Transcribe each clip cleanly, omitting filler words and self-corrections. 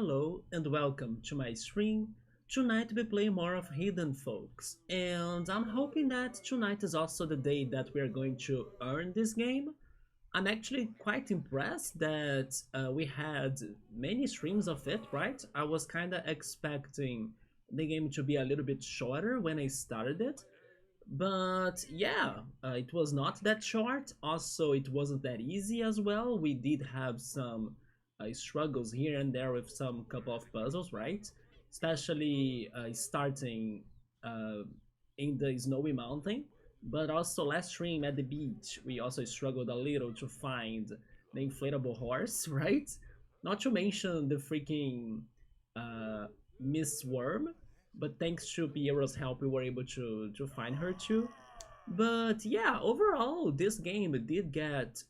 hello and welcome to my stream. Tonight we play more of Hidden Folks, and I'm hoping that tonight is also the day that we are going to earn this game. I'm actually quite impressed that we had many streams of it, right? I was kinda expecting the game to be a little bit shorter when I started it, but yeah, it was not that short. Also, it wasn't that easy as well. We did have some struggles here and there with some couple of puzzles, right? Especially starting uh, in the snowy mountain. But also last stream at the beach, we also struggled a little to find the inflatable horse, right? Not to mention the freaking uh, Miss Worm, but thanks to Piero's help, we were able to find her too. But yeah, overall, this game did get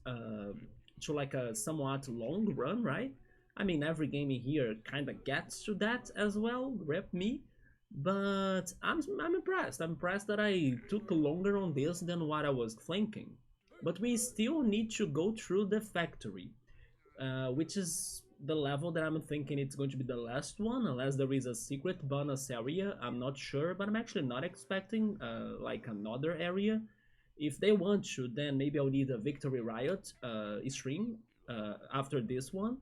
to like a somewhat long run, right? I mean, every game in here kind of gets to that as well. Rep me, but I'm impressed. I'm impressed that I took longer on this than what I was thinking. But we still need to go through the factory, which is the level that I'm thinking it's going to be the last one, unless there is a secret bonus area. I'm not sure, but I'm actually not expecting like another area. If they want to, then maybe I'll need a Victory Riot stream after this one.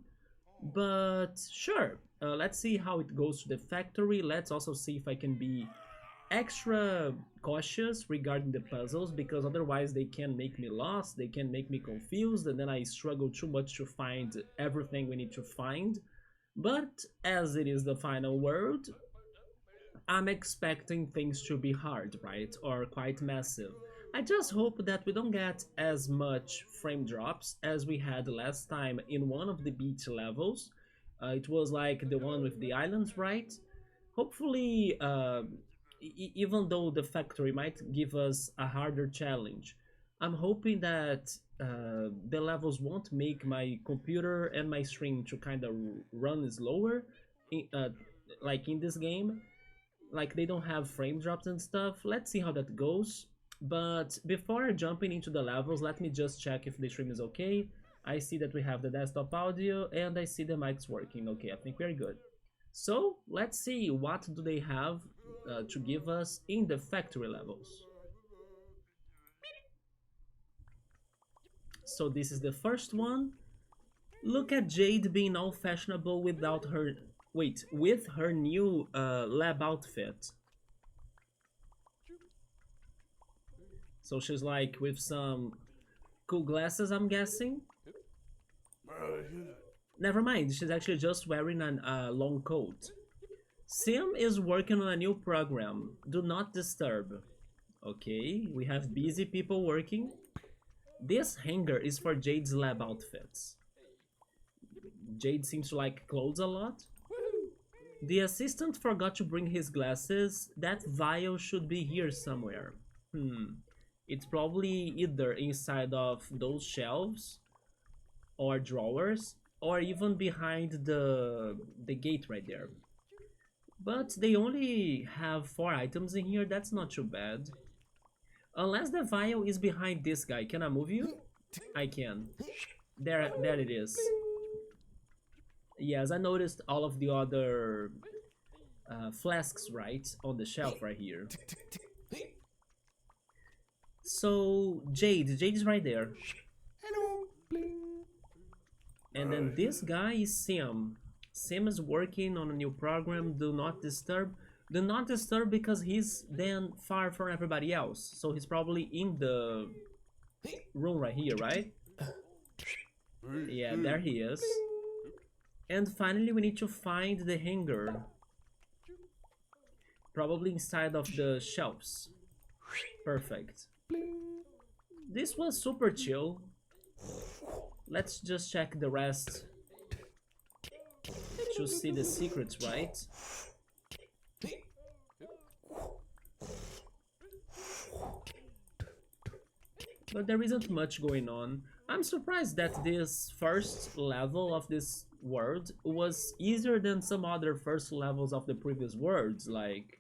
But sure, let's see how it goes to the factory. Let's also see if I can be extra cautious regarding the puzzles, because otherwise they can make me lost, they can make me confused, and then I struggle too much to find everything we need to find. But as it is the final world, I'm expecting things to be hard, right? Or quite massive. I just hope that we don't get as much frame drops as we had last time in one of the beach levels. It was like the one with the islands, right? Hopefully, even though the factory might give us a harder challenge, I'm hoping that the levels won't make my computer and my stream to kind of run slower, like in this game. Like they don't have frame drops and stuff. Let's see how that goes. But before jumping into the levels, let me just check if the stream is okay. I see that we have the desktop audio and I see the mics working. Okay, I think we're good. So let's see what do they have to give us in the factory levels. So this is the first one. Look at Jade being all fashionable without her... Wait, with her new lab outfit. So she's like with some cool glasses, I'm guessing. Never mind, she's actually just wearing a long coat. Sim is working on a new program. Do not disturb. Okay, we have busy people working. This hanger is for Jade's lab outfits. Jade seems to like clothes a lot. The assistant forgot to bring his glasses. That vial should be here somewhere. It's probably either inside of those shelves or drawers, or even behind the gate right there. But they only have 4 items in here. That's not too bad. Unless the vial is behind this guy. Can I move you? I can. There it is. Yes, I noticed all of the other flasks, right, on the shelf right here. So Jade is right there. Hello. Bling. And then this guy is Sim. Sim is working on a new program. Do not disturb. Do not disturb because he's then far from everybody else. So he's probably in the room right here, right? Yeah, there he is. And finally we need to find the hanger. Probably inside of the shelves. Perfect. This was super chill. Let's just check the rest to see the secrets, right? But there isn't much going on. I'm surprised that this first level of this world was easier than some other first levels of the previous worlds. Like,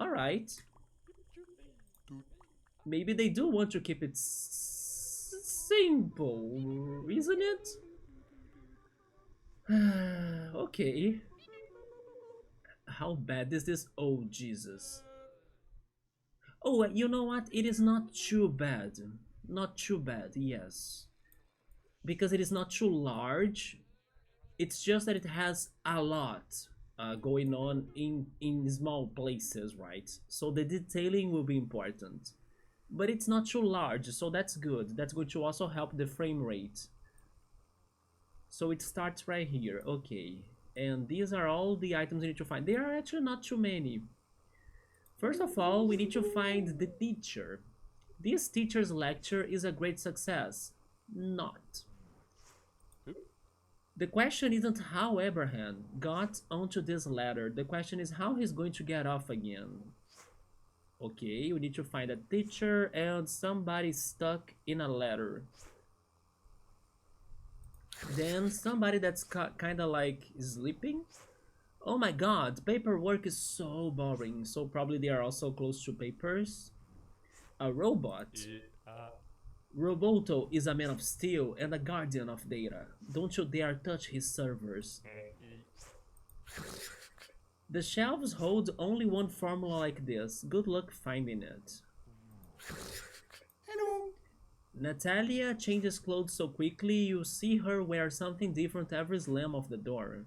alright. Maybe they do want to keep it simple, isn't it? Okay. How bad is this? Oh, Jesus. Oh, you know what? It is not too bad. Not too bad, yes. Because it is not too large. It's just that it has a lot going on in small places, right? So the detailing will be important. But it's not too large, so that's good. That's going to also help the frame rate. So it starts right here, okay. And these are all the items we need to find. There are actually not too many. First of all, we need to find the teacher. This teacher's lecture is a great success. Not. The question isn't how Abraham got onto this ladder. The question is how he's going to get off again. Okay, we need to find a teacher and somebody stuck in a ladder. Then somebody that's kind of like sleeping. Oh my god, paperwork is so boring. So probably they are also close to papers. A robot. Roboto is a man of steel and a guardian of data. Don't you dare touch his servers. The shelves hold only one formula like this. Good luck finding it. Hello. Natalia changes clothes so quickly you see her wear something different every slam of the door.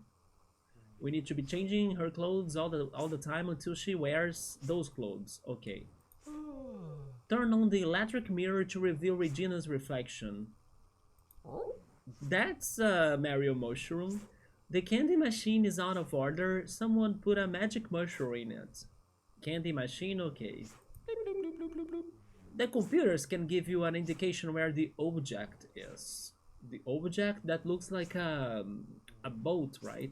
We need to be changing her clothes all the time until she wears those clothes. Okay. Turn on the electric mirror to reveal Regina's reflection. That's a Mario mushroom. The candy machine is out of order. Someone put a magic mushroom in it. Candy machine, okay. The computers can give you an indication where the object is. The object that looks like a boat, right?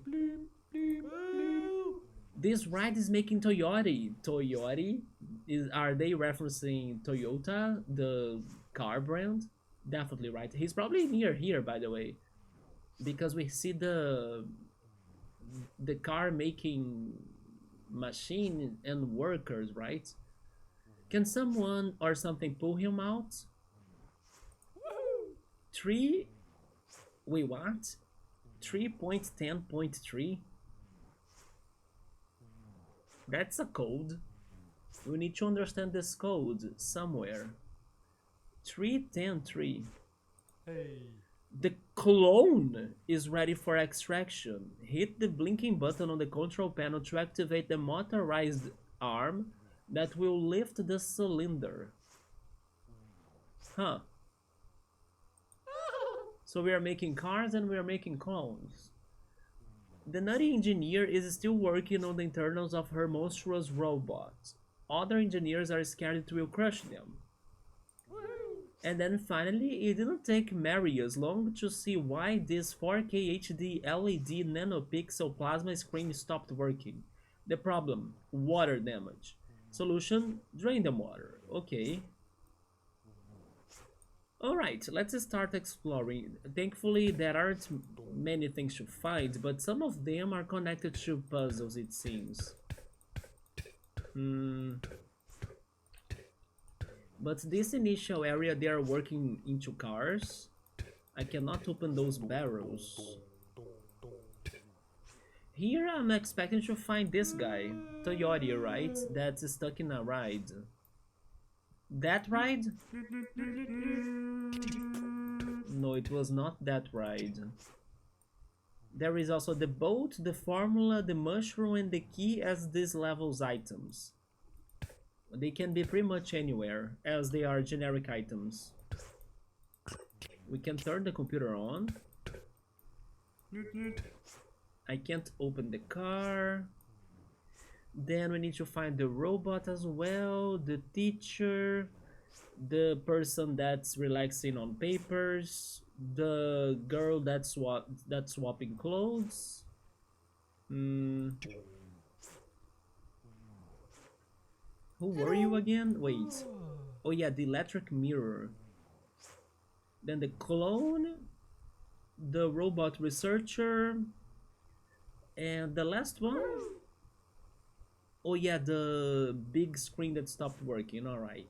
This ride is making Toyota. Toyota? Are they referencing Toyota, the car brand? Definitely right. He's probably near here, by the way, because we see the car making machine and workers, right? Can someone or something pull him out? Three. Wait, what? 3.10.3? That's a code. We need to understand this code somewhere. 3.10.3. The clone is ready for extraction. Hit the blinking button on the control panel to activate the motorized arm that will lift the cylinder. Huh. So we are making cars and we are making clones. The nutty engineer is still working on the internals of her monstrous robot. Other engineers are scared it will crush them. And then finally, it didn't take Marius long to see why this 4K HD LED nanopixel plasma screen stopped working. The problem, water damage. Solution, drain the water. Okay. Alright, let's start exploring. Thankfully, there aren't many things to find, but some of them are connected to puzzles, it seems. But this initial area, they are working into cars. I cannot open those barrels. Here I'm expecting to find this guy, Toyota, right? That's stuck in a ride. That ride? No, it was not that ride. There is also the boat, the formula, the mushroom, and the key as these levels items. They can be pretty much anywhere, as they are generic items. We can turn the computer on. I can't open the car. Then we need to find the robot as well, the teacher, the person that's relaxing on papers, the girl that's swapping clothes. Who were you again? Wait. Oh yeah, the electric mirror. Then the clone, the robot researcher, and the last one. Oh yeah, the big screen that stopped working. All right.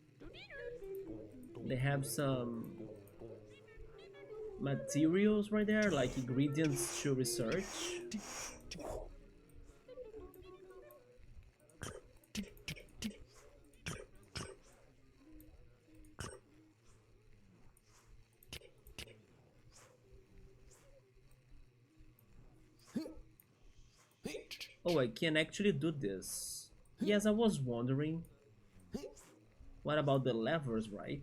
have some materials right there, like ingredients to research. Oh, I can actually do this. Yes, I was wondering. What about the levers, right?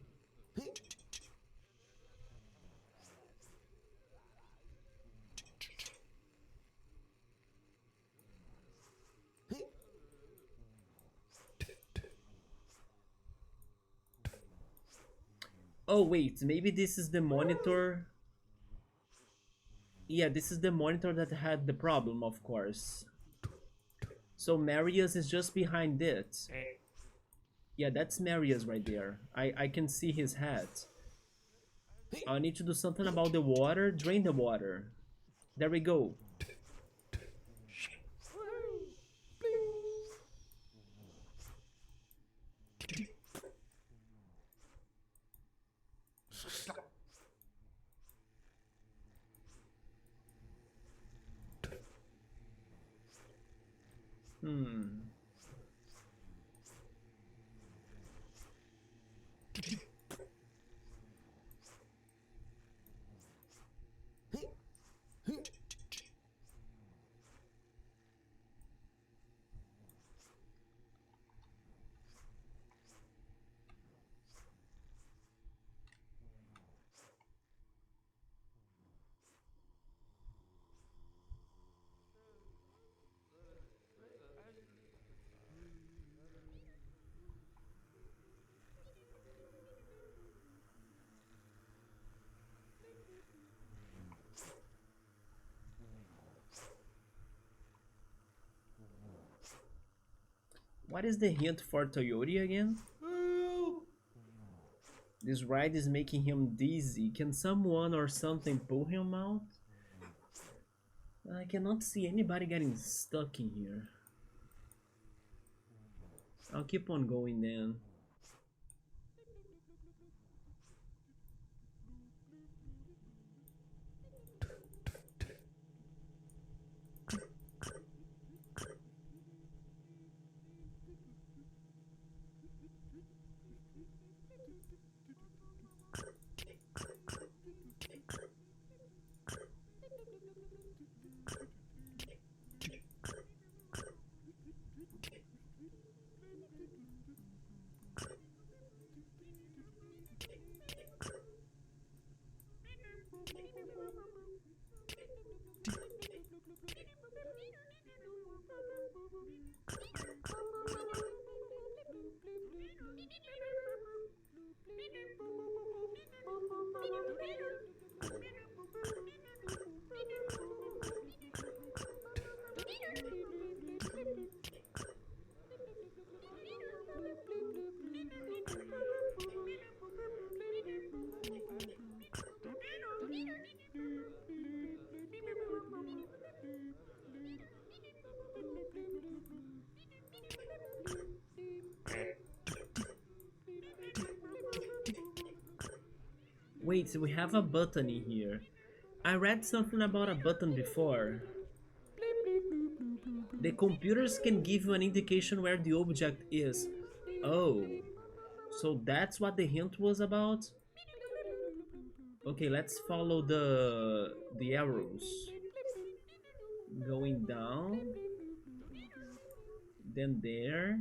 Oh wait, maybe this is the monitor. Yeah, this is the monitor that had the problem, of course. So Marius is just behind it. Yeah, that's Marius right there. I can see his hat. I need to do something about the water. Drain the water. There we go. Hmm. What is the hint for Toyota again? This ride is making him dizzy. Can someone or something pull him out? I cannot see anybody getting stuck in here. I'll keep on going then. Wait, we have a button in here. I read something about a button before. The computers can give you an indication where the object is. Oh, so that's what the hint was about? Okay, let's follow the arrows. Going down. Then there.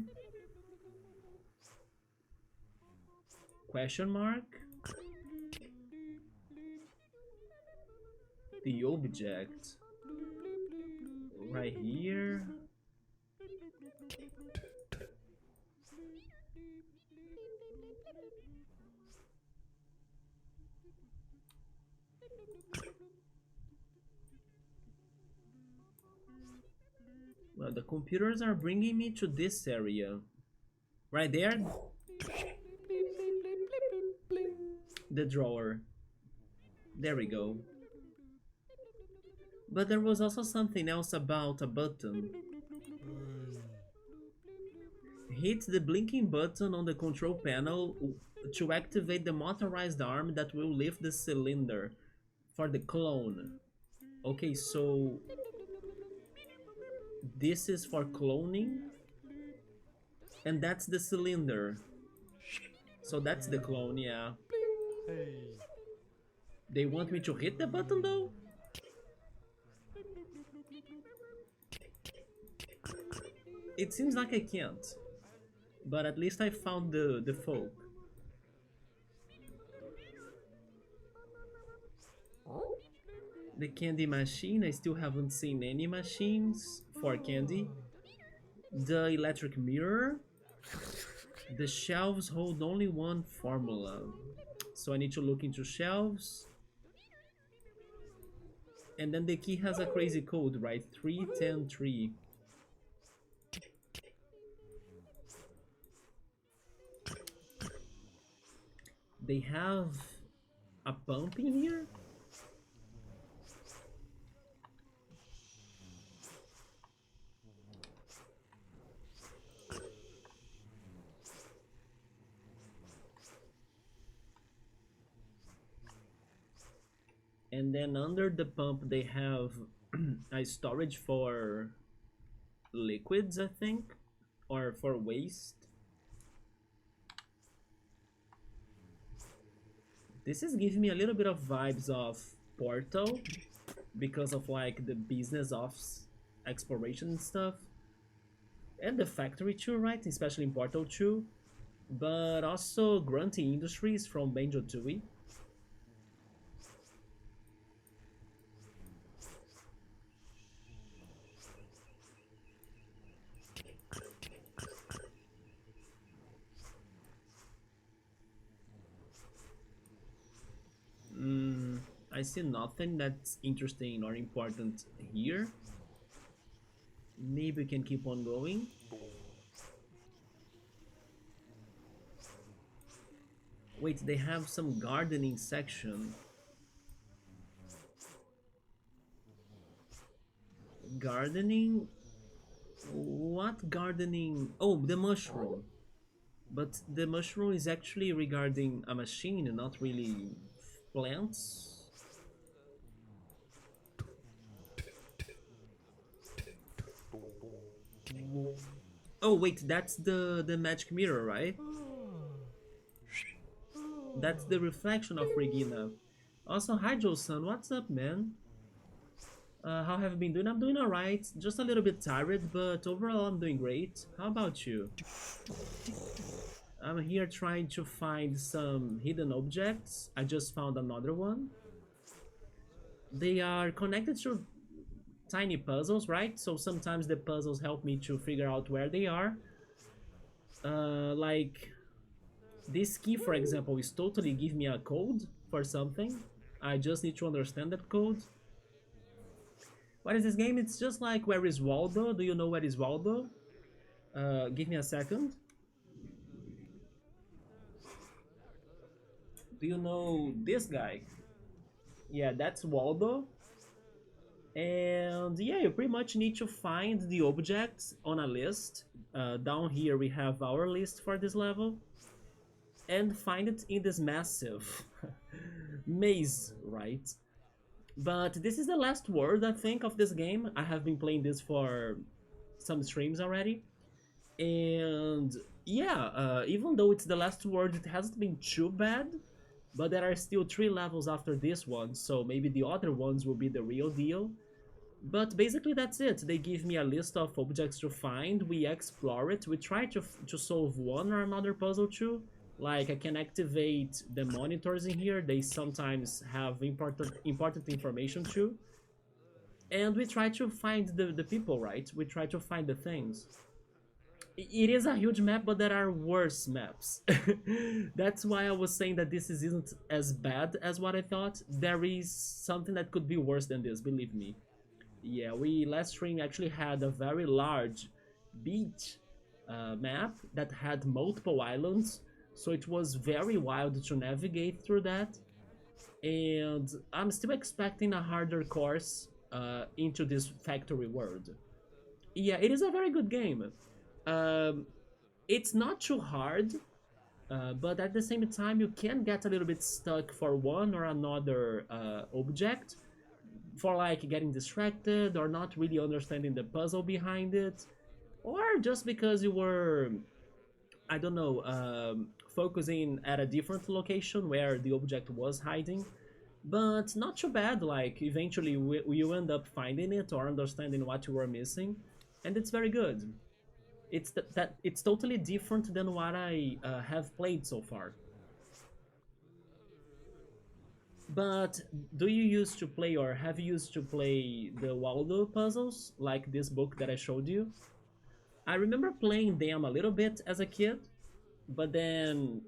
Question mark. The object. Right here. Well, the computers are bringing me to this area. Right there, the drawer. There we go. But there was also something else about a button. Hit the blinking button on the control panel to activate the motorized arm that will lift the cylinder for the clone. Okay, so this is for cloning, and that's the cylinder. So that's the clone, yeah. Hey. They want me to hit the button though? It seems like I can't. But at least I found the folk. The candy machine, I still haven't seen any machines for candy. The electric mirror. The shelves hold only one formula. So I need to look into shelves. And then the key has a crazy code, right? 3103. They have a pump in here? And then under the pump they have a storage for liquids, I think, or for waste. This is giving me a little bit of vibes of Portal because of like the business of exploration and stuff, and the factory too, right? Especially in Portal 2, but also Grunty Industries from Banjo Tooie. I see nothing that's interesting or important here. Maybe we can keep on going. Wait, they have some gardening section. Gardening? What gardening? Oh, the mushroom. But the mushroom is actually regarding a machine and not really plants. Oh wait, that's the magic mirror, right? That's the reflection of Regina. Also, hi Joe-san, what's up, man? How have you been doing? I'm doing alright. Just a little bit tired, but overall I'm doing great. How about you? I'm here trying to find some hidden objects. I just found another one. They are connected to tiny puzzles, right? So sometimes the puzzles help me to figure out where they are. Like this key, for example, is totally give me a code for something. I just need to understand that code. What is this game? It's just like Where is Waldo? Do you know Where is Waldo? Give me a second. Do you know this guy? Yeah, that's Waldo. And yeah, you pretty much need to find the objects on a list. Down here we have our list for this level. And find it in this massive maze, right? But this is the last word, I think, of this game. I have been playing this for some streams already. And yeah, even though it's the last word, it hasn't been too bad. But there are still 3 levels after this one, so maybe the other ones will be the real deal. But basically that's it. They give me a list of objects to find, we explore it, we try to solve one or another puzzle too. Like I can activate the monitors in here, they sometimes have important information too. And we try to find the people, right? We try to find the things. It is a huge map, but there are worse maps. That's why I was saying that this isn't as bad as what I thought. There is something that could be worse than this, believe me. Yeah, we last stream actually had a very large beach map that had multiple islands, so it was very wild to navigate through that. And I'm still expecting a harder course into this factory world. Yeah, it is a very good game. Um, it's not too hard. But at the same time, you can get a little bit stuck for one or another object, for like getting distracted or not really understanding the puzzle behind it, or just because you were, I don't know, focusing at a different location where the object was hiding. But not too bad, like eventually you end up finding it or understanding what you were missing, and it's very good. That it's totally different than what I have played so far. But do you used to play or have you used to play the Waldo puzzles like this book that I showed you? I remember playing them a little bit as a kid, but then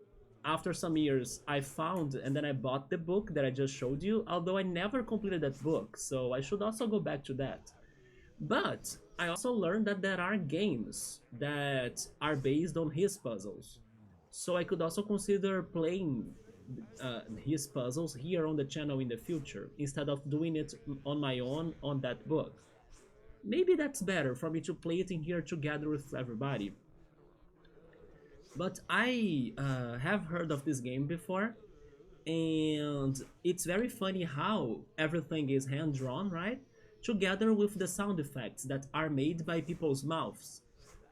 after some years I found and then I bought the book that I just showed you, although I never completed that book, so I should also go back to that. But I also learned that there are games that are based on his puzzles. So I could also consider playing his puzzles here on the channel in the future instead of doing it on my own on that book. Maybe that's better for me to play it in here together with everybody. But I have heard of this game before, and it's very funny how everything is hand drawn, right? Together with the sound effects that are made by people's mouths.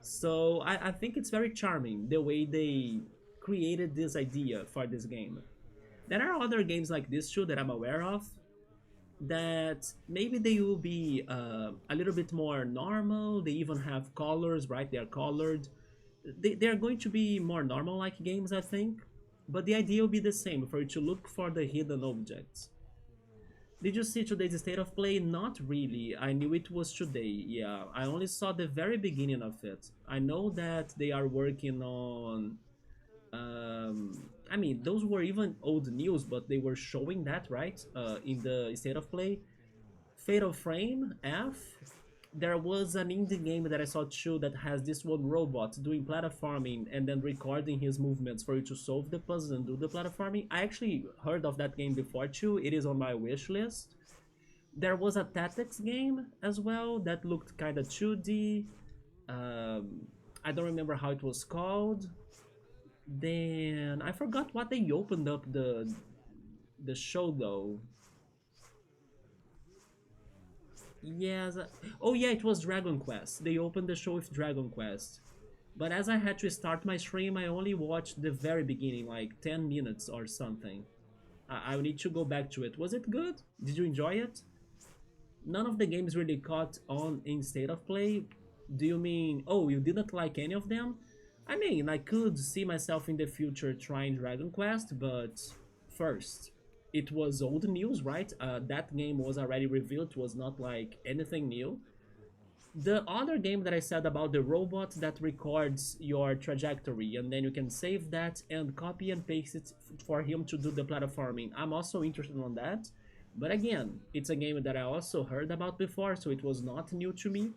So I think it's very charming the way they created this idea for this game. There are other games like this too that I'm aware of that maybe they will be a little bit more normal. They even have colors, right? They are colored. They are going to be more normal like games, I think. But the idea will be the same for you to look for the hidden objects. Did you see today's state of play? Not really. I knew it was today. Yeah, I only saw the very beginning of it. I know that they are working on. I mean, those were even old news, but they were showing that, right? In the state of play. Fatal Frame F. There was an indie game that I saw too that has this one robot doing platforming and then recording his movements for you to solve the puzzle and do the platforming. I actually heard of that game before too. It is on my wish list. There was a Tactics game as well that looked kind of 2D. I don't remember how it was called. Then I forgot what they opened up the show though. Yes. Oh yeah, it was Dragon Quest. They opened the show with Dragon Quest. But as I had to start my stream, I only watched the very beginning, like 10 minutes or something. I need to go back to it. Was it good? Did you enjoy it? None of the games really caught on in state of play. Do you mean, oh, you didn't like any of them? I mean, I could see myself in the future trying Dragon Quest, but first, it was old news, right? That game was already revealed, it was not like anything new. The other game that I said about the robot that records your trajectory and then you can save that and copy and paste it for him to do the platforming. I'm also interested on that. But again, it's a game that I also heard about before, so it was not new to me.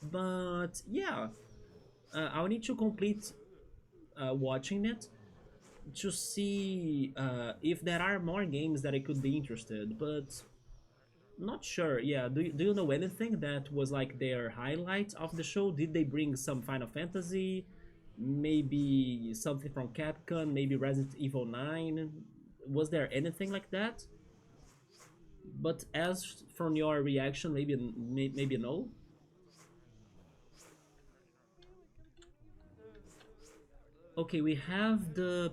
But yeah, I'll need to complete watching it to see if there are more games that I could be interested, but not sure. Yeah, do you know anything that was like their highlight of the show? Did they bring some Final Fantasy? Maybe something from Capcom? Maybe Resident Evil 9? Was there anything like that? But as from your reaction, maybe no. Okay, we have the,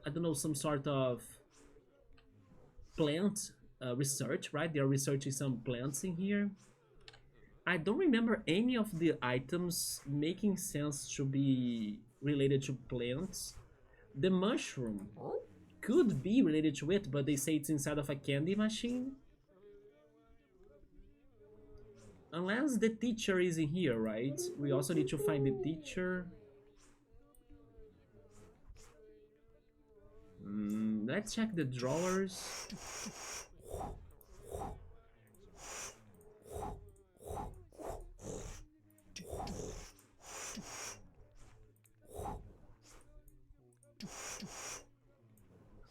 I don't know, some sort of plant research, right? They are researching some plants in here. I don't remember any of the items making sense to be related to plants. The mushroom could be related to it, but they say it's inside of a candy machine. Unless the teacher is in here, right? We also need to find the teacher. Let's check the drawers.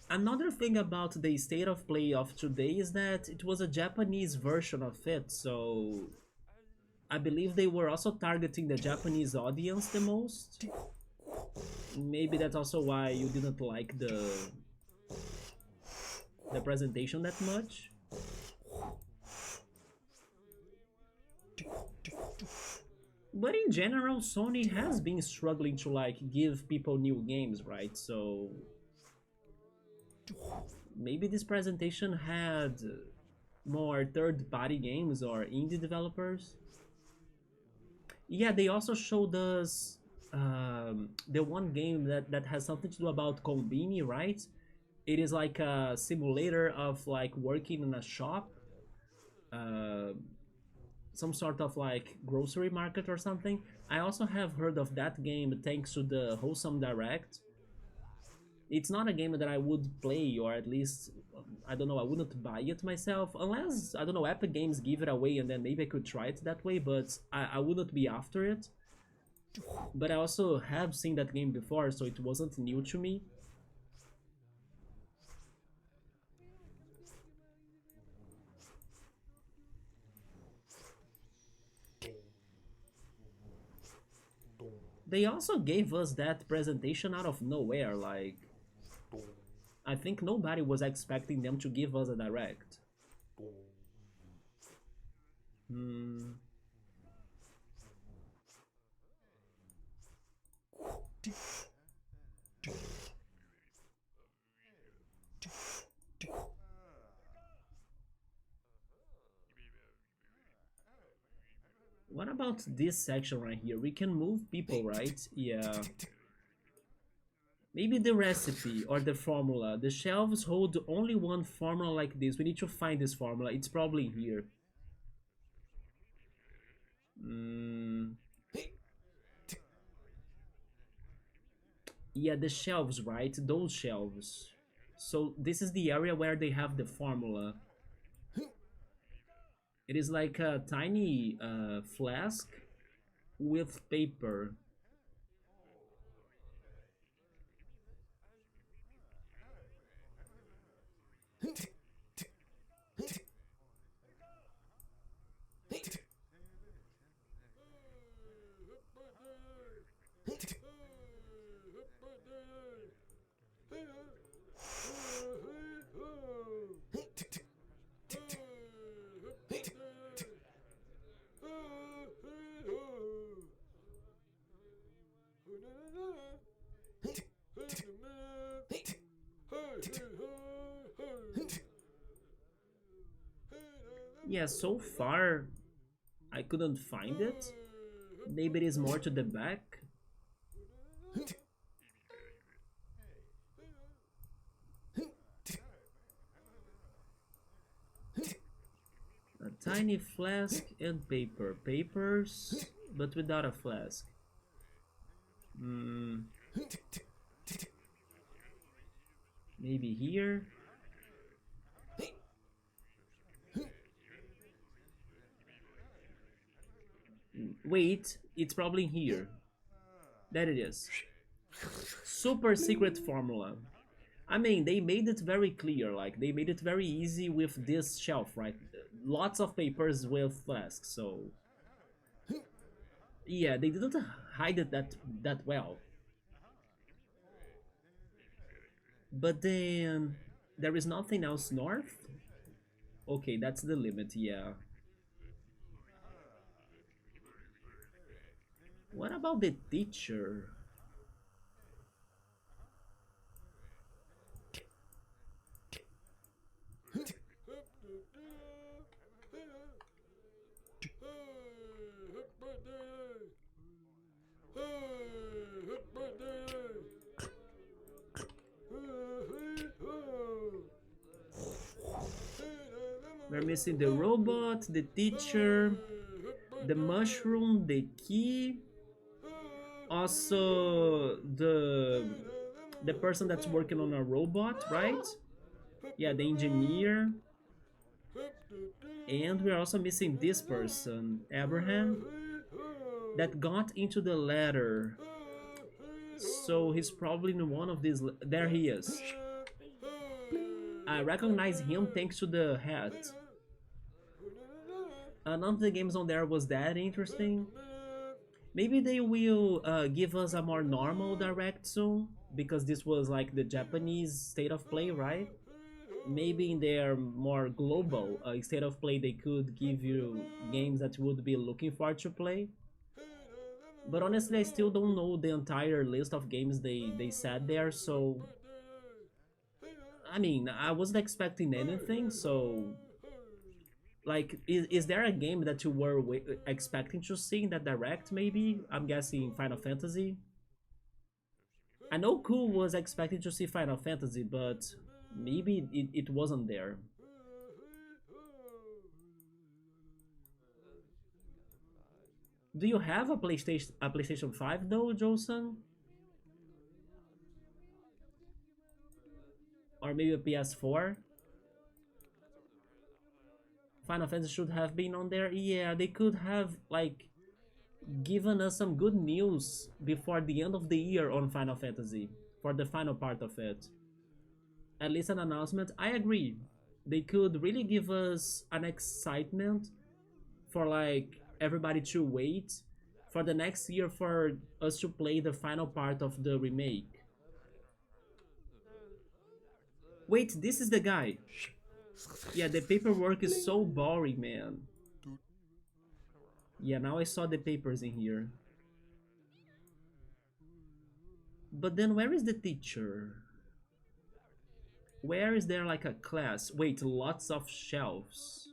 Another thing about the state of play of today is that it was a Japanese version of it, so I believe they were also targeting the Japanese audience the most. Maybe that's also why you didn't like the presentation that much. But in general, Sony has been struggling to like give people new games, right? So maybe this presentation had more third-party games or indie developers. Yeah, they also showed us the one game that has something to do about Combini, right? It is like a simulator of like working in a shop, uh, some sort of like grocery market or something. I also have heard of that game thanks to the Wholesome Direct. It's not a game that I would play, or at least I don't know, I wouldn't buy it myself unless I don't know, Epic Games give it away and then maybe I could try it that way, but I wouldn't be after it. But I also have seen that game before, so it wasn't new to me. They also gave us that presentation out of nowhere, like I think nobody was expecting them to give us a direct. Hmm. What about this section right here? We can move people, right? Yeah. Maybe the recipe or the formula. The shelves hold only one formula like this. We need to find this formula. It's probably here. Mm. Yeah, the shelves, right? Those shelves. So this is the area where they have the formula. It is like a tiny flask with paper. Yeah, so far I couldn't find it. Maybe it is more to the back. A tiny flask and paper. Papers, but without a flask. Hmm. Maybe here. Wait, it's probably here. There it is. Super secret formula. I mean, they made it very clear, like, they made it very easy with this shelf, right? Lots of papers with flasks, so... Yeah, they didn't hide it that well. But then... There is nothing else north? Okay, that's the limit, yeah. What about the teacher? We're missing the robot, the teacher, the mushroom, the key, also the person that's working on a robot, right? Yeah, the engineer. And we're also missing this person, Abraham, that got into the ladder. So he's probably in one of these. There he is. I recognize him thanks to the hat. None of the games on there was that interesting. Maybe they will give us a more normal direct soon, because this was like the Japanese state of play, right? Maybe in their more global state of play, they could give you games that you would be looking for to play. But honestly, I still don't know the entire list of games they said there, so I mean, I wasn't expecting anything, so like, is there a game that you were expecting to see in that direct? Maybe I'm guessing Final Fantasy. I know Cool was expecting to see Final Fantasy, but maybe it wasn't there. Do you have a PlayStation 5 though, Johnson? Or maybe a PS4? Final Fantasy should have been on there. Yeah, they could have like given us some good news before the end of the year on Final Fantasy for the final part of it. At least an announcement. I agree. They could really give us an excitement for like everybody to wait for the next year for us to play the final part of the remake. Wait, this is the guy. Yeah, the paperwork is so boring, man. Yeah, now I saw the papers in here. But then where is the teacher? Where is there like a class? Wait, lots of shelves.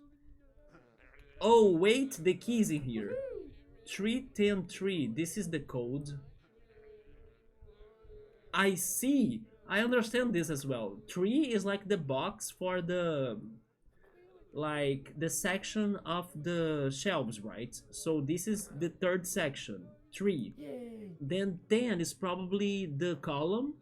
Oh, wait, the key's in here. 3103, this is the code. I see. I understand this as well. 3 is like the box for the like the section of the shelves, right? So this is the third section, 3. Yay! Then 10 is probably the column.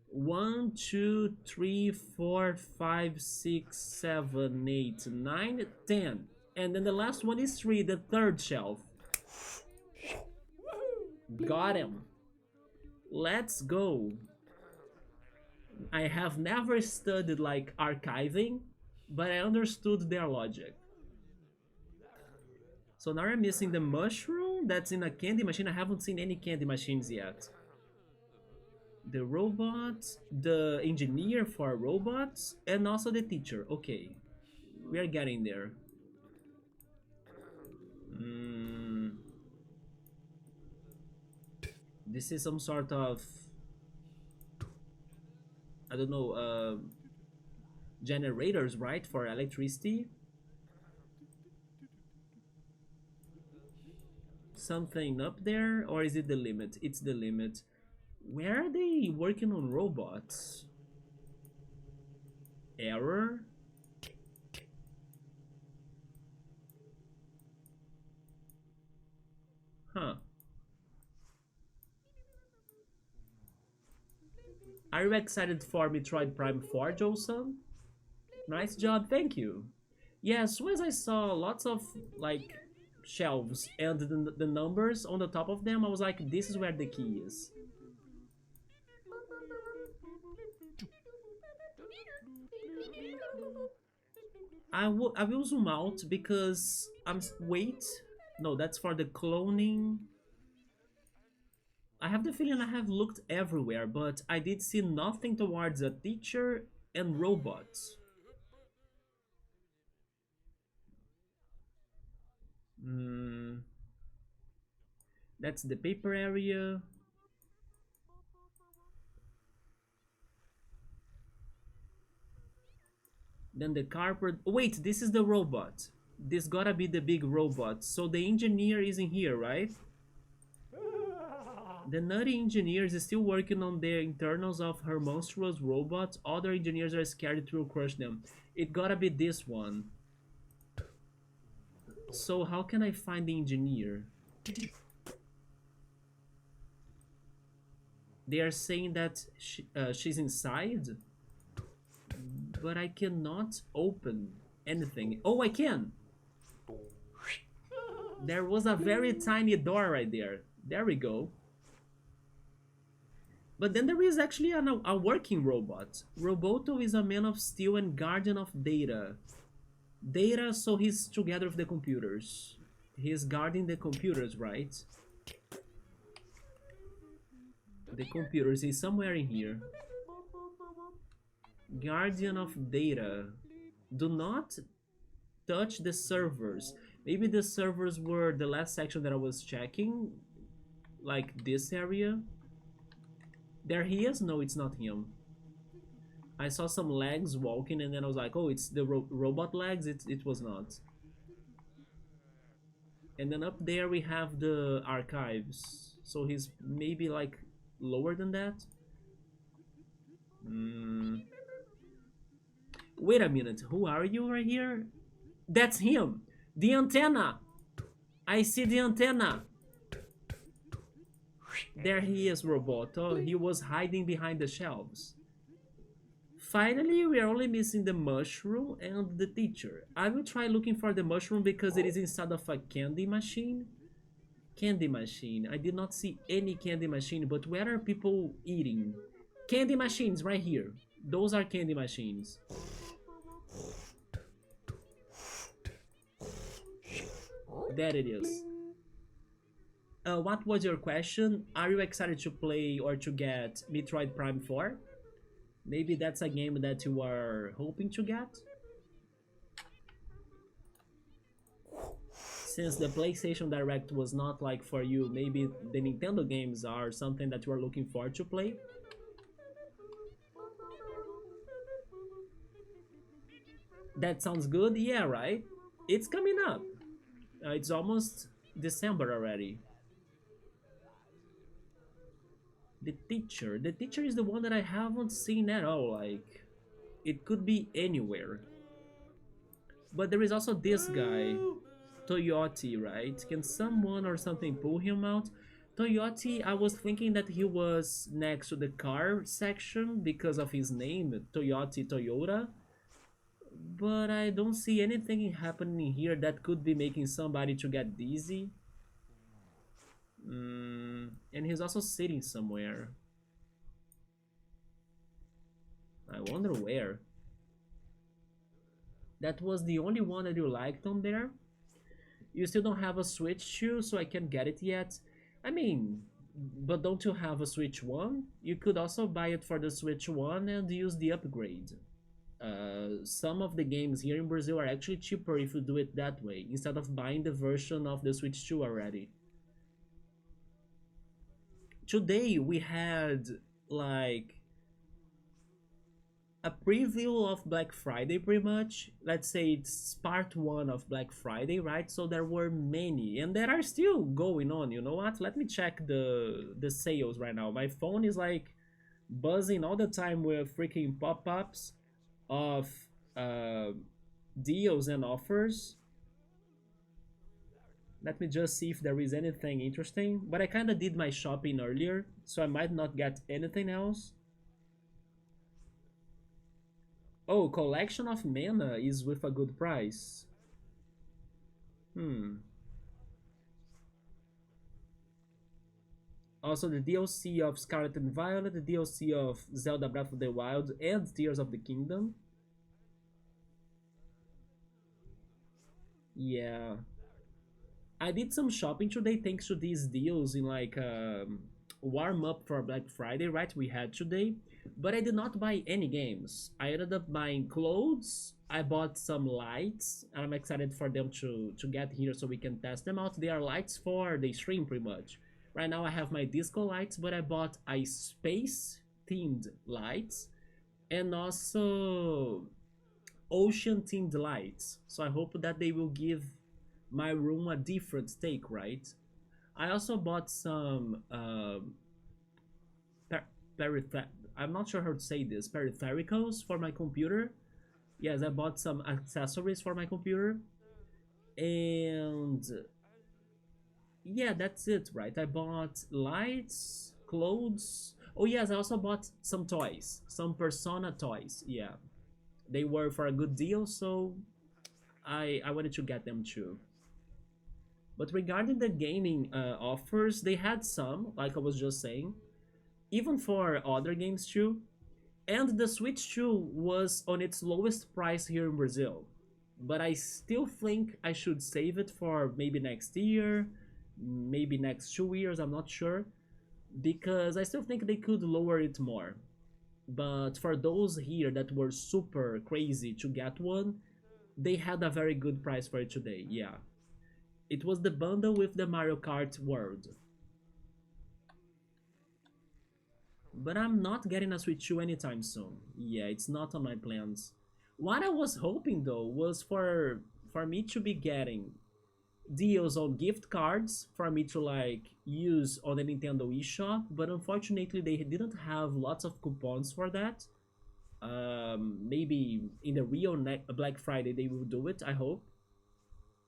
1, 2, 3, 4, 5, 6, 7, 8, 9, 10. And then the last one is 3, the third shelf. Got him. Let's go. I have never studied like archiving, but I understood their logic. So now I'm missing the mushroom that's in a candy machine. I haven't seen any candy machines yet. The robot, the engineer for robots, and also the teacher. Okay, we are getting there. This is some sort of, I don't know, generators, right, for electricity? Something up there, or is it the limit? It's the limit. Where are they working on robots? Error? Huh. Are you excited for Metroid Prime 4, Johnson? Nice job, thank you. Yeah, as soon as I saw lots of like shelves and the numbers on the top of them, I was like, this is where the key is. I will zoom out because wait, no, that's for the cloning. I have the feeling I have looked everywhere, but I did see nothing towards a teacher and robots. Hmm. That's the paper area. Then the carpet. Wait, this is the robot. This gotta be the big robot. So the engineer is in here, right? The nutty engineer is still working on the internals of her monstrous robot. Other engineers are scared to crush them. It gotta be this one. So how can I find the engineer? They are saying that she's inside, but I cannot open anything. Oh, I can! There was a very tiny door right there. There we go. But then there is actually a working robot. Roboto is a man of steel and guardian of data. Data, so he's together with the computers. He's guarding the computers, right? The computer is somewhere in here. Guardian of data. Do not touch the servers. Maybe the servers were the last section that I was checking, like this area. There he is. No, it's not him. I saw some legs walking and then I was like, oh, it's the robot legs. It was not. And then up there we have the archives. So he's maybe like lower than that. Wait a minute. Who are you right here? That's him. The antenna. I see the antenna. There he is, Roboto. He was hiding behind the shelves. Finally, we are only missing the mushroom and the teacher. I will try looking for the mushroom because it is inside of a candy machine. Candy machine. I did not see any candy machine, but where are people eating? Candy machines right here. Those are candy machines. There it is. What was your question? Are you excited to play or to get Metroid Prime 4? Maybe that's a game that you are hoping to get? Since the PlayStation Direct was not like for you, maybe the Nintendo games are something that you are looking forward to play? That sounds good, yeah, right? It's coming up. It's almost December already. The teacher is the one that I haven't seen at all. Like, it could be anywhere. But there is also this guy, Toyoti, right? Can someone or something pull him out? Toyoti, I was thinking that he was next to the car section because of his name, Toyoti Toyota. But I don't see anything happening here that could be making somebody to get dizzy. And he's also sitting somewhere. I wonder where. That was the only one that you liked on there? You still don't have a Switch 2, so I can't get it yet. I mean, but don't you have a Switch 1? You could also buy it for the Switch 1 and use the upgrade. Some of the games here in Brazil are actually cheaper if you do it that way, instead of buying the version of the Switch 2 already. Today we had like a preview of Black Friday pretty much. Let's say it's part 1 of Black Friday, right? So there were many and there are still going on. You know what? Let me check the sales right now. My phone is like buzzing all the time with freaking pop-ups of deals and offers. Let me just see if there is anything interesting. But I kind of did my shopping earlier, so I might not get anything else. Oh, collection of mana is with a good price. Also the DLC of Scarlet and Violet, the DLC of Zelda Breath of the Wild, and Tears of the Kingdom. Yeah. I did some shopping today thanks to these deals in like warm up for Black Friday, right? We had today, but I did not buy any games. I ended up buying clothes. I bought some lights, and I'm excited for them to get here so we can test them out. They are lights for the stream pretty much. Right now I have my disco lights, but I bought a space themed lights and also ocean themed lights. So I hope that they will give my room a different take, right? I also bought some I'm not sure how to say this, peripherals for my computer. Yes, I bought some accessories for my computer. And yeah, that's it, right? I bought lights, clothes. Oh yes, I also bought some toys, some Persona toys. Yeah, they were for a good deal, so I wanted to get them too. But regarding the gaming offers, they had some, like I was just saying, even for other games too. And the Switch 2 was on its lowest price here in Brazil. But I still think I should save it for maybe next year, maybe next 2 years, I'm not sure. because I still think they could lower it more. But for those here that were super crazy to get one, they had a very good price for it today. Yeah, it was the bundle with the Mario Kart World. But I'm not getting a Switch 2 anytime soon. Yeah, it's not on my plans. What I was hoping though was for me to be getting deals on gift cards for me to like use on the Nintendo eShop, but unfortunately they didn't have lots of coupons for that. Maybe in the real Black Friday they will do it, I hope.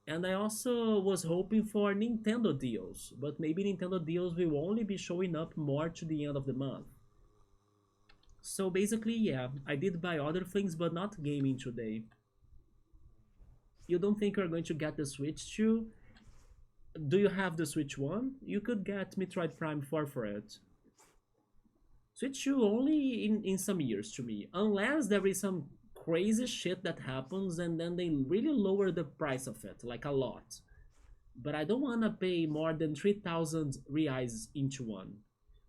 And I also was hoping for Nintendo deals, but maybe Nintendo deals will only be showing up more to the end of the month. So basically, yeah, I did buy other things, but not gaming today. You don't think you're going to get the Switch 2? Do you have the Switch 1? You could get Metroid Prime 4 for it. Switch 2 only in some years to me. Unless there is some crazy shit that happens and then they really lower the price of it, like a lot. But I don't wanna pay more than 3,000 reais into one.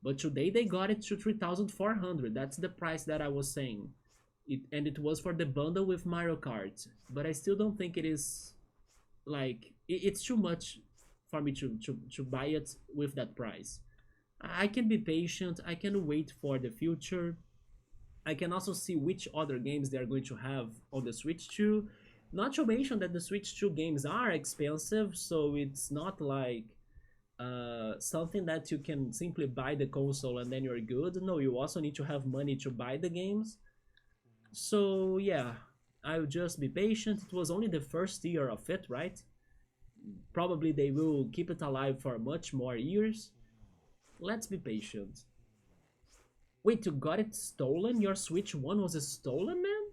But today they got it to 3,400. That's the price that I was saying. And it was for the bundle with Mario Kart. But I still don't think it is like it's too much for me to buy it with that price. I can be patient, I can wait for the future. I can also see which other games they are going to have on the Switch 2. Not to mention that the Switch 2 games are expensive, so it's not like something that you can simply buy the console and then you're good. No, you also need to have money to buy the games. So yeah, I'll just be patient. It was only the first year of it, right? Probably they will keep it alive for much more years. Let's be patient. Wait, you got it stolen? Your Switch 1 was stolen, man?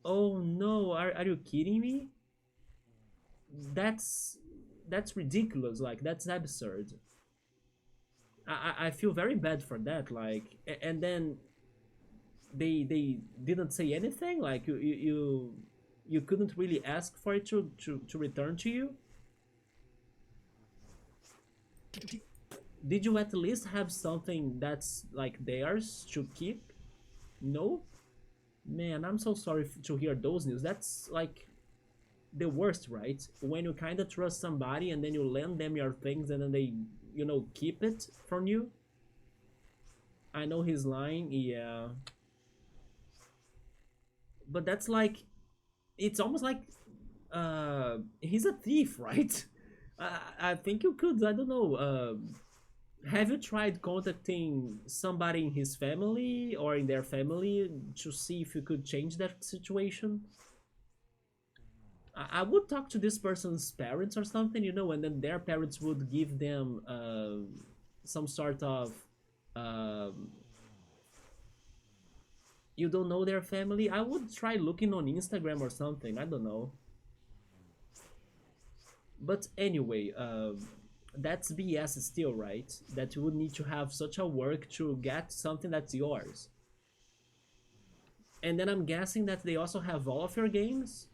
Oh no, are you kidding me? That's that's ridiculous. Like that's absurd. I feel very bad for that. Like, and then they didn't say anything. Like you couldn't really ask for it to return to you. Did you at least have something that's like theirs to keep? No, man. I'm so sorry to hear those news. That's like the worst, right? When you kind of trust somebody and then you lend them your things and then they, keep it from you. I know he's lying, yeah. But that's like, it's almost like he's a thief, right? I think you could, I don't know, have you tried contacting somebody in his family or in their family to see if you could change that situation? I would talk to this person's parents or something, and then their parents would give them some sort of. Um, you don't know their family? I would try looking on Instagram or something. I don't know. But anyway, that's BS still, right? That you would need to have such a work to get something that's yours. And then I'm guessing that they also have all of your games.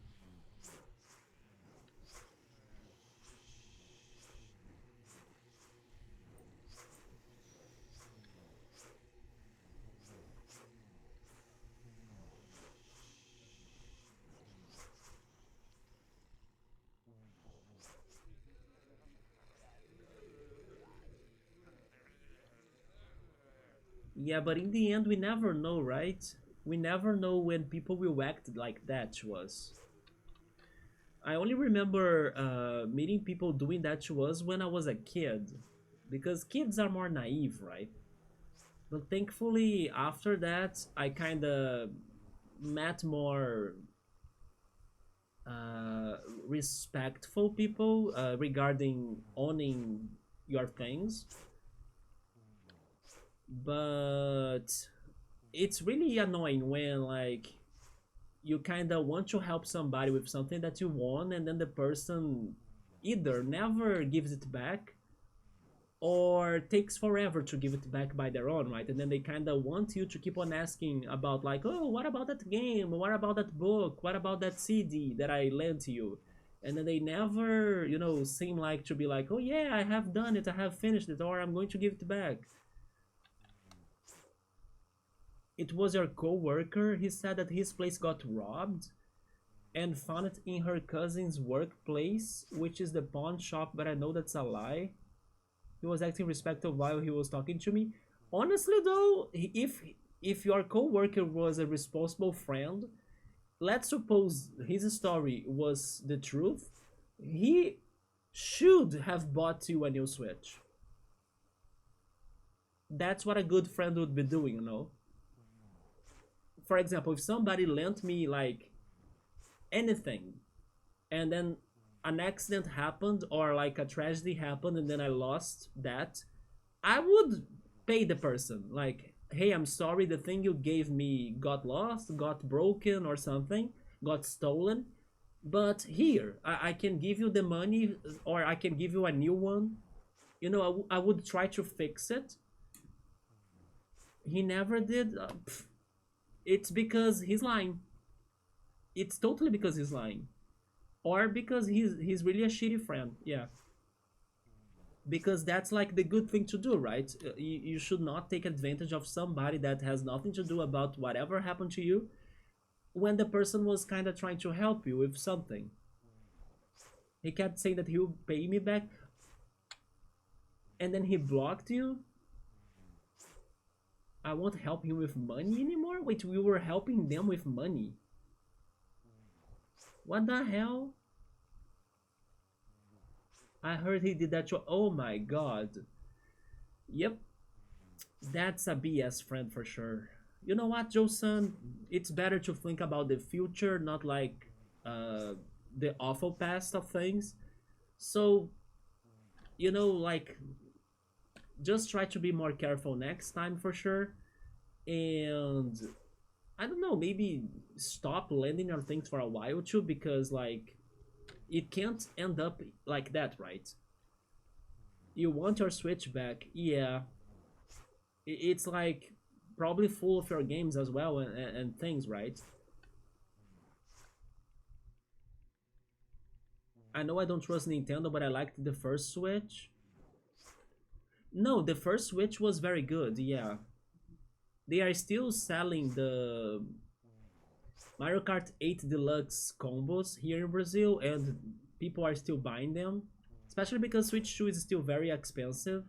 Yeah, but in the end, we never know, right? We never know when people will act like that to us. I only remember meeting people doing that to us when I was a kid, because kids are more naive, right? But thankfully, after that, I kind of met more uh, respectful people regarding owning your things. But it's really annoying when like you kind of want to help somebody with something that you want and then the person either never gives it back or takes forever to give it back by their own, right? And then they kind of want you to keep on asking about like, oh, what about that game, what about that book, what about that CD that I lent to you? And then they never, seem like to be like, oh yeah, I have done it, I have finished it, or I'm going to give it back. It was your co-worker. He said that his place got robbed and found it in her cousin's workplace, which is the pawn shop, but I know that's a lie. He was acting respectful while he was talking to me. Honestly though, if your co-worker was a responsible friend, let's suppose his story was the truth, he should have bought you a new Switch. That's what a good friend would be doing. For example, if somebody lent me like anything and then an accident happened or like a tragedy happened and then I lost that, I would pay the person. Like, hey, I'm sorry, the thing you gave me got lost, got broken or something, got stolen. But here, I can give you the money or I can give you a new one. I would try to fix it. He never did. It's because he's lying. It's totally because he's lying. Or because he's really a shitty friend. Yeah. Because that's like the good thing to do, right? You should not take advantage of somebody that has nothing to do about whatever happened to you when the person was kind of trying to help you with something. He kept saying that he would pay me back and then he blocked you. I won't help him with money anymore? Wait, we were helping them with money. What the hell? I heard he did that to. Oh my god. Yep, that's a BS friend for sure. You know what, Joe-san? It's better to think about the future, not like uh, the awful past of things. So, like, just try to be more careful next time for sure. And I don't know, maybe stop lending your things for a while too, because like it can't end up like that, right? You want your Switch back, yeah. It's like probably full of your games as well and things, right? I know I don't trust Nintendo, but I liked the first Switch. No, the first Switch was very good, yeah. They are still selling the Mario Kart 8 Deluxe combos here in Brazil, and people are still buying them, especially because Switch 2 is still very expensive.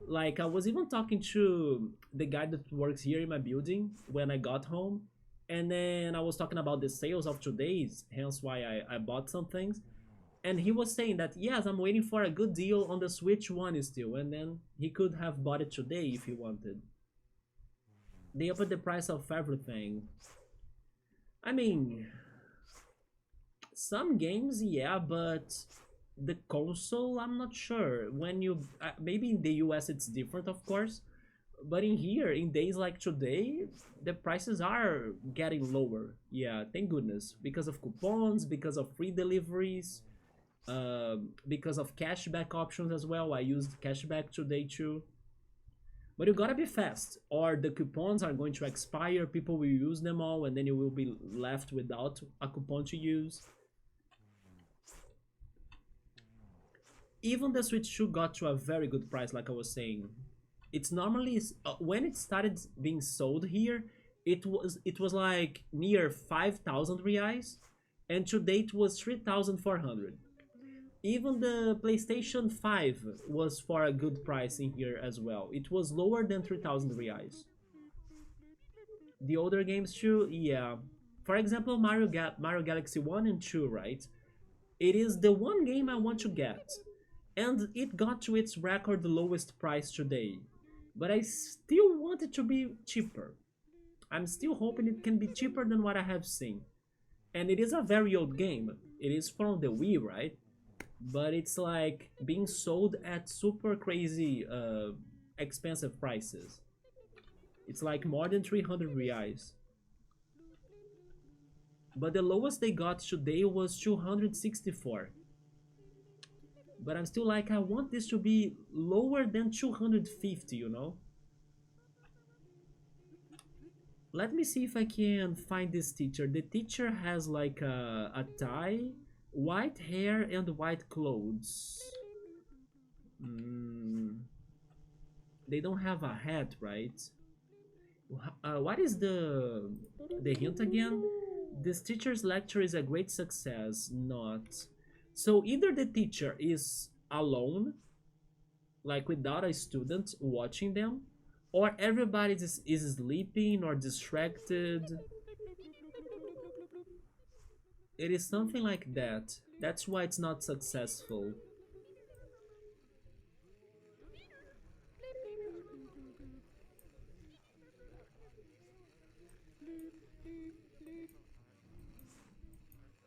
Like, I was even talking to the guy that works here in my building when I got home, and then I was talking about the sales of today's, hence why I bought some things. And he was saying that, yes, I'm waiting for a good deal on the Switch 1 still, and then he could have bought it today if he wanted. They upped the price of everything. I mean, some games, yeah, but the console, I'm not sure. When you maybe in the US it's different, of course, but in here, in days like today, the prices are getting lower. Yeah, thank goodness, because of coupons, because of free deliveries, because of cashback options as well. I used cashback today too. But you gotta be fast, or the coupons are going to expire, people will use them all, and then you will be left without a coupon to use. Even the Switch 2 got to a very good price, like I was saying. It's normally when it started being sold here, it was like near 5,000 reais, and today it was 3,400. Even the PlayStation 5 was for a good price in here as well. It was lower than 3,000 reais. The older games too, yeah. For example, Mario Galaxy 1 and 2, right? It is the one game I want to get. And it got to its record lowest price today. But I still want it to be cheaper. I'm still hoping it can be cheaper than what I have seen. And it is a very old game. It is from the Wii, right? But it's like being sold at super crazy expensive prices. It's like more than 300 reais. But the lowest they got today was 264. But I'm still like, I want this to be lower than 250. Let me see if I can find this teacher. The teacher has like a tie White hair and white clothes. Mm, they don't have a hat, right? What is the hint again? This teacher's lecture is a great success. Not. So either the teacher is alone, like without a student watching them, or everybody is sleeping or distracted. It is something like that. That's why it's not successful.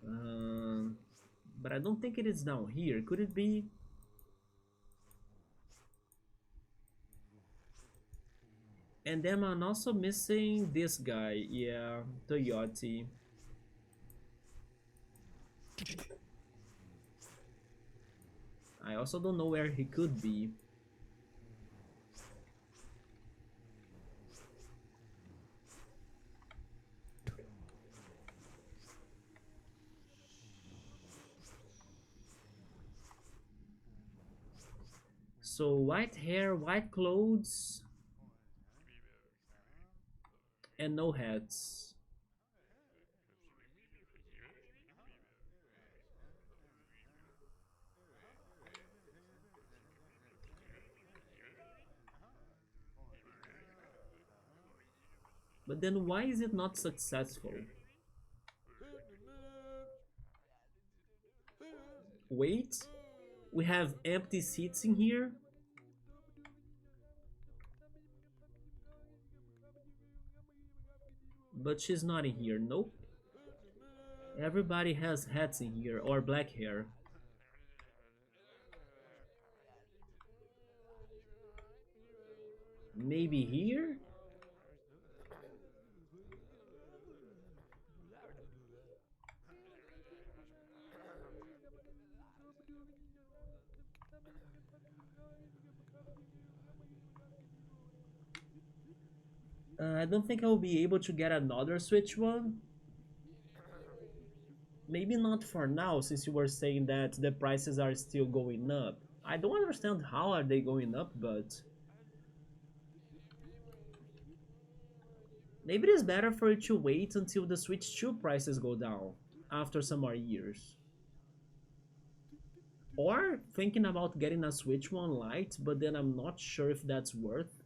Um, but I don't think it is down here. Could it be? And then I'm also missing this guy. Yeah, Toyota. I also don't know where he could be. So white hair, white clothes, and no hats. But then why is it not successful? Wait, we have empty seats in here, but she's not in here. Nope. Everybody has hats in here or black hair. Maybe here? I don't think I'll be able to get another Switch one. Maybe not for now, since you were saying that the prices are still going up. I don't understand how are they going up, but maybe it is better for you to wait until the Switch 2 prices go down after some more years. Or thinking about getting a Switch 1 Lite, but then I'm not sure if that's worth.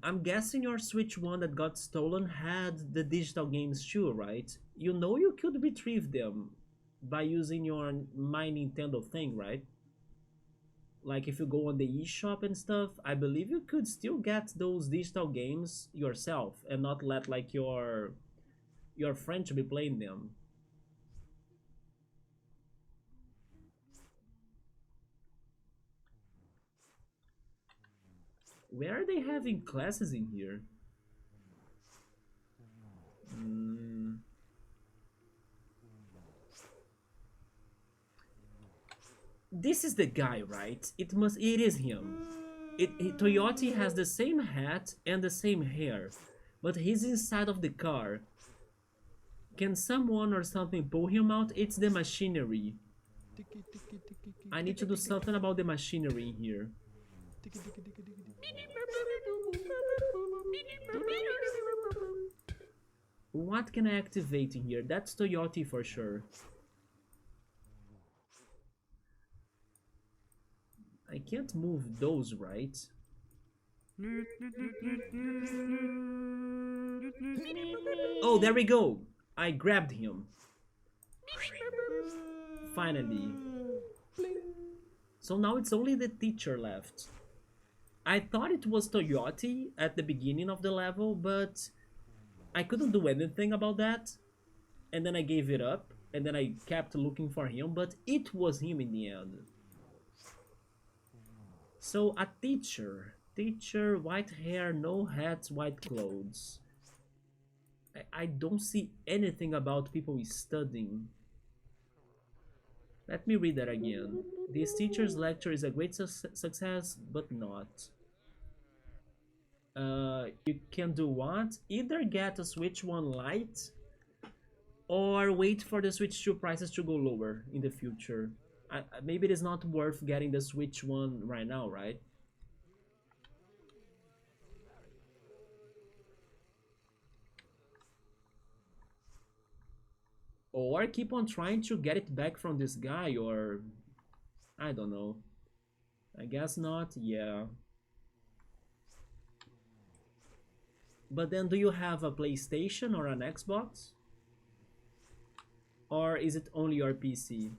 I'm guessing your Switch 1 that got stolen had the digital games too, right? You know you could retrieve them by using your My Nintendo thing, right? Like if you go on the eShop and stuff, I believe you could still get those digital games yourself and not let like your friend to be playing them. Where are they having classes in here? Mm, this is the guy, right? It is him. Toyota has the same hat and the same hair, but he's inside of the car. Can someone or something pull him out? It's the machinery. I need to do something about the machinery in here. What can I activate in here? That's Toyota for sure. I can't move those, right? Oh, there we go. I grabbed him. Finally. So now it's only the teacher left. I thought it was Toyota at the beginning of the level, but I couldn't do anything about that. And then I gave it up, and then I kept looking for him, but it was him in the end. So a teacher. Teacher, white hair, no hats, white clothes. I don't see anything about people studying. Let me read that again. This teacher's lecture is a great success, but not. You can do what? Either get a Switch 1 Lite or wait for the Switch 2 prices to go lower in the future. Maybe it is not worth getting the Switch 1 right now, right? Or keep on trying to get it back from this guy, or I don't know. I guess not, yeah. But then do you have a PlayStation or an Xbox? Or is it only your PC?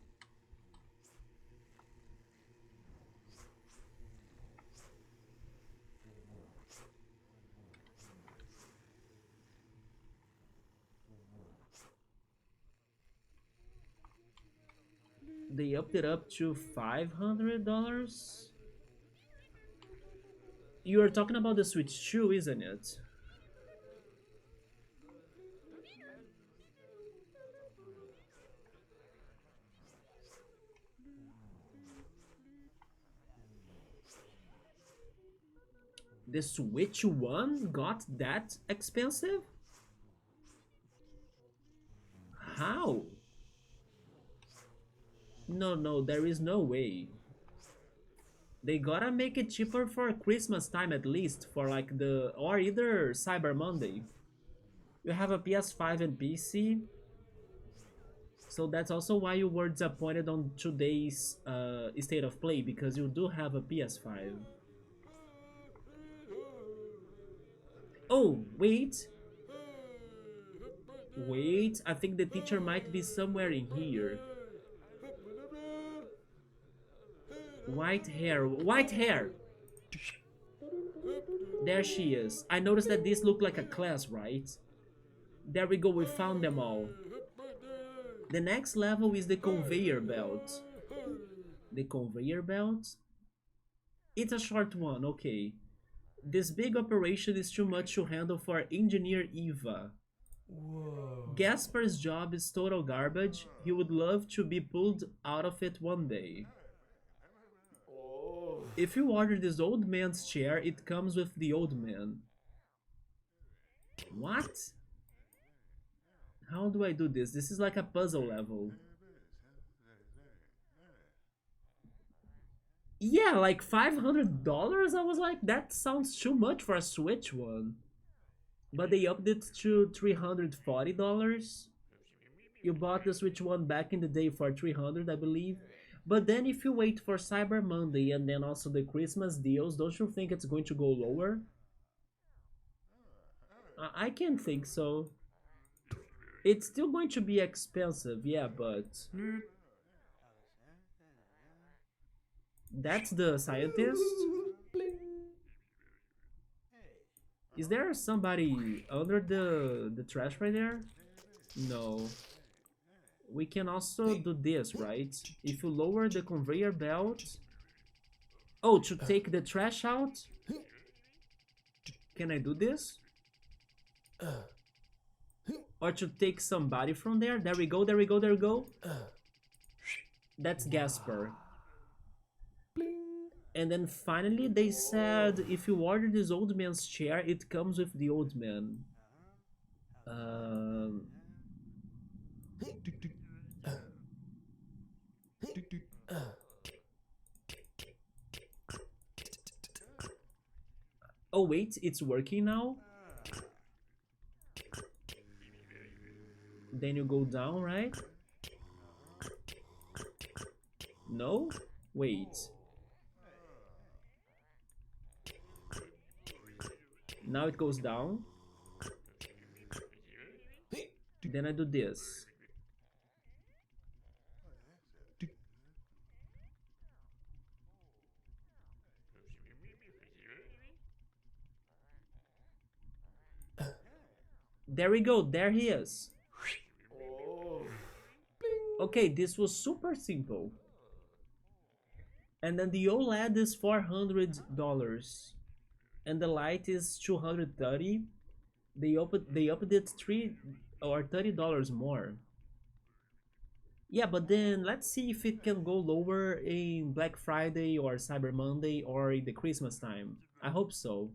They upped it up to $500? You are talking about the Switch 2, isn't it? The Switch 1 got that expensive? How? No, no, there is no way. They gotta make it cheaper for Christmas time at least, for like the, or either Cyber Monday. You have a PS5 and PC, so that's also why you were disappointed on today's State of Play, because you do have a PS5. Oh, wait. Wait, I think the teacher might be somewhere in here. White hair, white hair! There she is. I noticed that this looked like a class, right? There we go, we found them all. The next level is the conveyor belt. The conveyor belt? It's a short one, okay. This big operation is too much to handle for Engineer Eva. Whoa. Gasper's job is total garbage. He would love to be pulled out of it one day. Oh. If you order this old man's chair, it comes with the old man. What? How do I do this? This is like a puzzle level. Yeah, like $500? I was like, that sounds too much for a Switch one. But they upped it to $340. You bought the Switch one back in the day for 300, I believe. But then if you wait for Cyber Monday and then also the Christmas deals, don't you think it's going to go lower? I can't think so. It's still going to be expensive, yeah, but that's the scientist. Is there somebody under the trash right there? No. We can also do this, right? If you lower the conveyor belt... Oh, to take the trash out? Can I do this? Or to take somebody from there? There we go, there we go, there we go. That's Gasper. And then finally they said, if you order this old man's chair, it comes with the old man. Oh wait, it's working now? Then you go down, right? No? Wait. Now it goes down. Then I do this. There we go, there he is. Okay, this was super simple. And then the OLED is $400. And the light is $230. They upped it $3 or $30 more. Yeah, but then let's see if it can go lower in Black Friday or Cyber Monday or in the Christmas time. I hope so.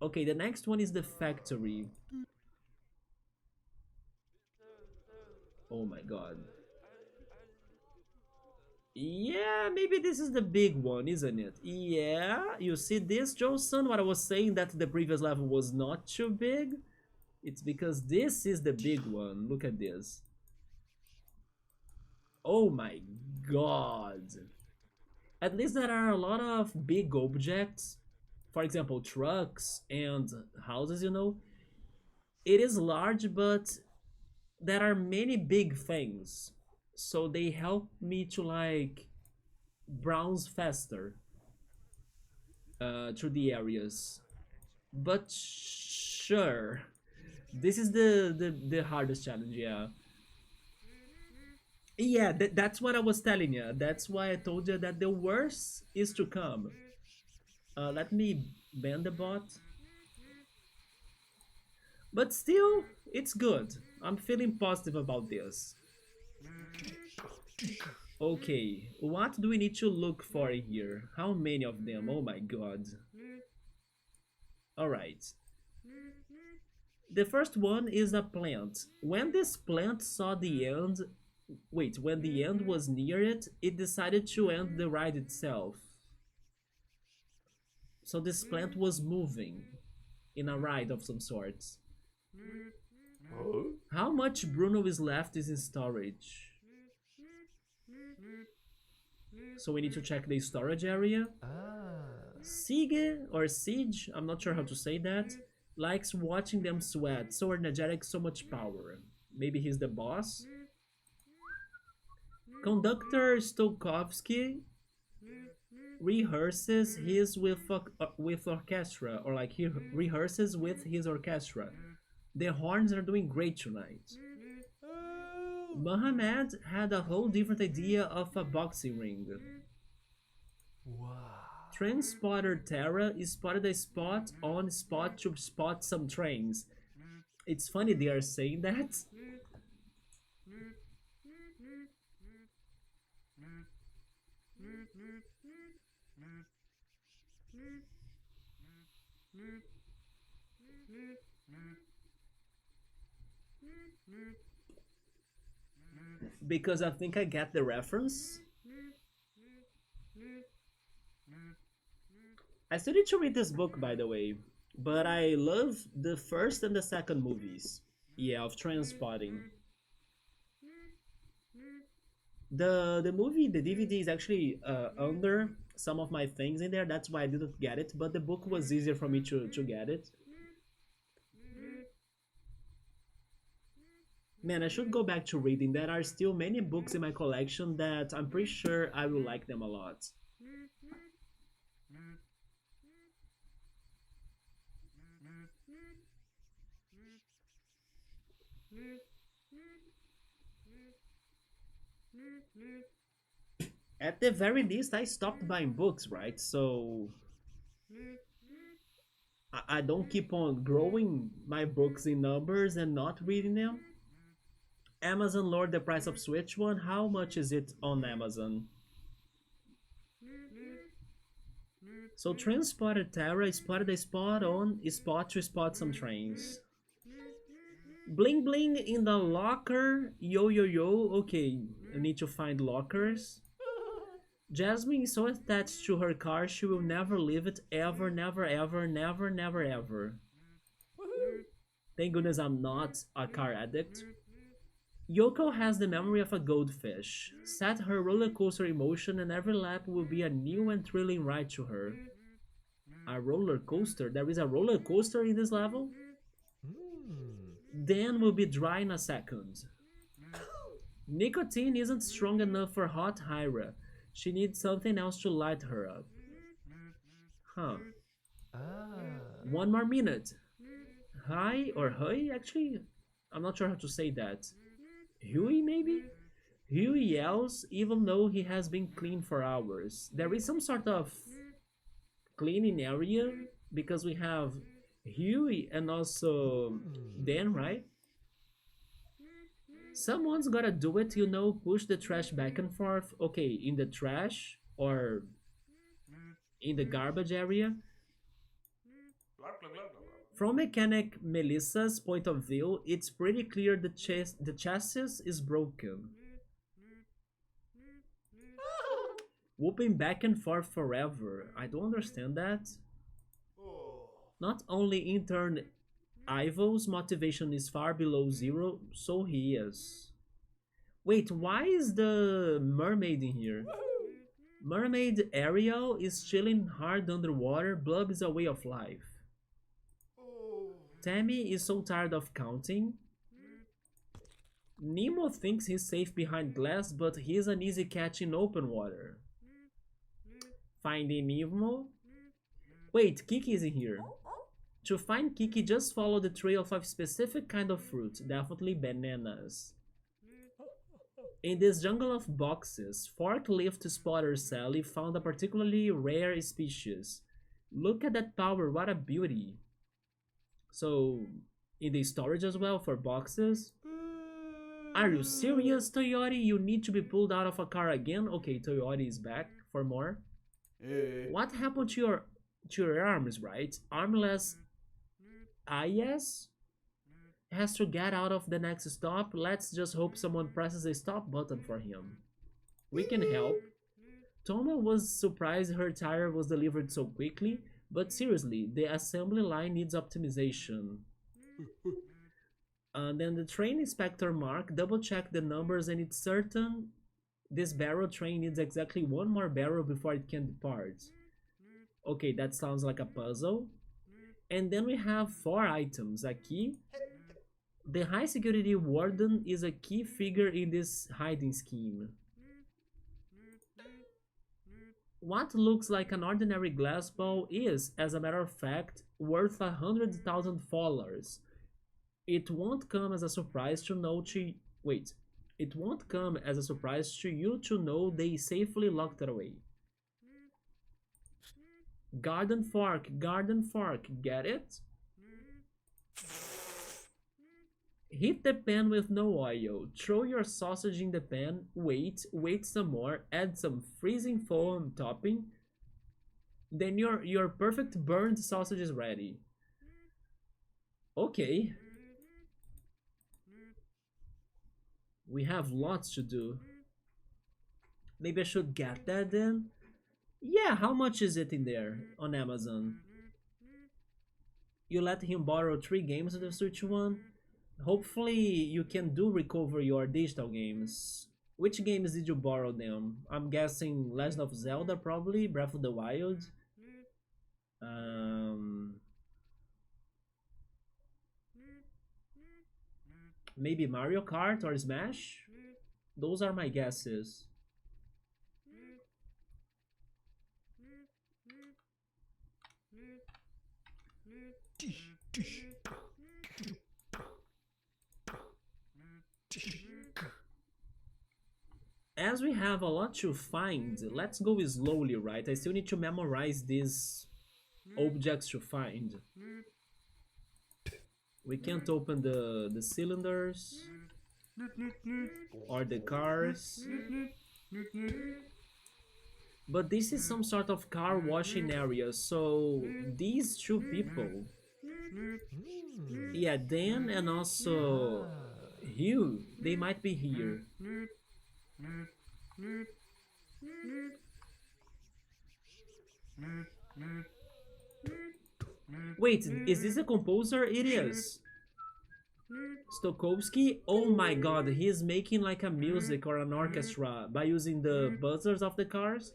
Okay, the next one is the factory. Oh my god. Yeah, maybe this is the big one, isn't it? Yeah, you see this, Johnson? What I was saying that the previous level was not too big? It's because this is the big one. Look at this. Oh my god. At least there are a lot of big objects. For example, trucks and houses, you know. It is large, but there are many big things. So they help me to like browse faster through the areas. But sure, this is the hardest challenge. Yeah, yeah. That's what I was telling you. That's why I told you that the worst is to come. Let me bend the bot, but still, it's good. I'm feeling positive about this. Okay, what do we need to look for here? How many of them? Oh my god. Alright. The first one is a plant. When this plant saw the end, wait, when the end was near it, it decided to end the ride itself. So this plant was moving in a ride of some sorts. Huh? How much Bruno is left is in storage. So we need to check the storage area. Ah. Siege or Siege, I'm not sure how to say that, likes watching them sweat. So energetic, so much power. Maybe he's the boss? Conductor Stokowski rehearses his with orchestra, or like he rehearses with his orchestra. The horns are doing great tonight. Oh. Mohammed had a whole different idea of a boxing ring. Wow. Transporter Terra spotted a spot on spot to spot some trains. It's funny they are saying that. Because I think I get the reference. I still need to read this book, by the way, but I love the first and the second movies. Yeah, of Transpotting. The movie, the DVD is actually under some of my things in there. That's why I didn't get it. But the book was easier for me to get it. Man, I should go back to reading. There are still many books in my collection that I'm pretty sure I will like them a lot. At the very least, I stopped buying books, right? So I don't keep on growing my books in numbers and not reading them. Amazon lowered the price of Switch One. How much is it on Amazon? So Transported Terra spotted a spot on spot to spot some trains. Bling bling in the locker. Yo yo yo. Okay, I need to find lockers. Jasmine is so attached to her car she will never leave it ever, never, ever, never, never, ever. Woohoo. Thank goodness I'm not a car addict. Yoko has the memory of a goldfish. Set her roller coaster in motion and every lap will be a new and thrilling ride to her. A roller coaster? There is a roller coaster in this level? Mm. Dan will be dry in a second. Nicotine isn't strong enough for Hot Hyra. She needs something else to light her up. Huh. Ah. 1 more minute. Hi or Hui, actually? I'm not sure how to say that. Huey, maybe? Huey yells even though he has been clean for hours. There is some sort of cleaning area because we have Huey and also Hmm. Dan, right? Someone's gotta do it, you know, push the trash back and forth. Okay, in the trash or in the garbage area. From mechanic Melissa's point of view, it's pretty clear the chassis is broken. Whooping back and forth forever. I don't understand that. Not only intern Ivo's motivation is far below zero, so he is. Wait, why is the mermaid in here? Mermaid Ariel is chilling hard underwater. Blub is a way of life. Tammy is so tired of counting. Nemo thinks he's safe behind glass, but he's an easy catch in open water. Finding Nemo? Wait, Kiki is in here. To find Kiki, just follow the trail of a specific kind of fruit, definitely bananas. In this jungle of boxes, forklift spotter Sally found a particularly rare species. Look at that power, what a beauty. So, in the storage as well for boxes? Are you serious, Toyota? You need to be pulled out of a car again? Okay, Toyota is back for more. What happened to your arms, right? Armless IS has to get out of the next stop. Let's just hope someone presses a stop button for him. We can help. Toma was surprised her tire was delivered so quickly, but seriously, the assembly line needs optimization. Then the train inspector Mark double checked the numbers and it's certain this barrel train needs exactly one more barrel before it can depart. Okay, that sounds like a puzzle. And then we have 4 items. A key. The high security warden is a key figure in this hiding scheme. What looks like an ordinary glass ball is, as a matter of fact, worth $100,000. It won't come as a surprise to know wait. It won't come as a surprise to you to know they safely locked it away. Garden fork, get it? Heat the pan with no oil. Throw your sausage in the pan, wait some more, add some freezing foam topping. Then your perfect burned sausage is ready. Okay. We have lots to do. Maybe I should get that then? Yeah, how much is it in there on Amazon? You let him borrow 3 games of the Switch one? Hopefully you can recover your digital games. Which games did you borrow them? I'm guessing Legend of Zelda probably, Breath of the Wild. Maybe Mario Kart or Smash? Those are my guesses. As we have a lot to find, let's go slowly, right? I still need to memorize these objects to find. We can't open the cylinders or the cars. But this is some sort of car washing area, so these 2 people, yeah, Dan and also Hugh, they might be here. Wait, is this a composer? It is. Stokowski? Oh my god, he is making like a music or an orchestra by using the buzzers of the cars?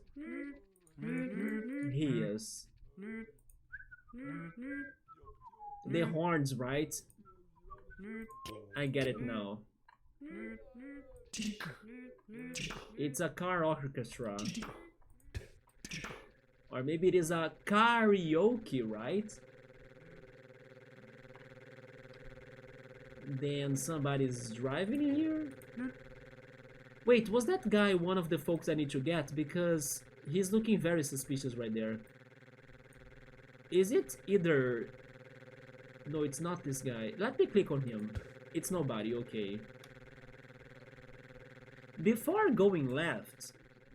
He is. The horns, right? I get it now. It's a car orchestra. Or maybe it is a karaoke, right? Then somebody's driving here? Wait, was that guy one of the folks I need to get? Because he's looking very suspicious right there. Is it either... No, it's not this guy. Let me click on him. It's nobody, okay. Before going left,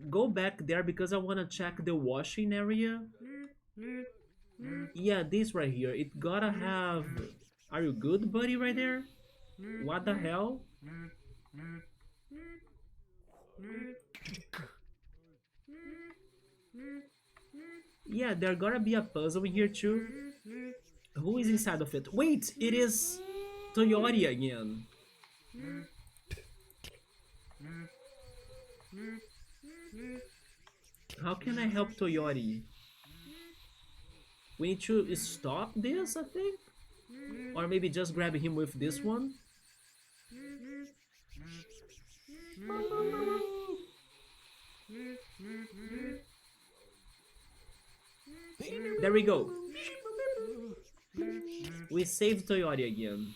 go back there because I want to check the washing area. Yeah, this right here. It gotta have... Are you good, buddy, right there? What the hell? Yeah, there gotta be a puzzle in here too. Who is inside of it? Wait, it is Toyori again. How can I help Toyori? We need to stop this, I think? Or maybe just grab him with this one? There we go. We saved Toyori again.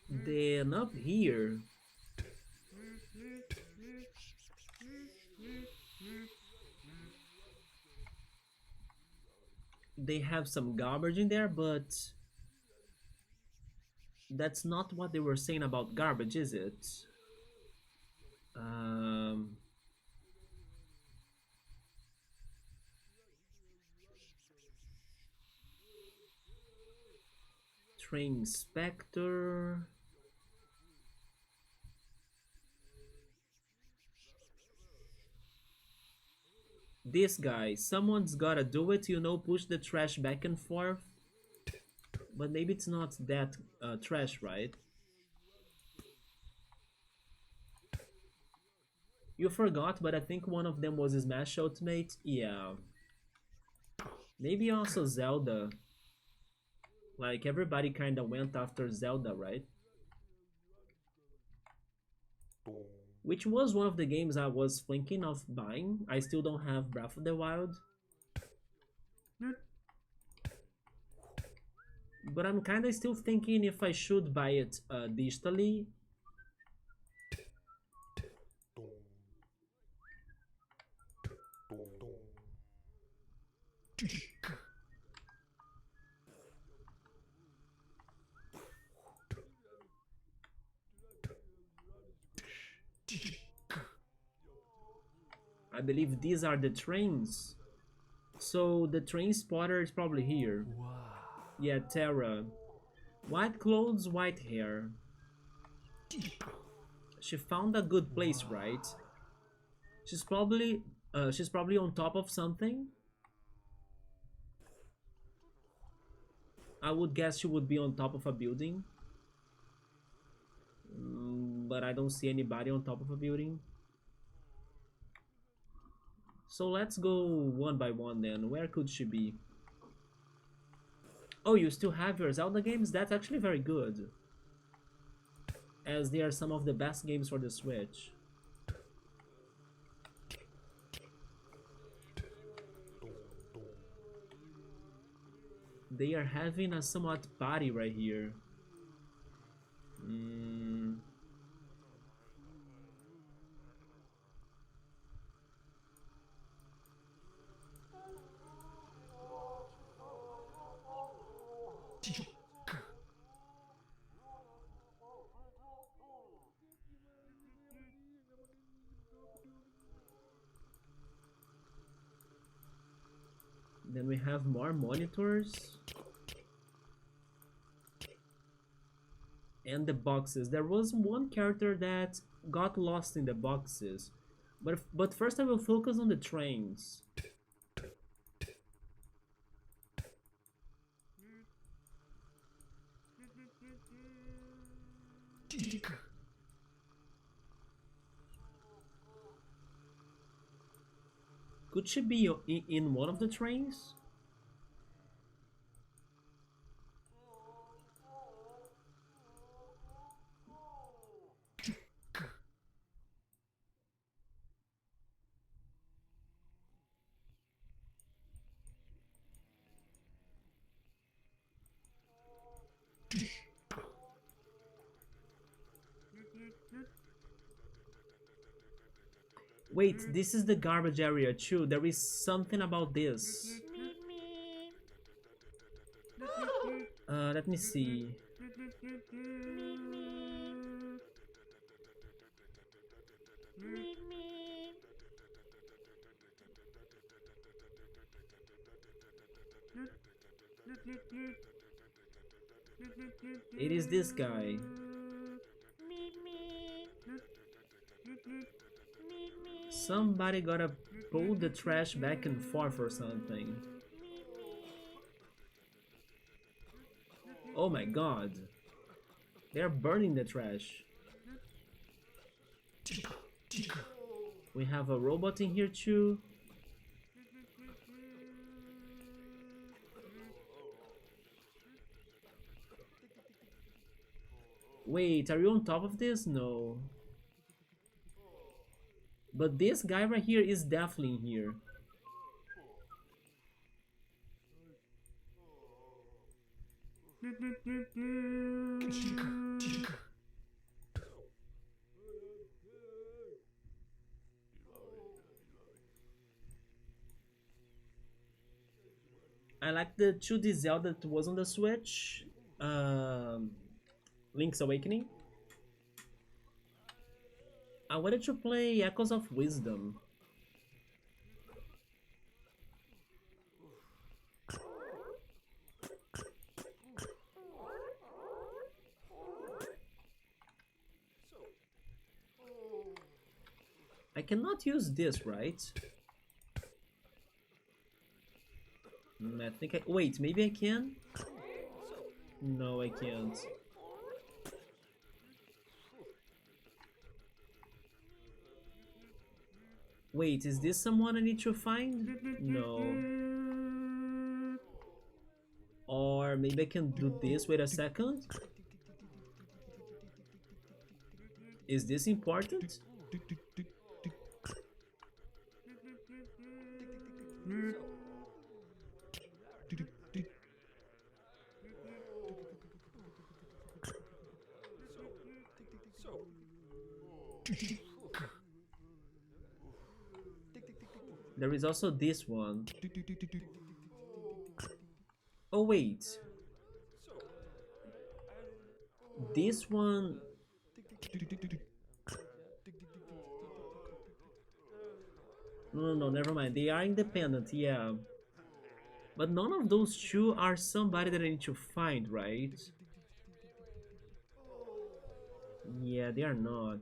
Then up here... They have some garbage in there, but... That's not what they were saying about garbage, is it? Train inspector... This guy, someone's gotta do it, you know, push the trash back and forth. But maybe it's not that trash, right? You forgot, but I think one of them was Smash Ultimate. Yeah. Maybe also Zelda. Like, everybody kinda went after Zelda, right? Which was one of the games I was thinking of buying. I still don't have Breath of the Wild. But I'm kinda still thinking if I should buy it digitally. I believe these are the trains. So the train spotter is probably here. Wow. Yeah, Terra. White clothes, white hair. She found a good place, right? She's probably on top of something. I would guess she would be on top of a building. But I don't see anybody on top of a building. So let's go one by one then. Where could she be? Oh, you still have your Zelda games? That's actually very good, as they are some of the best games for the Switch. They are having a somewhat party right here. Then we have more monitors. And the boxes. There was one character that got lost in the boxes. But first I will focus on the trains. Could she be in one of the trains? Wait, this is the garbage area too. There is something about this. Let me see. It is this guy. Somebody gotta pull the trash back and forth or something. Oh my god. They're burning the trash. We have a robot in here too. Wait, are you on top of this? No. But this guy right here is definitely in here. I like the 2D Zelda that was on the Switch. Um, Link's Awakening. I wanted to play Echoes of Wisdom. I cannot use this, right? I think I... Wait, maybe I can? No, I can't. Wait, is this someone I need to find? No. Or maybe I can do this, wait a second. Is this important? There is also this one. Oh wait. This one... No, never mind. They are independent, yeah. But none of those two are somebody that I need to find, right? Yeah, they are not.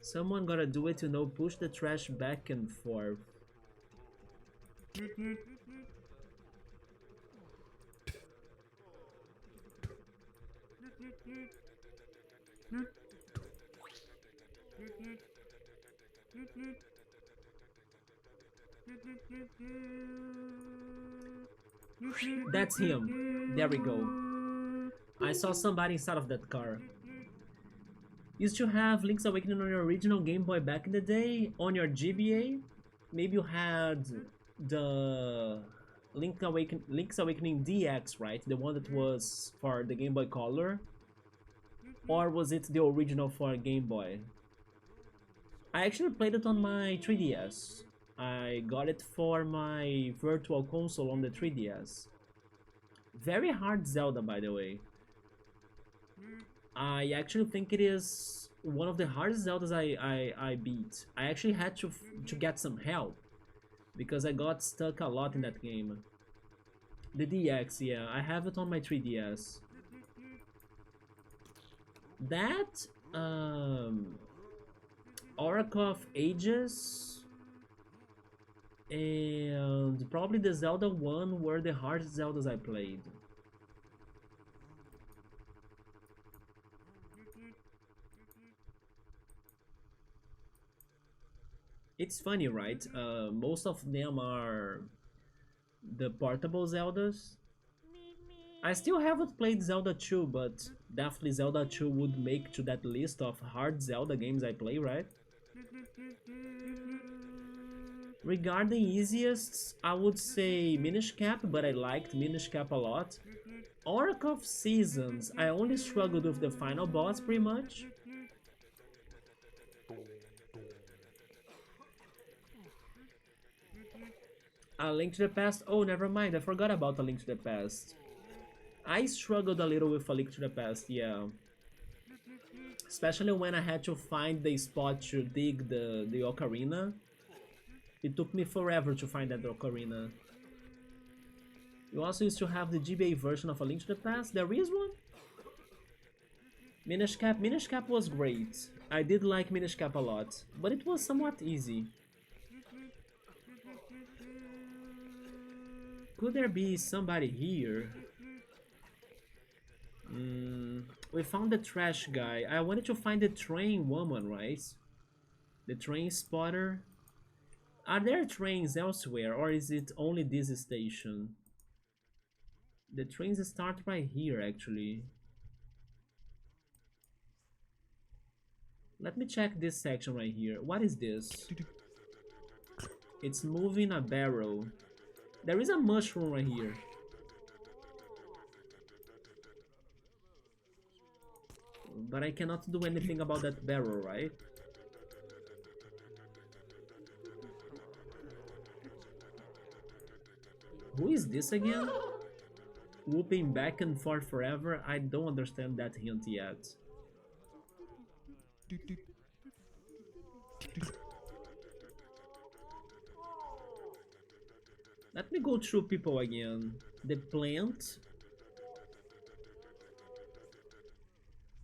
Someone gotta do it, push the trash back and forth. That's him. There we go. I saw somebody inside of that car. Used to have Link's Awakening on your original Game Boy back in the day, on your GBA. Maybe you had the Link's Awakening DX, right? The one that was for the Game Boy Color. Or was it the original for Game Boy? I actually played it on my 3DS. I got it for my Virtual Console on the 3DS. Very hard Zelda, by the way. I actually think it is one of the hardest Zeldas I beat. I actually had to get some help because I got stuck a lot in that game. The DX, yeah, I have it on my 3DS. That, Oracle of Ages and probably the Zelda 1 were the hardest Zeldas I played. It's funny, right? Most of them are the portable Zeldas. I still haven't played Zelda 2, but definitely Zelda 2 would make to that list of hard Zelda games I play, right? Regarding easiest, I would say Minish Cap, but I liked Minish Cap a lot. Arc of Seasons, I only struggled with the final boss pretty much. A Link to the Past, oh never mind, I forgot about A Link to the Past. I struggled a little with A Link to the Past, yeah. Especially when I had to find the spot to dig the ocarina. It took me forever to find that ocarina. You also used to have the GBA version of A Link to the Past. There is one? Minish Cap. Minish Cap was great. I did like Minish Cap a lot, but it was somewhat easy. Could there be somebody here? We found the trash guy. I wanted to find the train woman, right? The train spotter. Are there trains elsewhere, or is it only this station? The trains start right here, actually. Let me check this section right here. What is this? It's moving a barrel. There is a mushroom right here. But I cannot do anything about that barrel, right? Who is this again? Whooping back and forth forever? I don't understand that hint yet. Let me go through people again. The plant.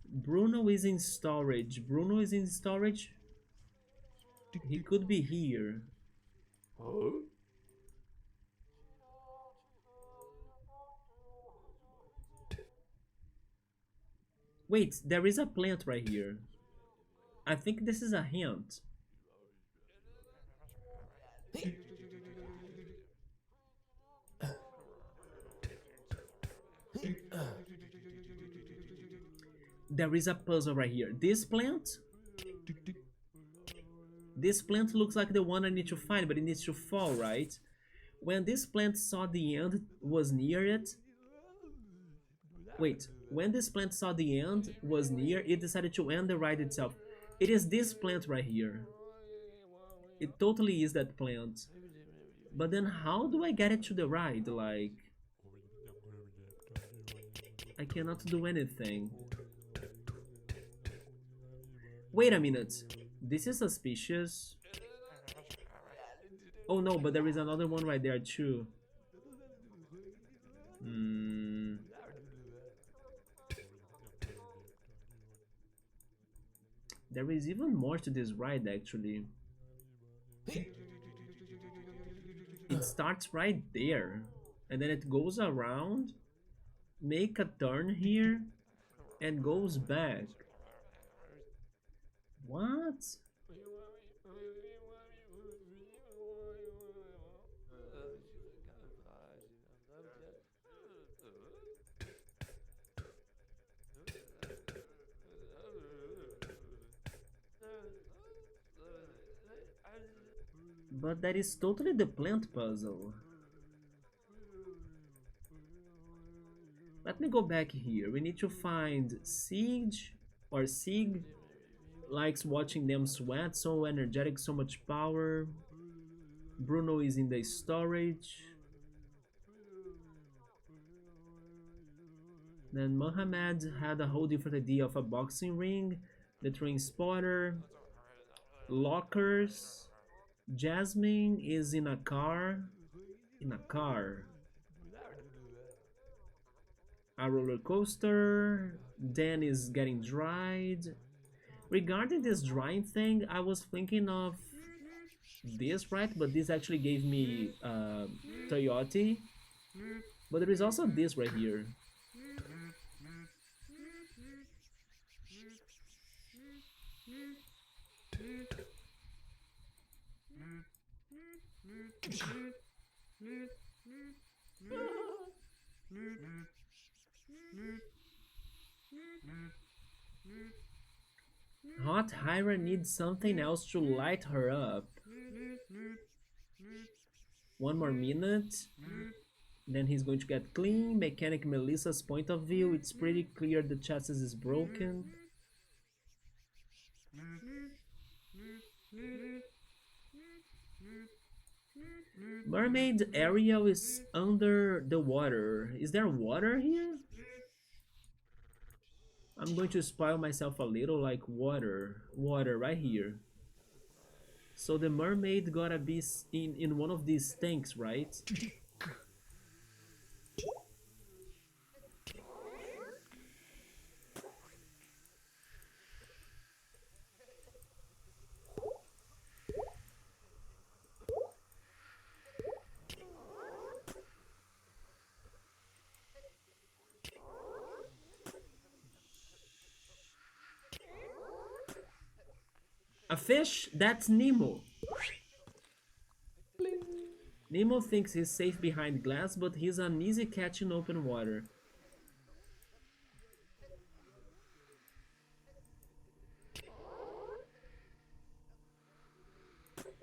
Bruno is in storage. Bruno is in storage? He could be here. Wait, there is a plant right here. I think this is a hint. There is a puzzle right here. This plant? This plant looks like the one I need to find, but it needs to fall, right? When this plant saw the end was near it... Wait, when this plant saw the end was near, it decided to end the ride itself. It is this plant right here. It totally is that plant. But then how do I get it to the ride? Like... I cannot do anything. Wait a minute. This is suspicious. Oh no, but there is another one right there too. There is even more to this ride actually. It starts right there. And then it goes around, make a turn here, and goes back. What? But that is totally the plant puzzle. Let me go back here. We need to find Siege or Sig. Likes watching them sweat, so energetic, so much power. Bruno is in the storage. Then Mohammed had a whole different idea of a boxing ring. The train spotter. Lockers. Jasmine is in a car. In a car. A roller coaster. Dan is getting dried. Regarding this drying thing, I was thinking of this, right? But this actually gave me Toyota. But there is also this right here. Hot Hyra needs something else to light her up. One more minute. Then he's going to get clean. Mechanic Melissa's point of view. It's pretty clear the chassis is broken. Mermaid Ariel is under the water. Is there water here? I'm going to spoil myself a little, like water. Water right here. So the mermaid gotta be in one of these tanks, right? A fish? That's Nemo. Nemo thinks he's safe behind glass, but he's an easy catch in open water.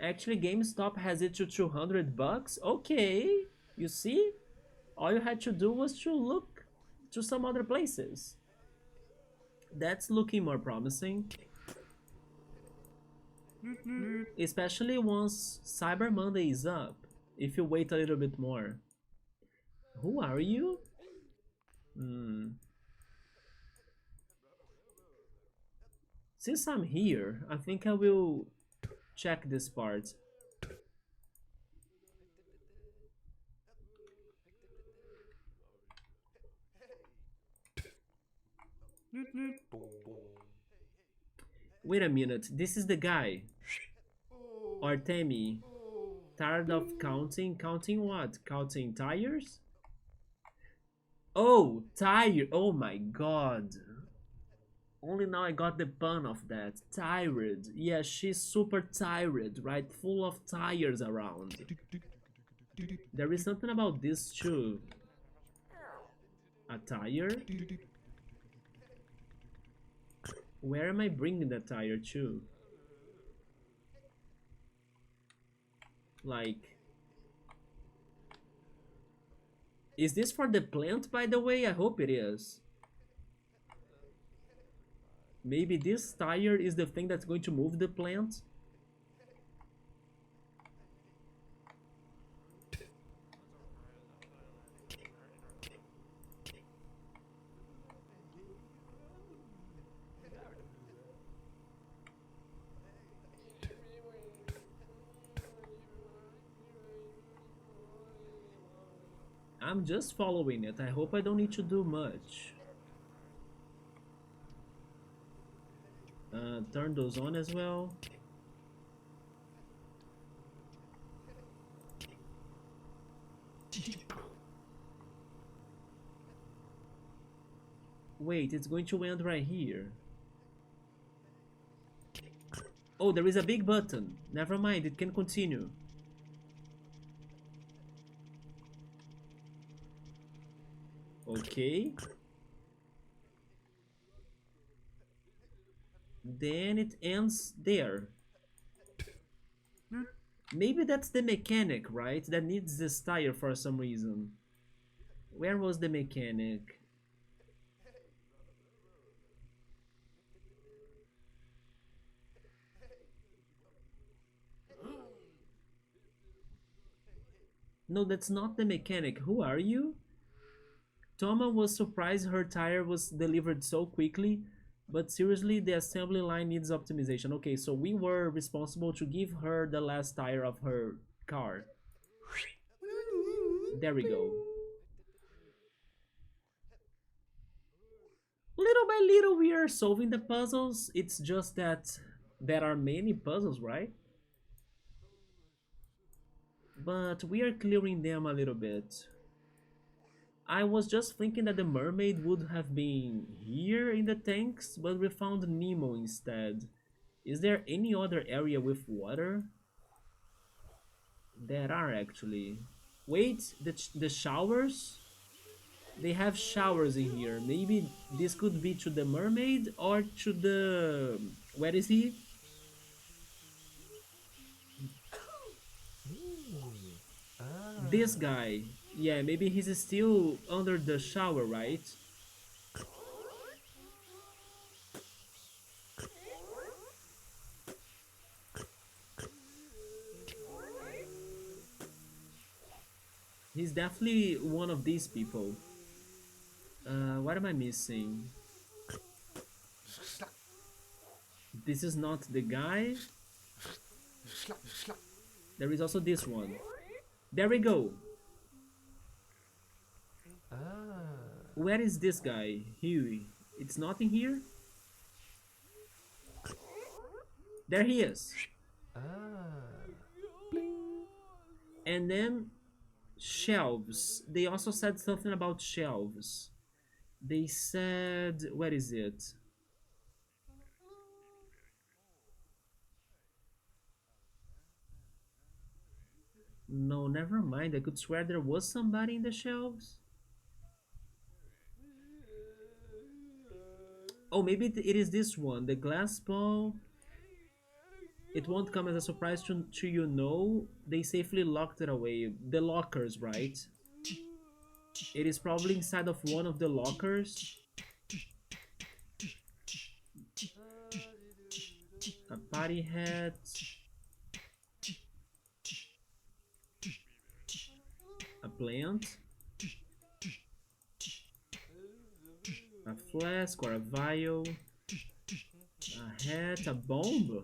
Actually, GameStop has it to 200 bucks. Okay, you see? All you had to do was to look to some other places. That's looking more promising. Especially once Cyber Monday is up. If you wait a little bit more. Who are you? Hmm. Since I'm here, I think I will check this part. Wait a minute, this is the guy. Artemi. Tired of counting? Counting what? Counting tires? Oh, tire. Oh my god. Only now I got the pun of that. Tired. Yeah, she's super tired, right? Full of tires around. There is something about this too. A tire? Where am I bringing the tire to? Like, is this for the plant, by the way? I hope it is. Maybe this tire is the thing that's going to move the plant? I'm just following it. I hope I don't need to do much. Turn those on as well. Wait, it's going to end right here. Oh, there is a big button. Never mind, it can continue. Okay. Then it ends there. Maybe that's the mechanic, right? That needs this tire for some reason. Where was the mechanic? No, that's not the mechanic. Who are you? Toma was surprised her tire was delivered so quickly, but seriously, the assembly line needs optimization. Okay, so we were responsible to give her the last tire of her car. There we go. Little by little, we are solving the puzzles. It's just that there are many puzzles, right? But we are clearing them a little bit. I was just thinking that the mermaid would have been here in the tanks, but we found Nemo instead. Is there any other area with water? There are actually. Wait, the showers? They have showers in here. Maybe this could be to the mermaid or to the... Where is he? This guy. Yeah, maybe he's still under the shower, right? He's definitely one of these people. What am I missing? This is not the guy. There is also this one. There we go. Ah. Where is this guy? Huey. It's not in here? There he is. Ah. Bling. And then shelves. They also said something about shelves. They said, where is it? No, never mind. I could swear there was somebody in the shelves. Oh, maybe it is this one. The glass ball. It won't come as a surprise to you know. They safely locked it away. The lockers, right? It is probably inside of one of the lockers. A party hat. A plant. A flask or a vial. A hat. A bomb.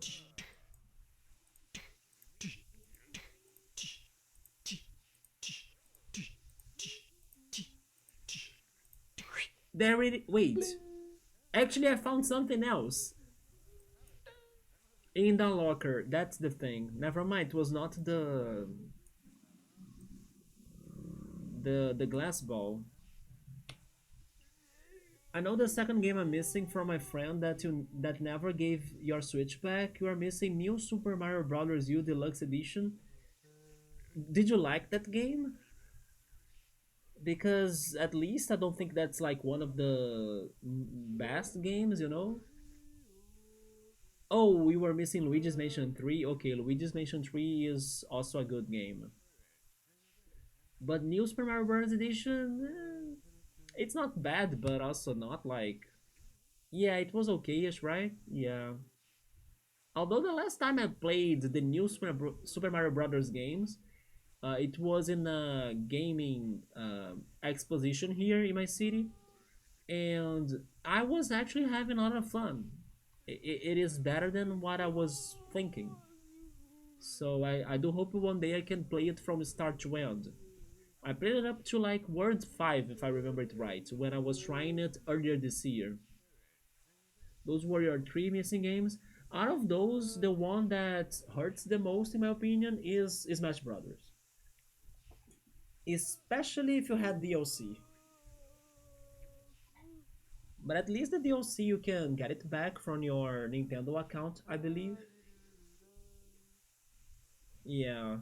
There it. Wait. Actually, I found something else. In the locker. That's the thing. Never mind. It was not the glass ball. I know the second game I'm missing from my friend that never gave your Switch back. You are missing New Super Mario Bros. U Deluxe Edition. Did you like that game? Because at least I don't think that's like one of the best games, you know? Oh, we were missing Luigi's Mansion 3. Okay, Luigi's Mansion 3 is also a good game. But New Super Mario Bros. Edition, it's not bad, but also not like. Yeah, it was okayish, right? Yeah. Although the last time I played the new Super Mario Brothers games, it was in a gaming exposition here in my city, and I was actually having a lot of fun. It is better than what I was thinking. So I do hope one day I can play it from start to end. I played it up to like World 5, if I remember it right, when I was trying it earlier this year. Those were your three missing games. Out of those, the one that hurts the most, in my opinion, is Smash Brothers. Especially if you had DLC. But at least the DLC you can get it back from your Nintendo account, I believe. Yeah.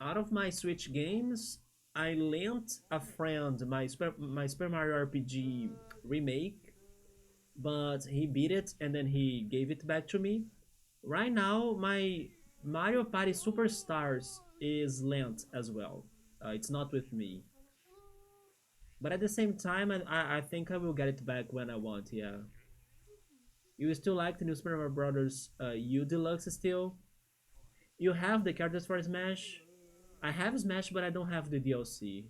Out of my Switch games, I lent a friend my Super Mario RPG remake, but he beat it and then he gave it back to me. Right now, my Mario Party Superstars is lent as well. It's not with me. But at the same time, I think I will get it back when I want, yeah. You still like the new Super Mario Brothers U Deluxe still? You have the characters for Smash? I have Smash, but I don't have the DLC.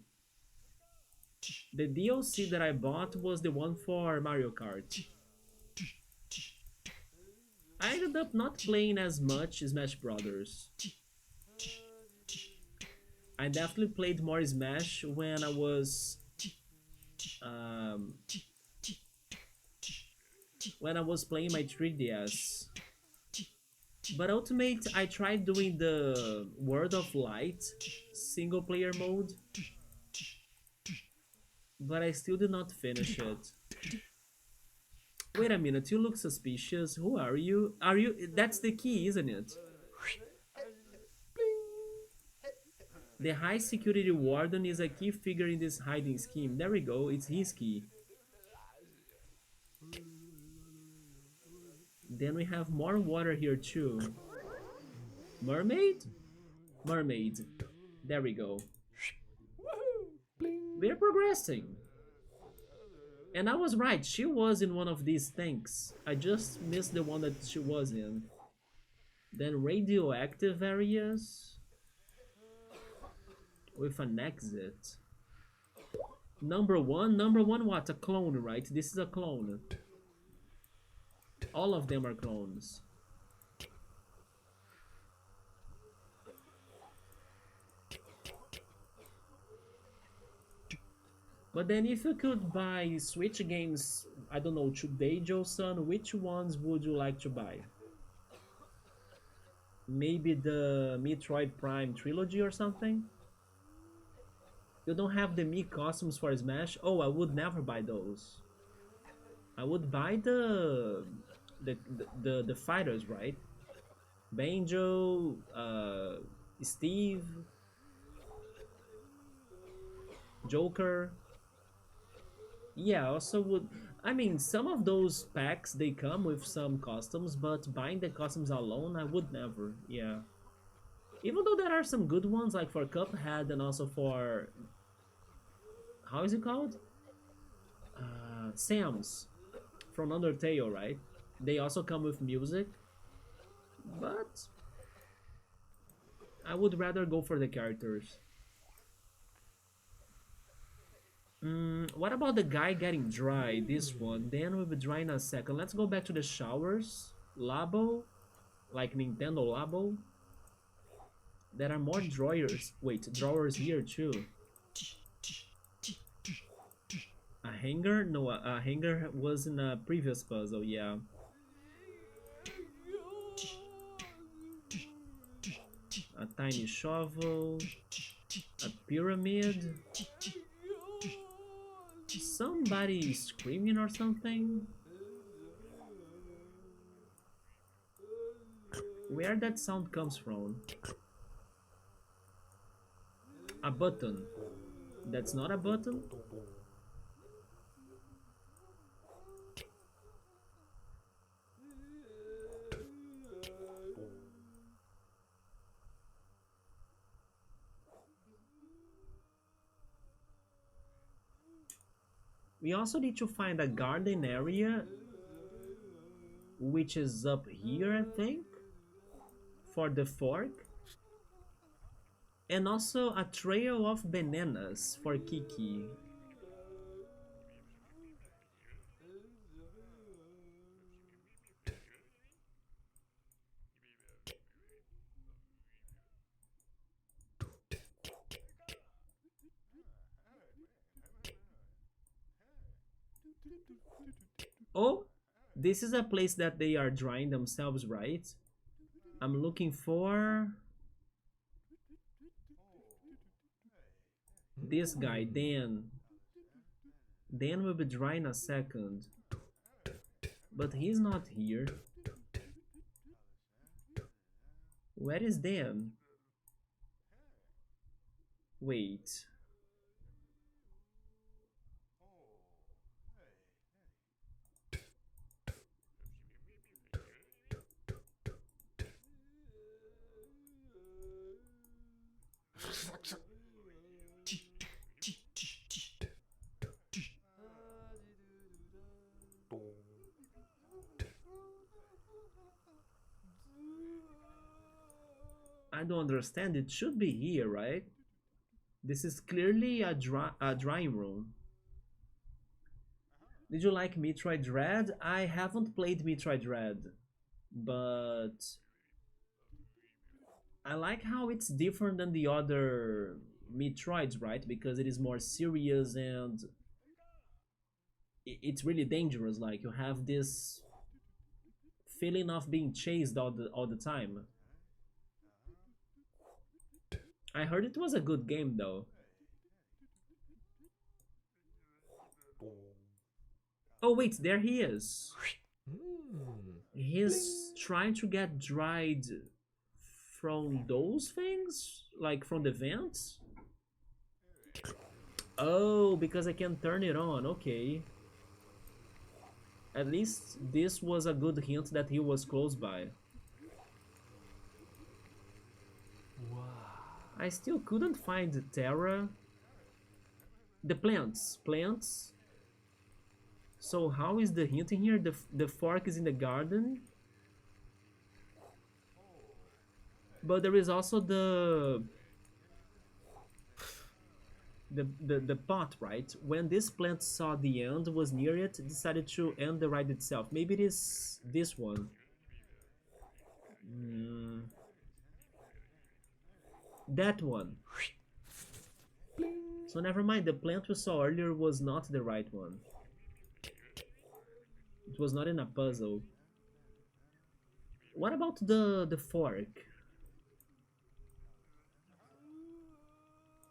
The DLC that I bought was the one for Mario Kart. I ended up not playing as much Smash Brothers. I definitely played more Smash um, when I was playing my 3DS. But Ultimate, I tried doing the World of Light single player mode, but I still did not finish it. Wait a minute, you look suspicious. Who are you? Are you? That's the key, isn't it? The high security warden is a key figure in this hiding scheme. There we go, it's his key. Then we have more water here too. Mermaid? Mermaid. There we go. We're progressing. And I was right, she was in one of these tanks. I just missed the one that she was in. Then radioactive areas with an exit. Number one what? A clone, right? This is a clone. All of them are clones. But then if you could buy Switch games, I don't know, today, Joe-san, which ones would you like to buy? Maybe the Metroid Prime trilogy or something? You don't have the Mii costumes for Smash? Oh, I would never buy those. I would buy the fighters, right? Banjo, Steve, Joker. Yeah, I also would. I mean, some of those packs they come with some costumes, but buying the costumes alone, I would never. Yeah, even though there are some good ones like for Cuphead and also for how is it called? Sam's from Undertale, right? They also come with music, but I would rather go for the characters. What about the guy getting dry? This one. Then we'll be dry in a second. Let's go back to the showers. Labo, like Nintendo Labo. There are more drawers. Wait, drawers here too. A hanger? No, a hanger was in a previous puzzle, yeah. A tiny shovel. A pyramid. Somebody screaming or something? Where that sound comes from? A button. That's not a button? We also need to find a garden area, which is up here, I think, for the fork. And also a trail of bananas for Kiki. Oh, this is a place that they are drying themselves, right? I'm looking for this guy, Dan. Dan will be dry in a second. But he's not here. Where is Dan? Wait. I don't understand. It should be here, right? This is clearly a drying room. Did you like Metroid Dread? I haven't played Metroid Dread, but I like how it's different than the other Metroids, right? Because it is more serious and it's really dangerous. Like you have this feeling of being chased all the time. I heard it was a good game though. Oh wait, there he is. He's trying to get dried from those things? Like from the vents? Oh, because I can turn it on, okay. At least this was a good hint that he was close by. Wow. I still couldn't find Terra. The plants. Plants. So how is the hint in here? The fork is in the garden. But there is also the pot, right? When this plant saw the end was near it, it decided to end the ride itself. Maybe it is this one. Mm, that one. Bling. So never mind, the plant we saw earlier was not the right one. It was not in a puzzle. What about the fork?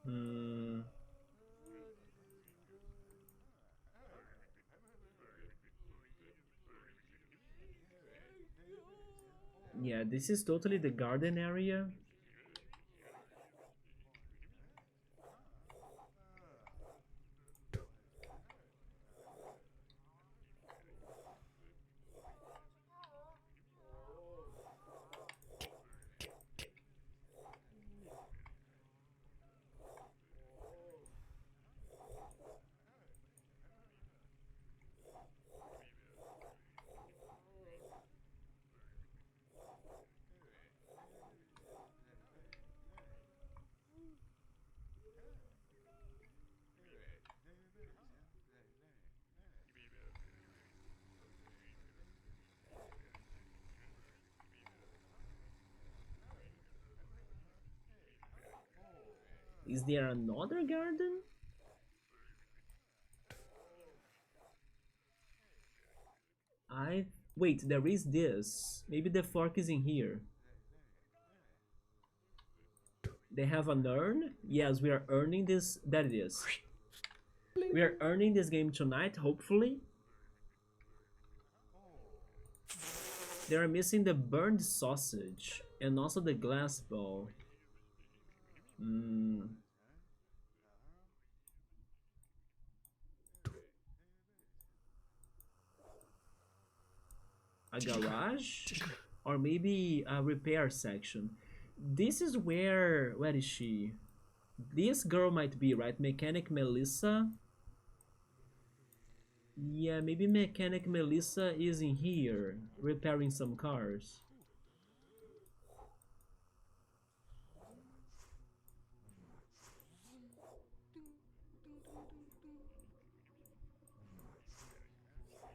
Hmm. Yeah, this is totally the garden area. Is there another garden? I wait, there is this. Maybe the fork is in here. They have an urn? Yes, we are earning this. That it is. We are earning this game tonight, hopefully. They are missing the burned sausage and also the glass ball. Mm, a garage? Or maybe a repair section. This is where is she? This girl might be, right? Mechanic Melissa. Yeah, maybe Mechanic Melissa is in here repairing some cars.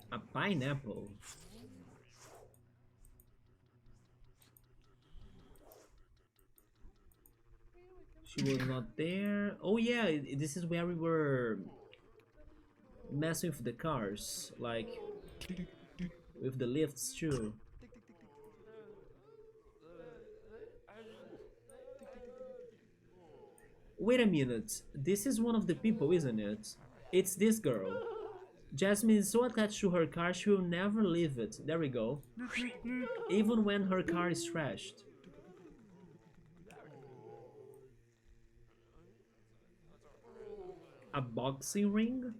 A pineapple. She was not there. Oh yeah, this is where we were messing with the cars, like with the lifts too. Wait a minute, this is one of the people, isn't it? It's this girl. Jasmine is so attached to her car she will never leave it. There we go. Even when her car is trashed. A boxing ring?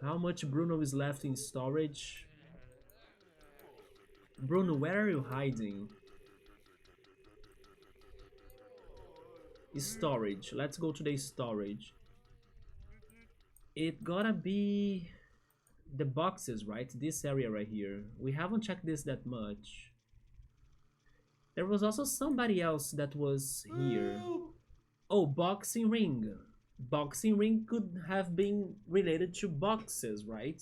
How much Bruno is left in storage? Bruno, where are you hiding? Storage. Let's go to the storage. It gotta be the boxes, right? This area right here. We haven't checked this that much. There was also somebody else that was here. Oh, boxing ring. Boxing ring could have been related to boxes, right?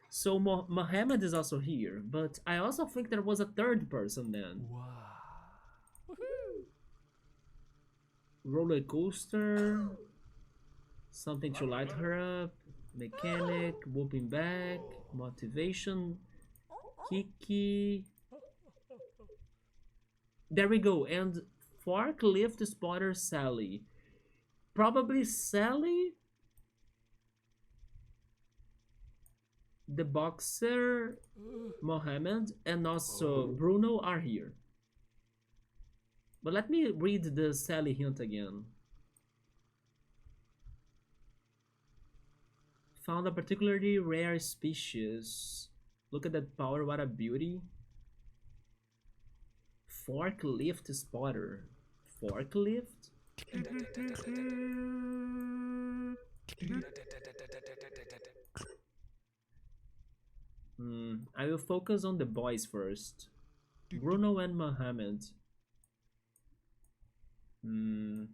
So Mohammed is also here, but I also think there was a third person then. Wow. Roller coaster, something to light her up, mechanic, whooping back, motivation, Kiki. There we go, and forklift spotter Sally. Probably Sally, the boxer, Mohammed, and also Bruno are here. But let me read the Sally hint again. Found a particularly rare species. Look at that power, what a beauty. Forklift spotter. Forklift? I will focus on the boys first. Bruno and Mohammed. Hmm.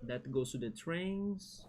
That goes to the trains.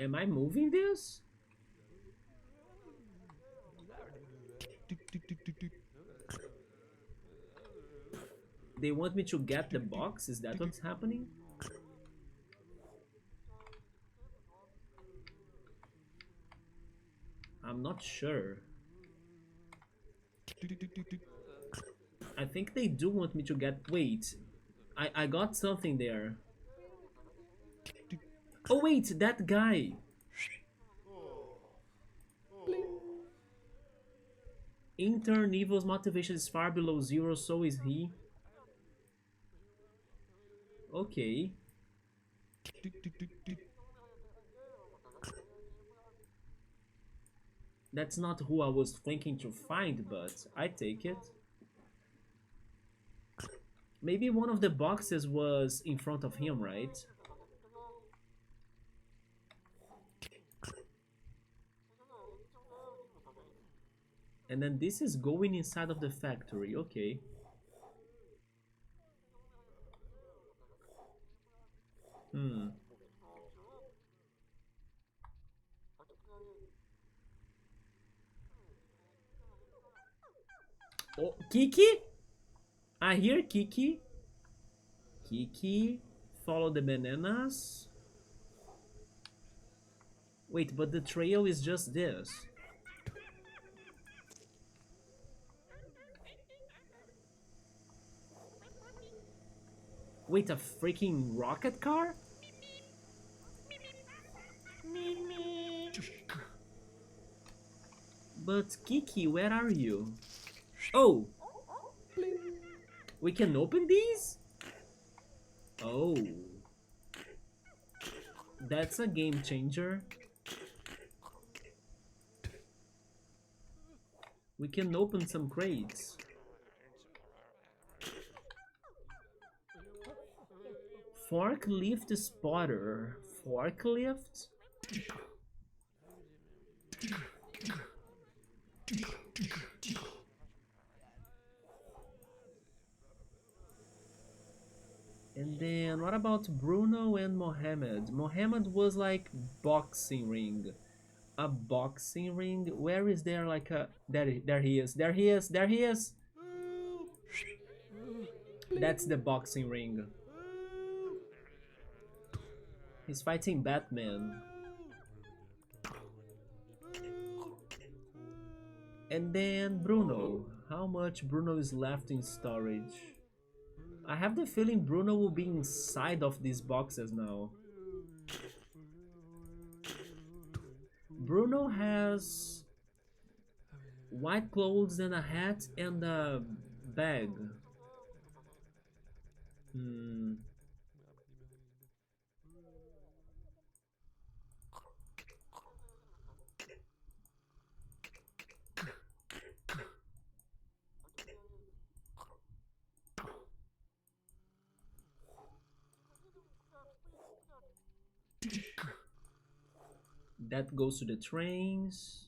Am I moving this? They want me to get the box? Is that what's happening? I'm not sure. I think they do want me to get... Wait. I got something there. Oh wait, that guy! Intern Evil's motivation is far below zero, so is he. Okay. That's not who I was thinking to find, but I take it. Maybe one of the boxes was in front of him, right? And then this is going inside of the factory, okay. Hmm. Oh, Kiki? I hear Kiki. Kiki, follow the bananas. Wait, but the trail is just this. Wait, a freaking rocket car? But Kiki, where are you? Oh! We can open these? Oh. That's a game changer. We can open some crates. Forklift spotter. Forklift? And then what about Bruno and Mohammed? Mohammed was like boxing ring. A boxing ring? Where is there like a... There he is. There he is. There he is. That's the boxing ring. He's fighting Batman. And then Bruno. How much Bruno is left in storage? I have the feeling Bruno will be inside of these boxes now. Bruno has white clothes and a hat and a bag. Hmm. That goes to the trains.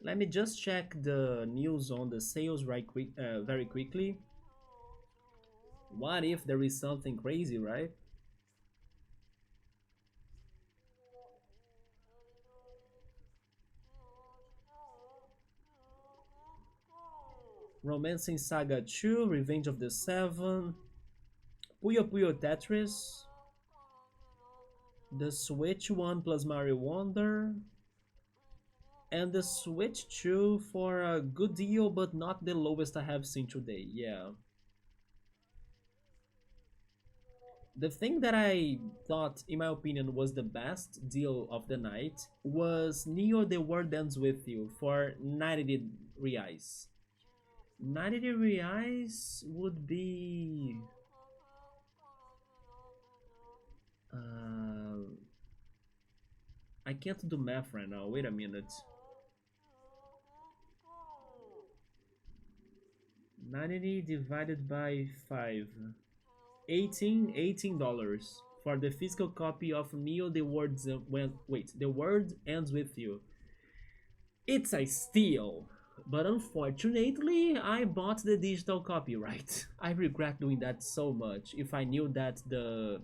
Let me just check the news on the sales very quickly. What if there is something crazy, right? Romancing Saga 2, Revenge of the Seven, Puyo Puyo Tetris, the Switch 1 plus Mario Wonder, and the Switch 2 for a good deal, but not the lowest I have seen today. Yeah. The thing that I thought, in my opinion, was the best deal of the night was Neo The World Ends With You for 90 reais. 90 reais would be. Uh, I can't do math right now. Wait a minute. 90 divided by 5. 18 dollars for the physical copy of Neo The World The World Ends With You. It's a steal, but unfortunately I bought the digital copy, right? I regret doing that so much. If I knew that the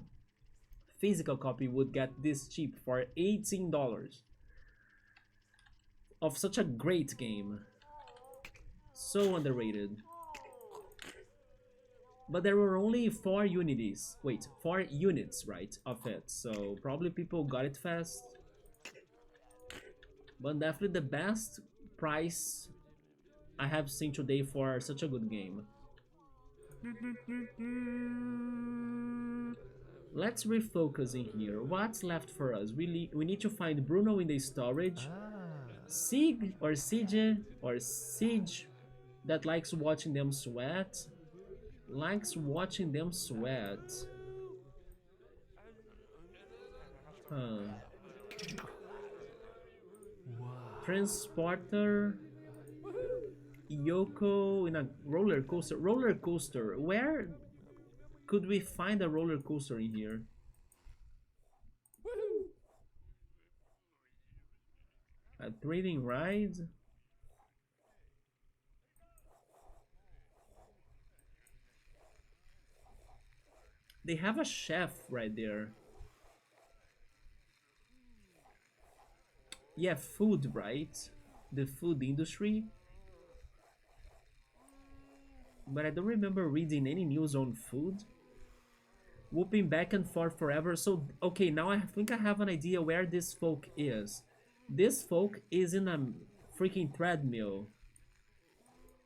physical copy would get this cheap for $18 of such a great game. So underrated. But there were only 4 units, right, of it. So probably people got it fast. But definitely the best price I have seen today for such a good game. Let's refocus in here. What's left for us? We need to find Bruno in the storage. Sig or Siege or Siege that likes watching them sweat. Likes watching them sweat. Huh. Transporter. Yoko in a roller coaster. Roller coaster. Where could we find a roller coaster in here? A thrilling ride? They have a chef right there. Yeah, food, right? The food industry. But I don't remember reading any news on food. Whooping back and forth forever. So, okay, now I think I have an idea where this folk is. This folk is in a freaking treadmill.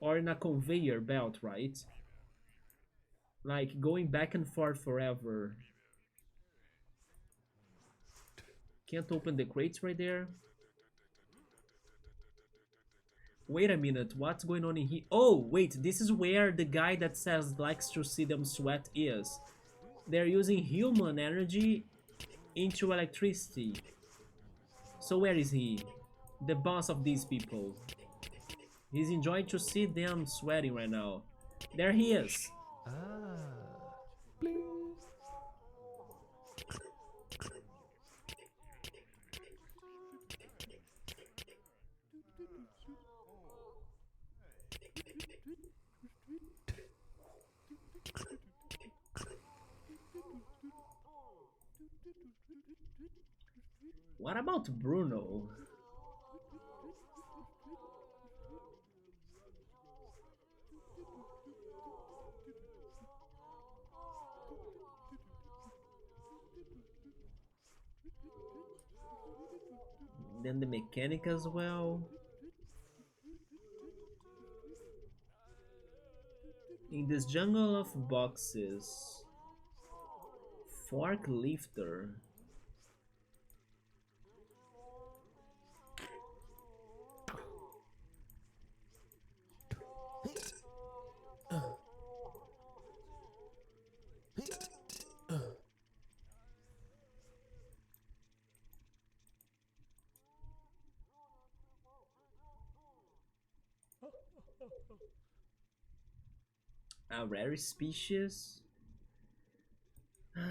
Or in a conveyor belt, right? Like, going back and forth forever. Can't open the crates right there. Wait a minute, what's going on in here? Oh, wait, this is where the guy that says likes to see them sweat is. They're using human energy into electricity. So where is he? The boss of these people. He's enjoying to see them sweating right now. There he is. Bling. What about Bruno? Then the mechanic as well. In this jungle of boxes. Fork lifter. A rare species?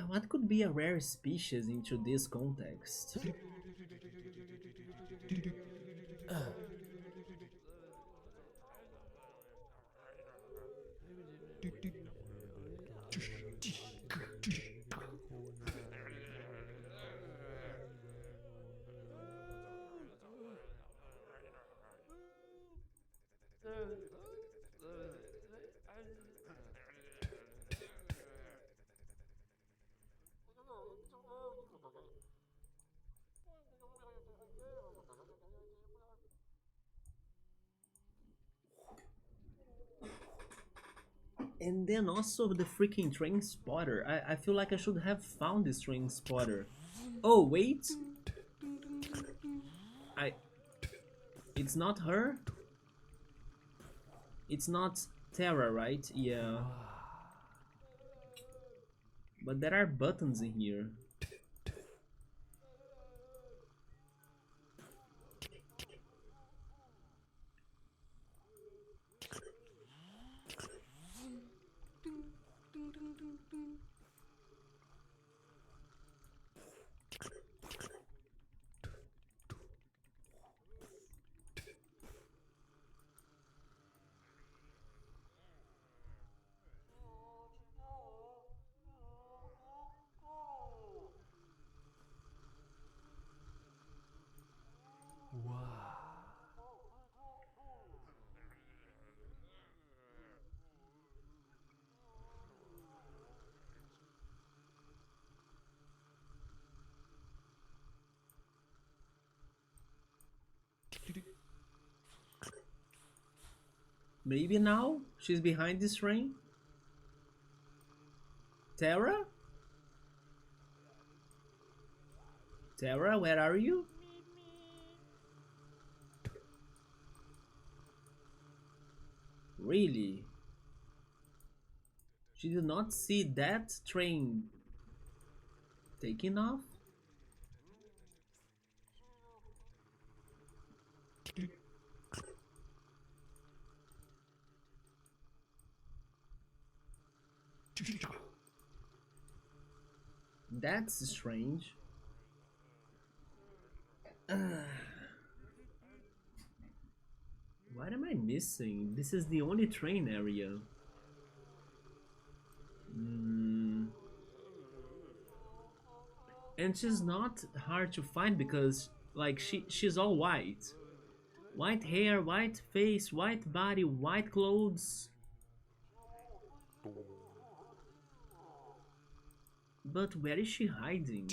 What could be a rare species into this context? And then also the freaking train spotter. I feel like I should have found this train spotter. Oh, wait. I. It's not her? It's not Terra, right? Yeah. But there are buttons in here. Maybe now she's behind this train? Terra? Terra, where are you? Really? She did not see that train taking off? That's strange. What am I missing? This is the only train area. Mm. And she's not hard to find because like she's all white. White hair, white face, white body, white clothes. But where is she hiding?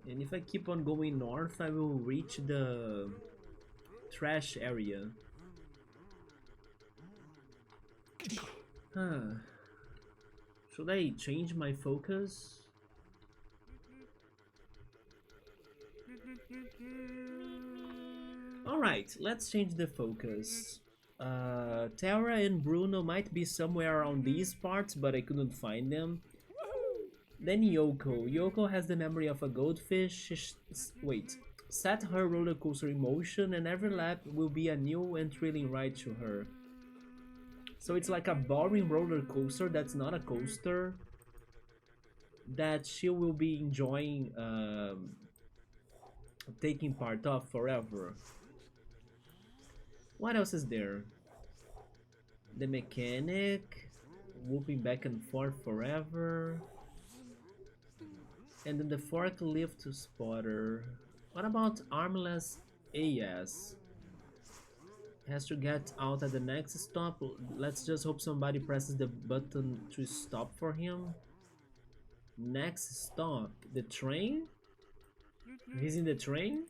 And if I keep on going north, I will reach the trash area. Huh. Should I change my focus? Alright, let's change the focus. Tara and Bruno might be somewhere around these parts, but I couldn't find them. Then Yoko. Yoko has the memory of a goldfish. Wait. Set her roller coaster in motion, and every lap will be a new and thrilling ride to her. So it's like a boring roller coaster that's not a coaster that she will be enjoying taking part of forever. What else is there? The mechanic, whooping back and forth forever. And then the forklift spotter. What about armless AS? Has to get out at the next stop. Let's just hope somebody presses the button to stop for him. Next stop. The train? He's in the train?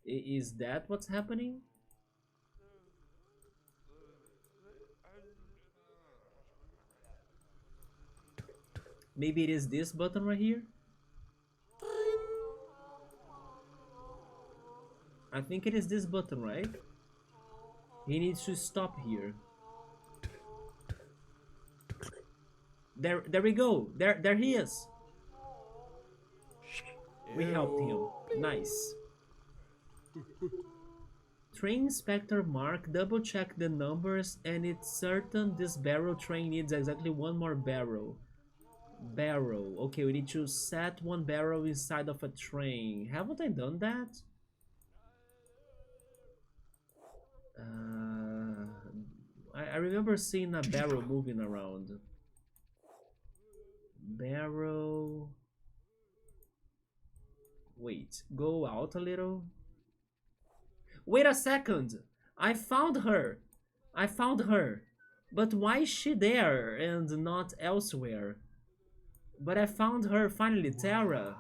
Is that what's happening? Maybe it is this button right here? I think it is this button, right? He needs to stop here. There we go. There he is. We helped him. Nice. Train Inspector Mark double check the numbers and it's certain this barrel train needs exactly one more barrel. Barrel. Okay, we need to set one barrel inside of a train. Haven't I done that? Uh, I remember seeing a barrel moving around. Barrel. Wait, go out a little. Wait a second! I found her! I found her! But why is she there and not elsewhere? But I found her finally, Tara.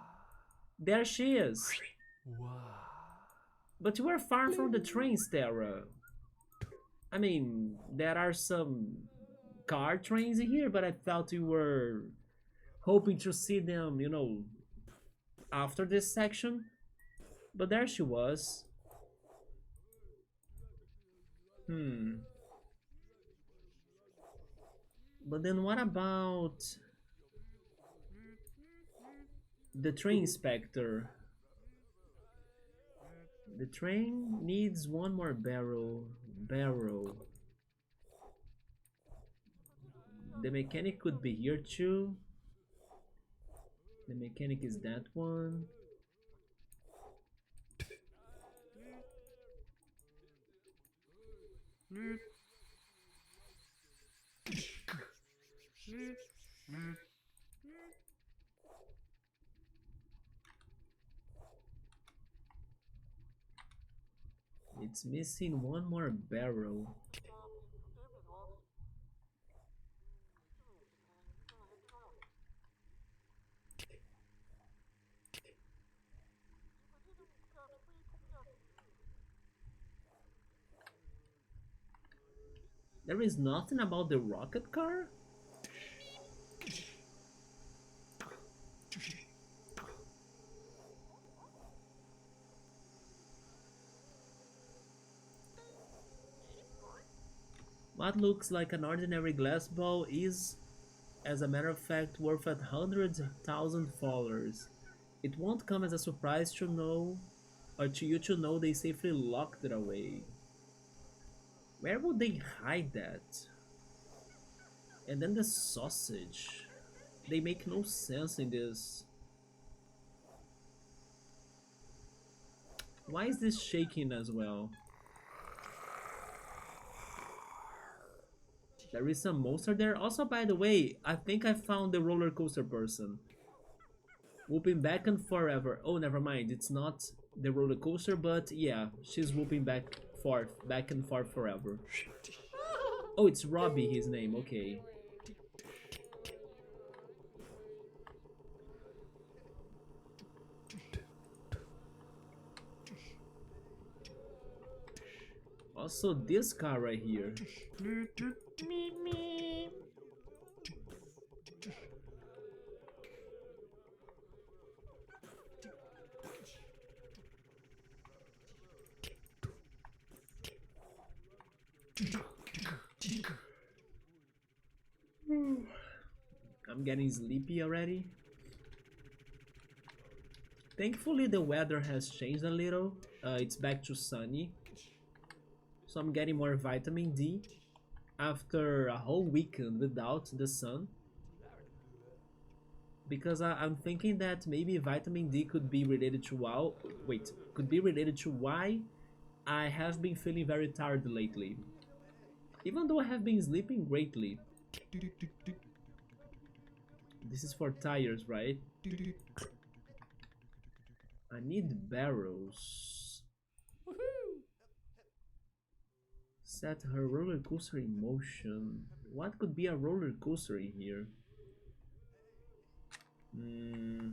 There she is. But you are far from the trains, Tara. I mean, there are some car trains in here, but I thought you were hoping to see them, you know, after this section. But there she was. But then what about the train inspector? The train needs one more barrel. Barrel. The mechanic could be here too. The mechanic is that one. It's missing one more barrel. There is nothing about the rocket car? What looks like an ordinary glass ball is, as a matter of fact, worth 100,000 dollars. It won't come as a surprise to know, or to you to know they safely locked it away. Where would they hide that? And then the sausage. They make no sense in this. Why is this shaking as well? There is some monster there. Also, by the way, I think I found the roller coaster person. Whooping back and forever. Oh, never mind. It's not the roller coaster, but yeah, she's whooping back and forth forever. Oh, it's Robbie, his name. Okay. Also, this car right here. I'm getting sleepy already. Thankfully, the weather has changed a little. It's back to sunny. So I'm getting more vitamin D after a whole weekend without the sun. Because I'm thinking that maybe vitamin D could be related to could be related to why I have been feeling very tired lately. Even though I have been sleeping greatly. This is for tires, right? I need barrels. Set her roller coaster in motion. What could be a roller coaster in here? Hmm.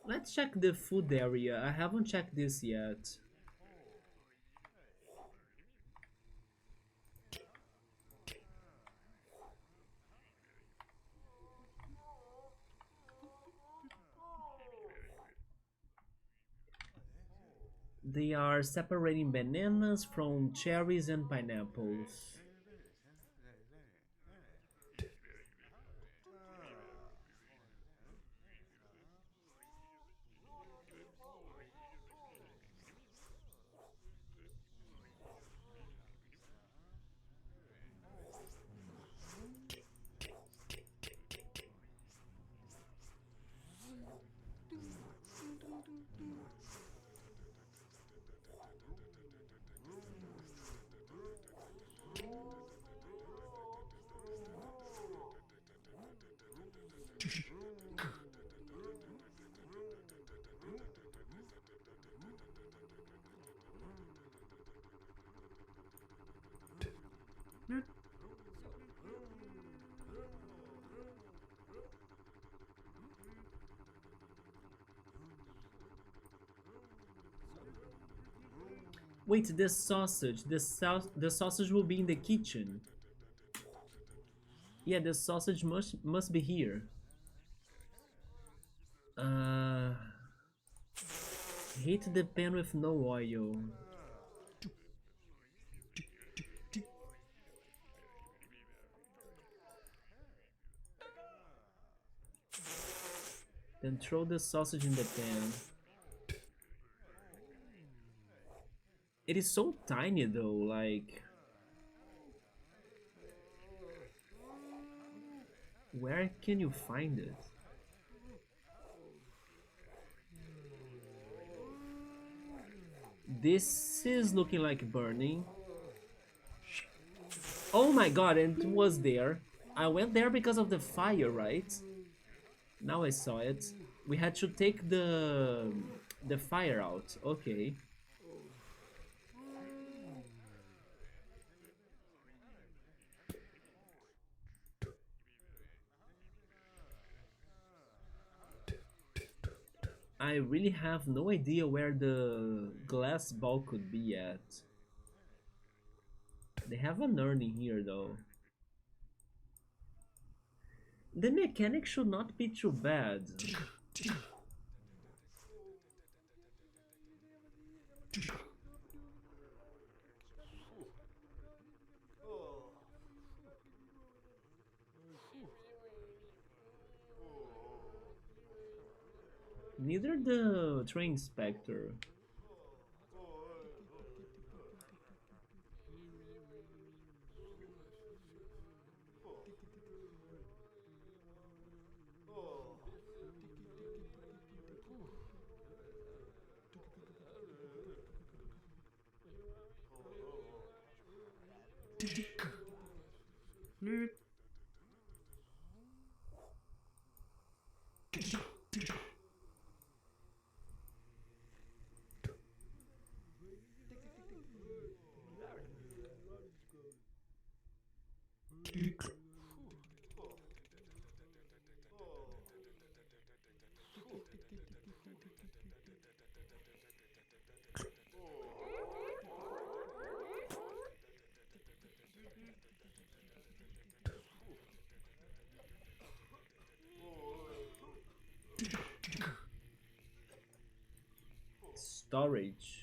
Let's check the food area. I haven't checked this yet. They are separating bananas from cherries and pineapples. Wait, this sausage. The sausage will be in the kitchen. Yeah, the sausage must be here. Uh, Heat the pan with no oil. Then throw the sausage in the pan. It is so tiny though, like... Where can you find it? This is looking like burning. Oh my god, and it was there. I went there because of the fire, right? Now I saw it. We had to take the fire out. Okay. I really have no idea where the glass ball could be at. They have an urn in here though. The mechanic should not be too bad. Neither the train inspector. storage.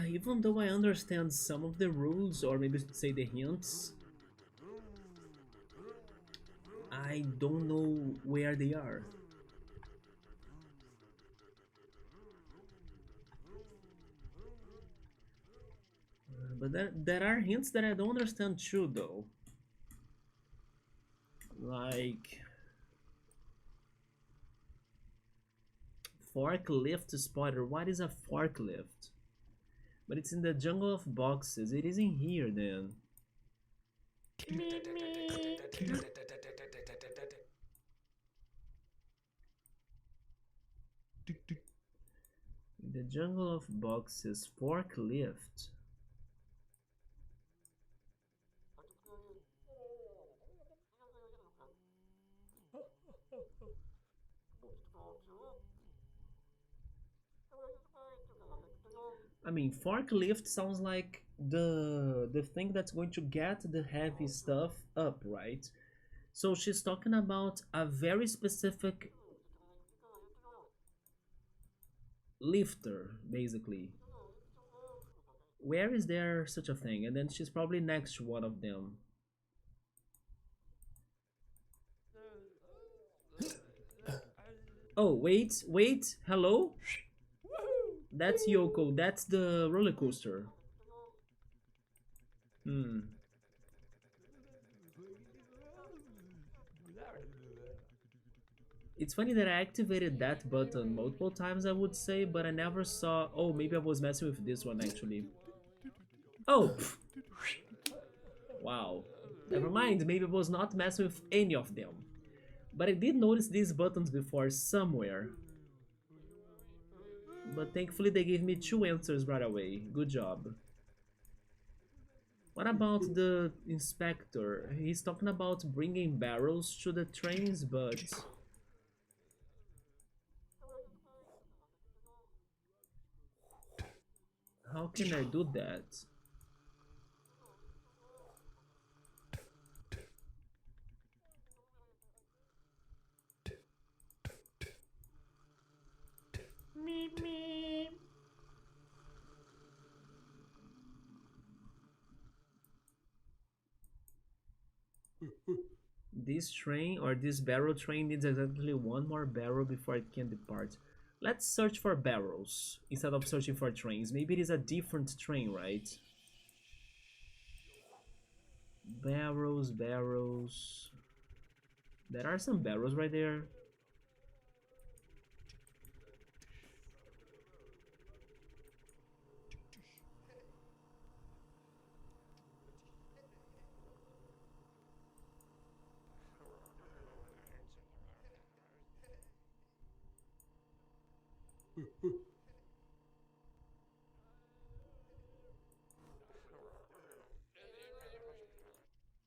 Even though I understand some of the rules, or maybe say the hints, I don't know where they are. But there are hints that I don't understand too, though. Like forklift spotter. What is a forklift? But it's in the jungle of boxes. It is in here then. In the jungle of boxes, forklift. I mean, forklift sounds like the thing that's going to get the heavy stuff up, right? So she's talking about a very specific lifter, basically. Where is there such a thing? And then she's probably next to one of them. Oh, wait, wait, hello? That's Yoko, that's the roller coaster. Hmm. It's funny that I activated that button multiple times, I would say, but I never saw... Oh, maybe I was messing with this one, actually. Oh! Wow. Never mind, maybe I was not messing with any of them. But I did notice these buttons before somewhere. But thankfully they gave me two answers right away. Good job. What about the inspector? He's talking about bringing barrels to the trains, but how can I do that? Meep meep. This train or this barrel train needs exactly one more barrel before it can depart. Let's search for barrels instead of searching for trains. Maybe it is a different train, right? Barrels, barrels. There are some barrels right there.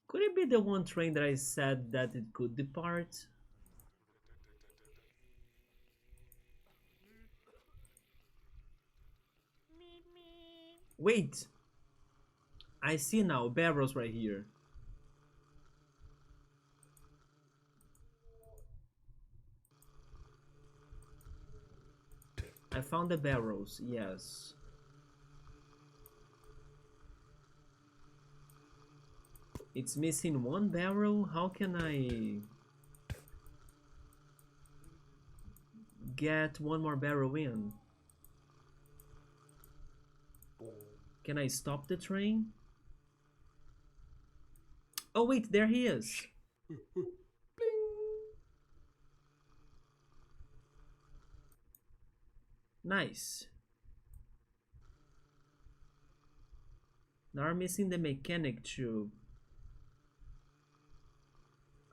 Could it be the one train that I said that it could depart? Meep meep. Wait! I see now, barrels right here. I found the barrels, yes. It's missing one barrel? How can I get one more barrel in? Can I stop the train? Oh wait, there he is. Nice. Now I'm missing the mechanic too.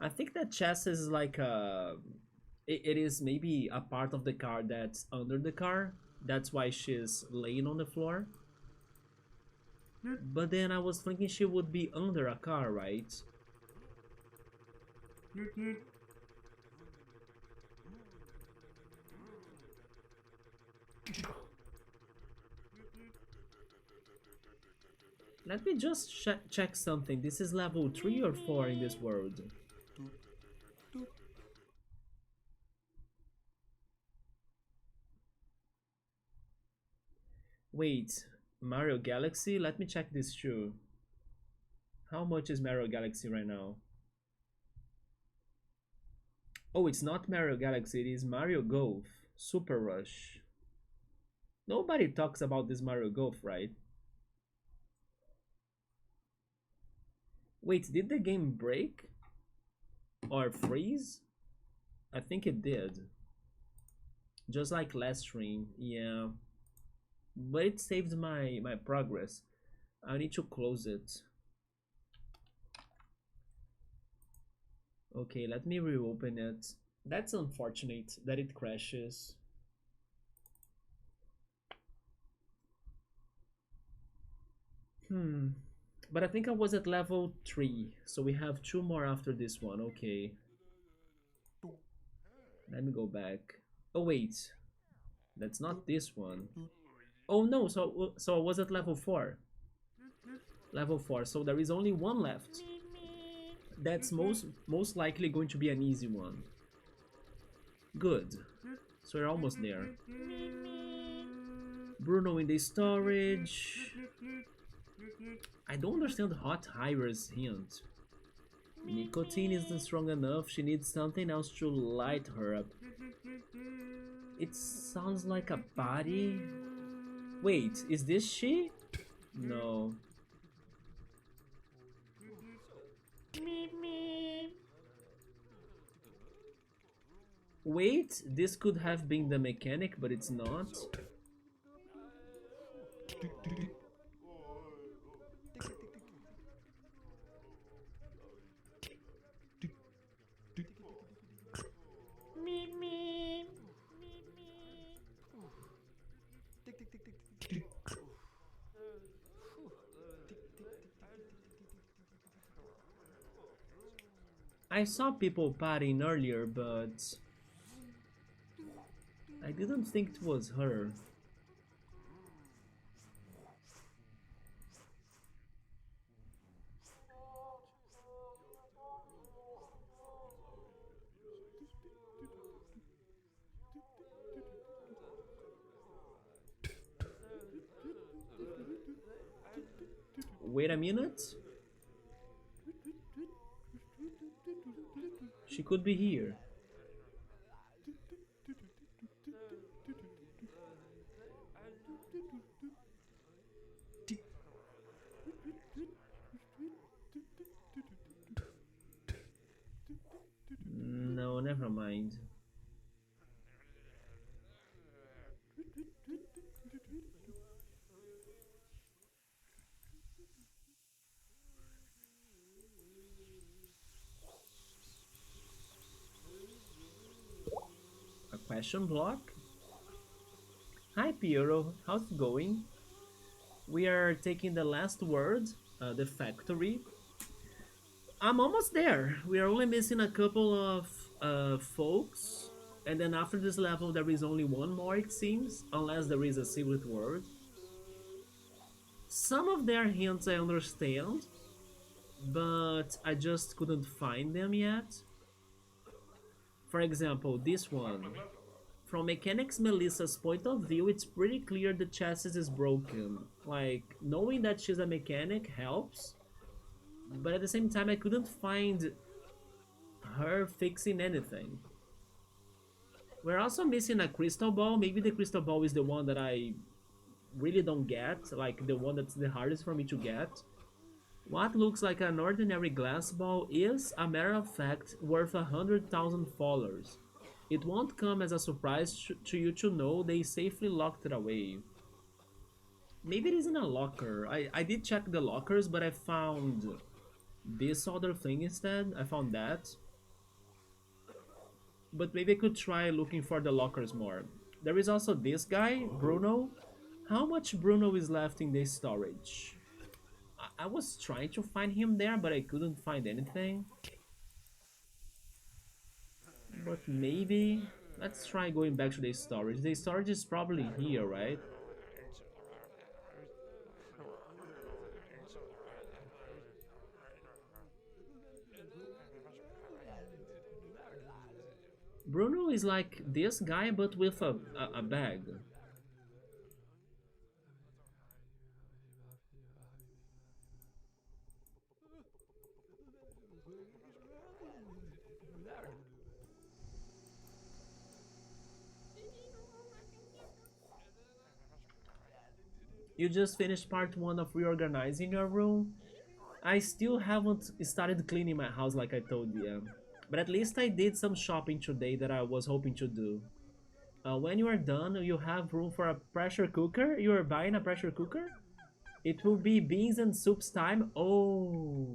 I think that chassis is like a... it is maybe a part of the car that's under the car. That's why she's laying on the floor. But then I was thinking she would be under a car, right? Let me just check something. This is level 3 or 4 in this world. Wait, Mario Galaxy? Let me check this too. How much is Mario Galaxy right now? Oh, it's not Mario Galaxy, it is Mario Golf. Super Rush. Nobody talks about this Mario Golf, right? Wait, did the game break? Or freeze? I think it did. Just like last stream, yeah. But it saved my progress. I need to close it. Okay, let me reopen it. That's unfortunate that it crashes. But I think I was at level 3, so we have 2 more after this one. Okay. Let me go back. Oh wait, that's not this one. Oh no, so I was at level 4. Level 4, so there is only one left. That's most likely going to be an easy one. Good. So we're almost there. Bruno in the storage. I don't understand Hot Hira's hint. Nicotine isn't strong enough, she needs something else to light her up. It sounds like a body. Wait, is this she? No. Meep meep. Wait, this could have been the mechanic, but it's not. Meep meep. I saw people partying earlier, but I didn't think it was her. Wait a minute. She could be here. No, never mind. A question block? Hi Piero, how's it going? We are taking the last word, the factory. I'm almost there. We are only missing a couple of folks. And then after this level, there is only one more, it seems, unless there is a secret word. Some of their hints I understand, but I just couldn't find them yet. For example, this one. From Mechanics Melissa's point of view, it's pretty clear the chassis is broken. Like, knowing that she's a mechanic helps, but at the same time, I couldn't find her fixing anything. We're also missing a crystal ball. Maybe the crystal ball is the one that I really don't get, like the one that's the hardest for me to get. What looks like an ordinary glass ball is, a matter of fact, worth 100,000 dollars. It won't come as a surprise to you to know they safely locked it away. Maybe it is in a locker. I did check the lockers, but I found this other thing instead. I found that. But maybe I could try looking for the lockers more. There is also this guy, Bruno. How much Bruno is left in the storage? I was trying to find him there, but I couldn't find anything. But maybe... Let's try going back to the storage. The storage is probably here, right? Bruno is like this guy, but with a bag. You just finished part 1 of reorganizing your room. I still haven't started cleaning my house like I told you. But at least I did some shopping today that I was hoping to do. When you are done, you have room for a pressure cooker. You are buying a pressure cooker? It will be beans and soups time. Oh,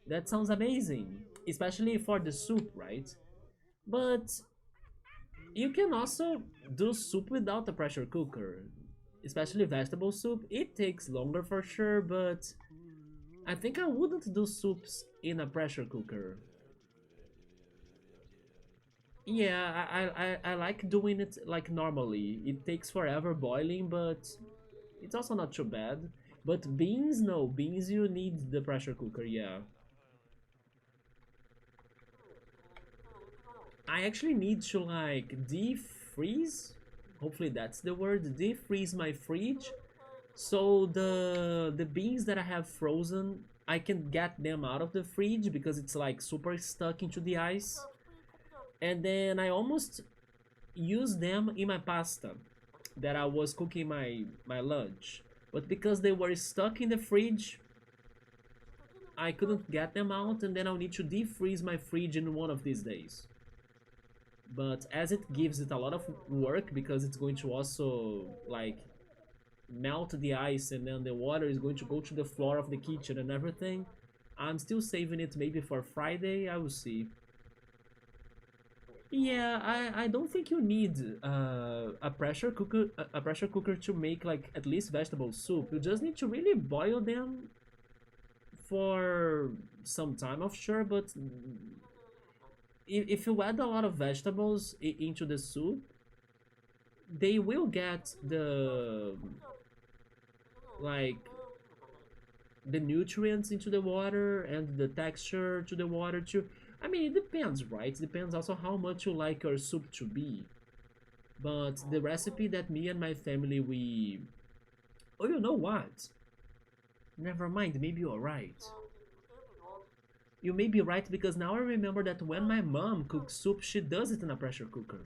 that sounds amazing. Especially for the soup, right? But you can also do soup without a pressure cooker. Especially vegetable soup. It takes longer for sure, but I think I wouldn't do soups in a pressure cooker. Yeah, I like doing it like normally. It takes forever boiling, but it's also not too bad. But beans, no. Beans, you need the pressure cooker, yeah. I actually need to like defreeze. Hopefully that's the word. Defreeze my fridge. So the beans that I have frozen, I can get them out of the fridge because it's like super stuck into the ice. And then I almost use them in my pasta that I was cooking my lunch. But because they were stuck in the fridge, I couldn't get them out, and then I'll need to defreeze my fridge in one of these days. But as it gives it a lot of work because it's going to also like melt the ice and then the water is going to go to the floor of the kitchen and everything, I'm still saving it maybe for Friday. I will see. Yeah, I don't think you need a pressure cooker to make like at least vegetable soup. You just need to really boil them for some time of sure, but if you add a lot of vegetables into the soup, they will get the like the nutrients into the water and the texture to the water too. I mean, it depends, right? It depends also how much you like your soup to be. But the recipe that me and my family we oh, you know what? Never mind, maybe you're right. You may be right because now I remember that when my mom cooks soup, she does it in a pressure cooker.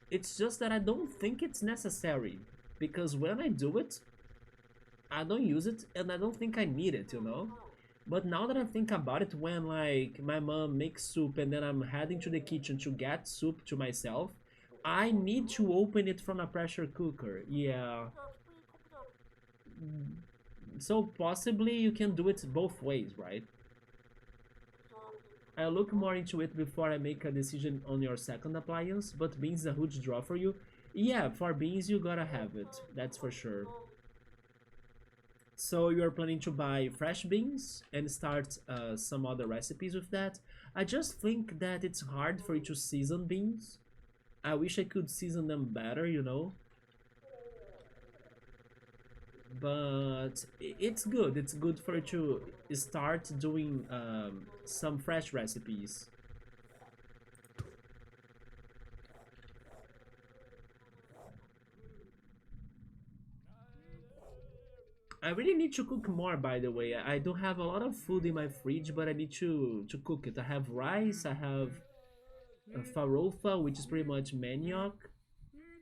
It's just that I don't think it's necessary because when I do it, I don't use it and I don't think I need it, you know? But now that I think about it, when like my mom makes soup and then I'm heading to the kitchen to get soup to myself, I need to open it from a pressure cooker. Yeah. So possibly you can do it both ways, right? I'll look more into it before I make a decision on your second appliance, but beans is a huge draw for you. Yeah, for beans you gotta have it, that's for sure. So you're planning to buy fresh beans and start some other recipes with that. I just think that it's hard for you to season beans. I wish I could season them better, you know. But it's good. It's good for you to start doing some fresh recipes. I really need to cook more, by the way. I do have a lot of food in my fridge, but I need to cook it. I have rice, I have farofa, which is pretty much manioc,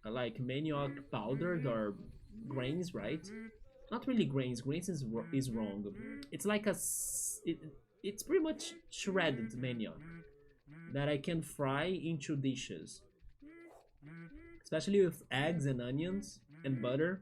like manioc powdered or grains, right? Not really grains. Grains is wrong. It's like it's pretty much shredded manioc that I can fry into dishes, especially with eggs and onions and butter.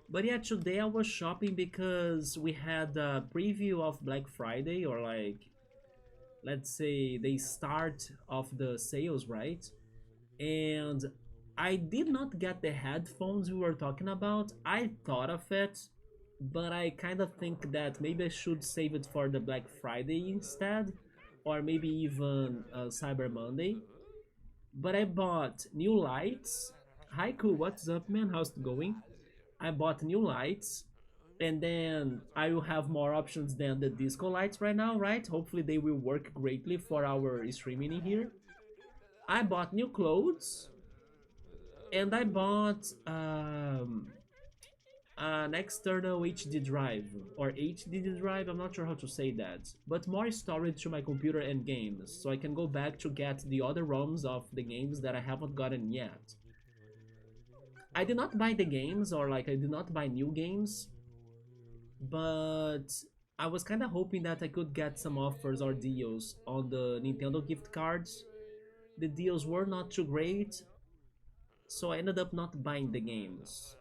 But yeah, today I was shopping because we had a preview of Black Friday, or like, let's say the start of the sales, right? And I did not get the headphones we were talking about. I thought of it, but I kind of think that maybe I should save it for the Black Friday instead, or maybe even Cyber Monday. But I bought new lights. Hi, cool. What's up, man? How's it going? I bought new lights, and then I will have more options than the disco lights right now, right? Hopefully, they will work greatly for our streaming in here. I bought new clothes, and I bought an external HD drive or HDD drive. I'm not sure how to say that, but more storage to my computer and games, so I can go back to get the other ROMs of the games that I haven't gotten yet. I did not buy the games, or like I did not buy new games, but I was kind of hoping that I could get some offers or deals on the Nintendo gift cards. The deals were not too great, so I ended up not buying the games.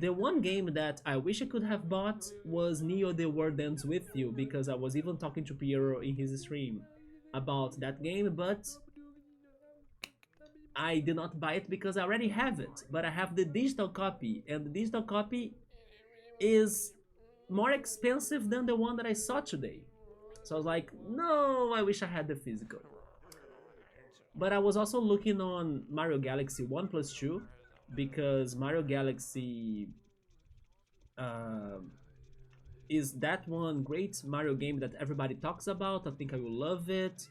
The one game that I wish I could have bought was Neo The World Ends With You, because I was even talking to Piero in his stream about that game, but I did not buy it because I already have it. But I have the digital copy, and the digital copy is more expensive than the one that I saw today. So I was like, no, I wish I had the physical. But I was also looking on Mario Galaxy 1 plus 2 because Mario Galaxy uh, is that one great Mario game that everybody talks about. I think I will love it.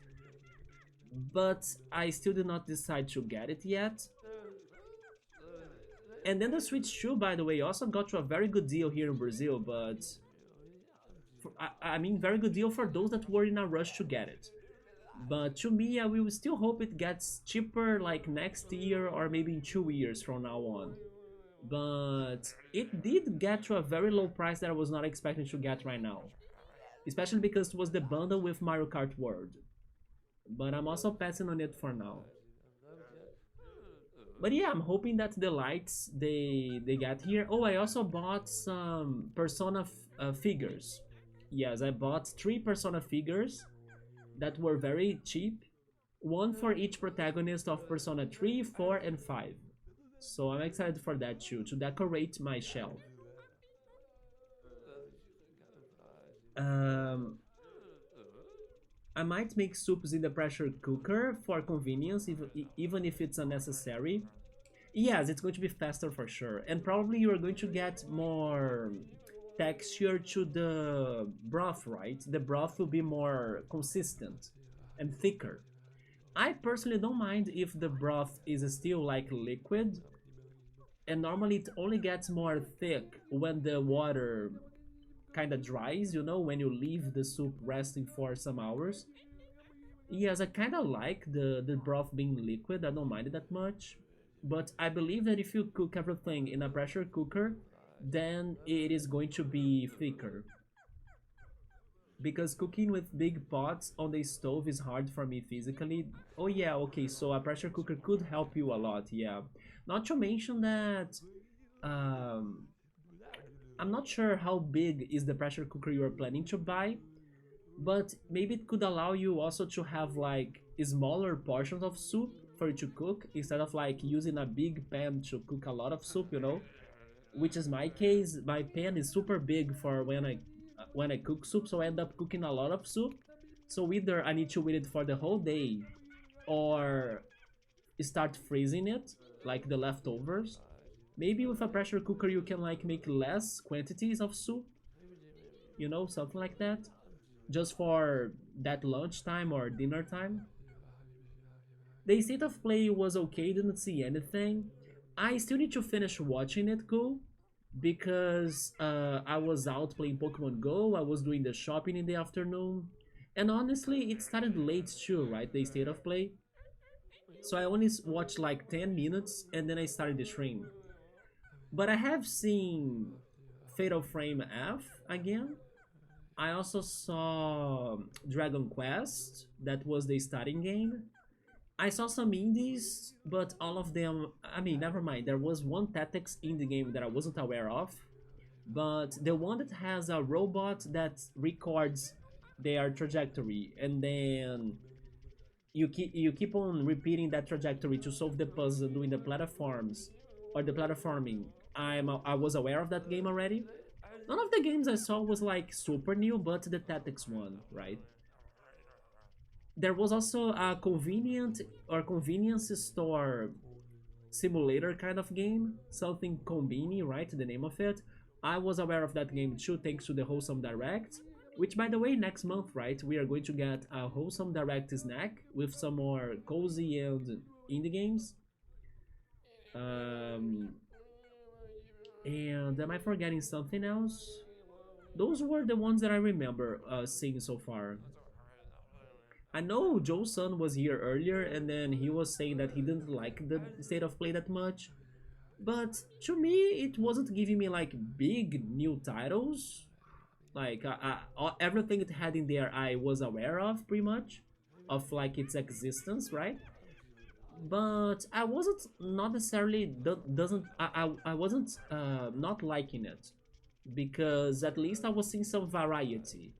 But I still did not decide to get it yet. And then the Switch 2, by the way, also got you a very good deal here in Brazil, but I mean, very good deal for those that were in a rush to get it. But to me, I will still hope it gets cheaper like next year or maybe in 2 years from now on. But it did get to a very low price that I was not expecting to get right now. Especially because it was the bundle with Mario Kart World. But I'm also passing on it for now. But yeah, I'm hoping that the lights they get here. Oh, I also bought some Persona figures. Yes, I bought 3 Persona figures that were very cheap. One for each protagonist of Persona 3, 4, and 5. So I'm excited for that too, to decorate my shelf. Um, I might make soups in the pressure cooker for convenience, even if it's unnecessary. Yes, it's going to be faster for sure, and probably you're going to get more texture to the broth, right? The broth will be more consistent and thicker. I personally don't mind if the broth is still like liquid, and normally it only gets more thick when the water kind of dries, you know, when you leave the soup resting for some hours. Yes, I kind of like the broth being liquid. I don't mind it that much. But I believe that if you cook everything in a pressure cooker, then it is going to be thicker. Because cooking with big pots on the stove is hard for me physically. Oh yeah, okay, so a pressure cooker could help you a lot, yeah. Not to mention that um, I'm not sure how big is the pressure cooker you are planning to buy, but maybe it could allow you also to have like smaller portions of soup for you to cook instead of like using a big pan to cook a lot of soup, you know, which is my case. My pan is super big for when I cook soup, so I end up cooking a lot of soup. So either I need to wait it for the whole day or start freezing it, like the leftovers. Maybe with a pressure cooker you can like make less quantities of soup, you know, something like that, just for that lunchtime or dinner time. The state of play was okay, didn't see anything. I still need to finish watching it go because I was out playing Pokemon Go, I was doing the shopping in the afternoon, and honestly, it started late too, right? The state of play. So I only watched like 10 minutes and then I started the stream. But I have seen Fatal Frame F again. I also saw Dragon Quest, that was the starting game. I saw some indies, but all of them, I mean, never mind. There was one Tactics indie game that I wasn't aware of, but the one that has a robot that records their trajectory, and then you keep on repeating that trajectory to solve the puzzle doing the platforms or the platforming. I was aware of that game already. None of the games I saw was like super new, but the Tactics one, right? There was also a convenience store simulator kind of game, something Combini, right? The name of it. I was aware of that game too, thanks to the Wholesome Direct. Which, by the way, next month, right, we are going to get a Wholesome Direct snack with some more cozy and indie games. Um, and am I forgetting something else? Those were the ones that I remember seeing so far. I know Joe's son was here earlier, and then he was saying that he didn't like the state of play that much. But to me, it wasn't giving me like big new titles. Like everything it had in there, I was aware of pretty much, of like its existence, right? But I wasn't not necessarily doesn't I wasn't not liking it because at least I was seeing some variety,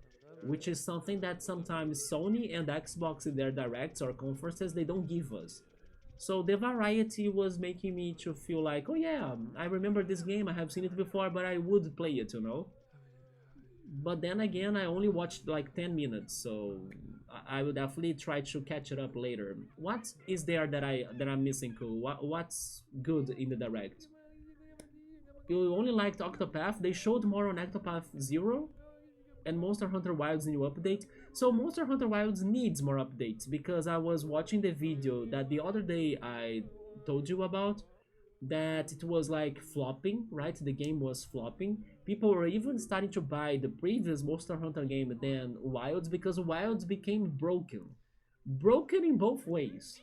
which is something that sometimes Sony and Xbox in their directs or conferences they don't give us. So the variety was making me to feel like, oh yeah, I remember this game, I have seen it before, but I would play it, you know. But then again, I only watched like 10 minutes, so I will definitely try to catch it up later. What is there that I'm missing, cool? What's good in the direct? You only liked Octopath. They showed more on Octopath Zero and Monster Hunter Wilds new update. So Monster Hunter Wilds needs more updates because I was watching the video that the other day I told you about, that it was like flopping, right? The game was flopping. People were even starting to buy the previous Monster Hunter game than Wilds because Wilds became broken. Broken in both ways.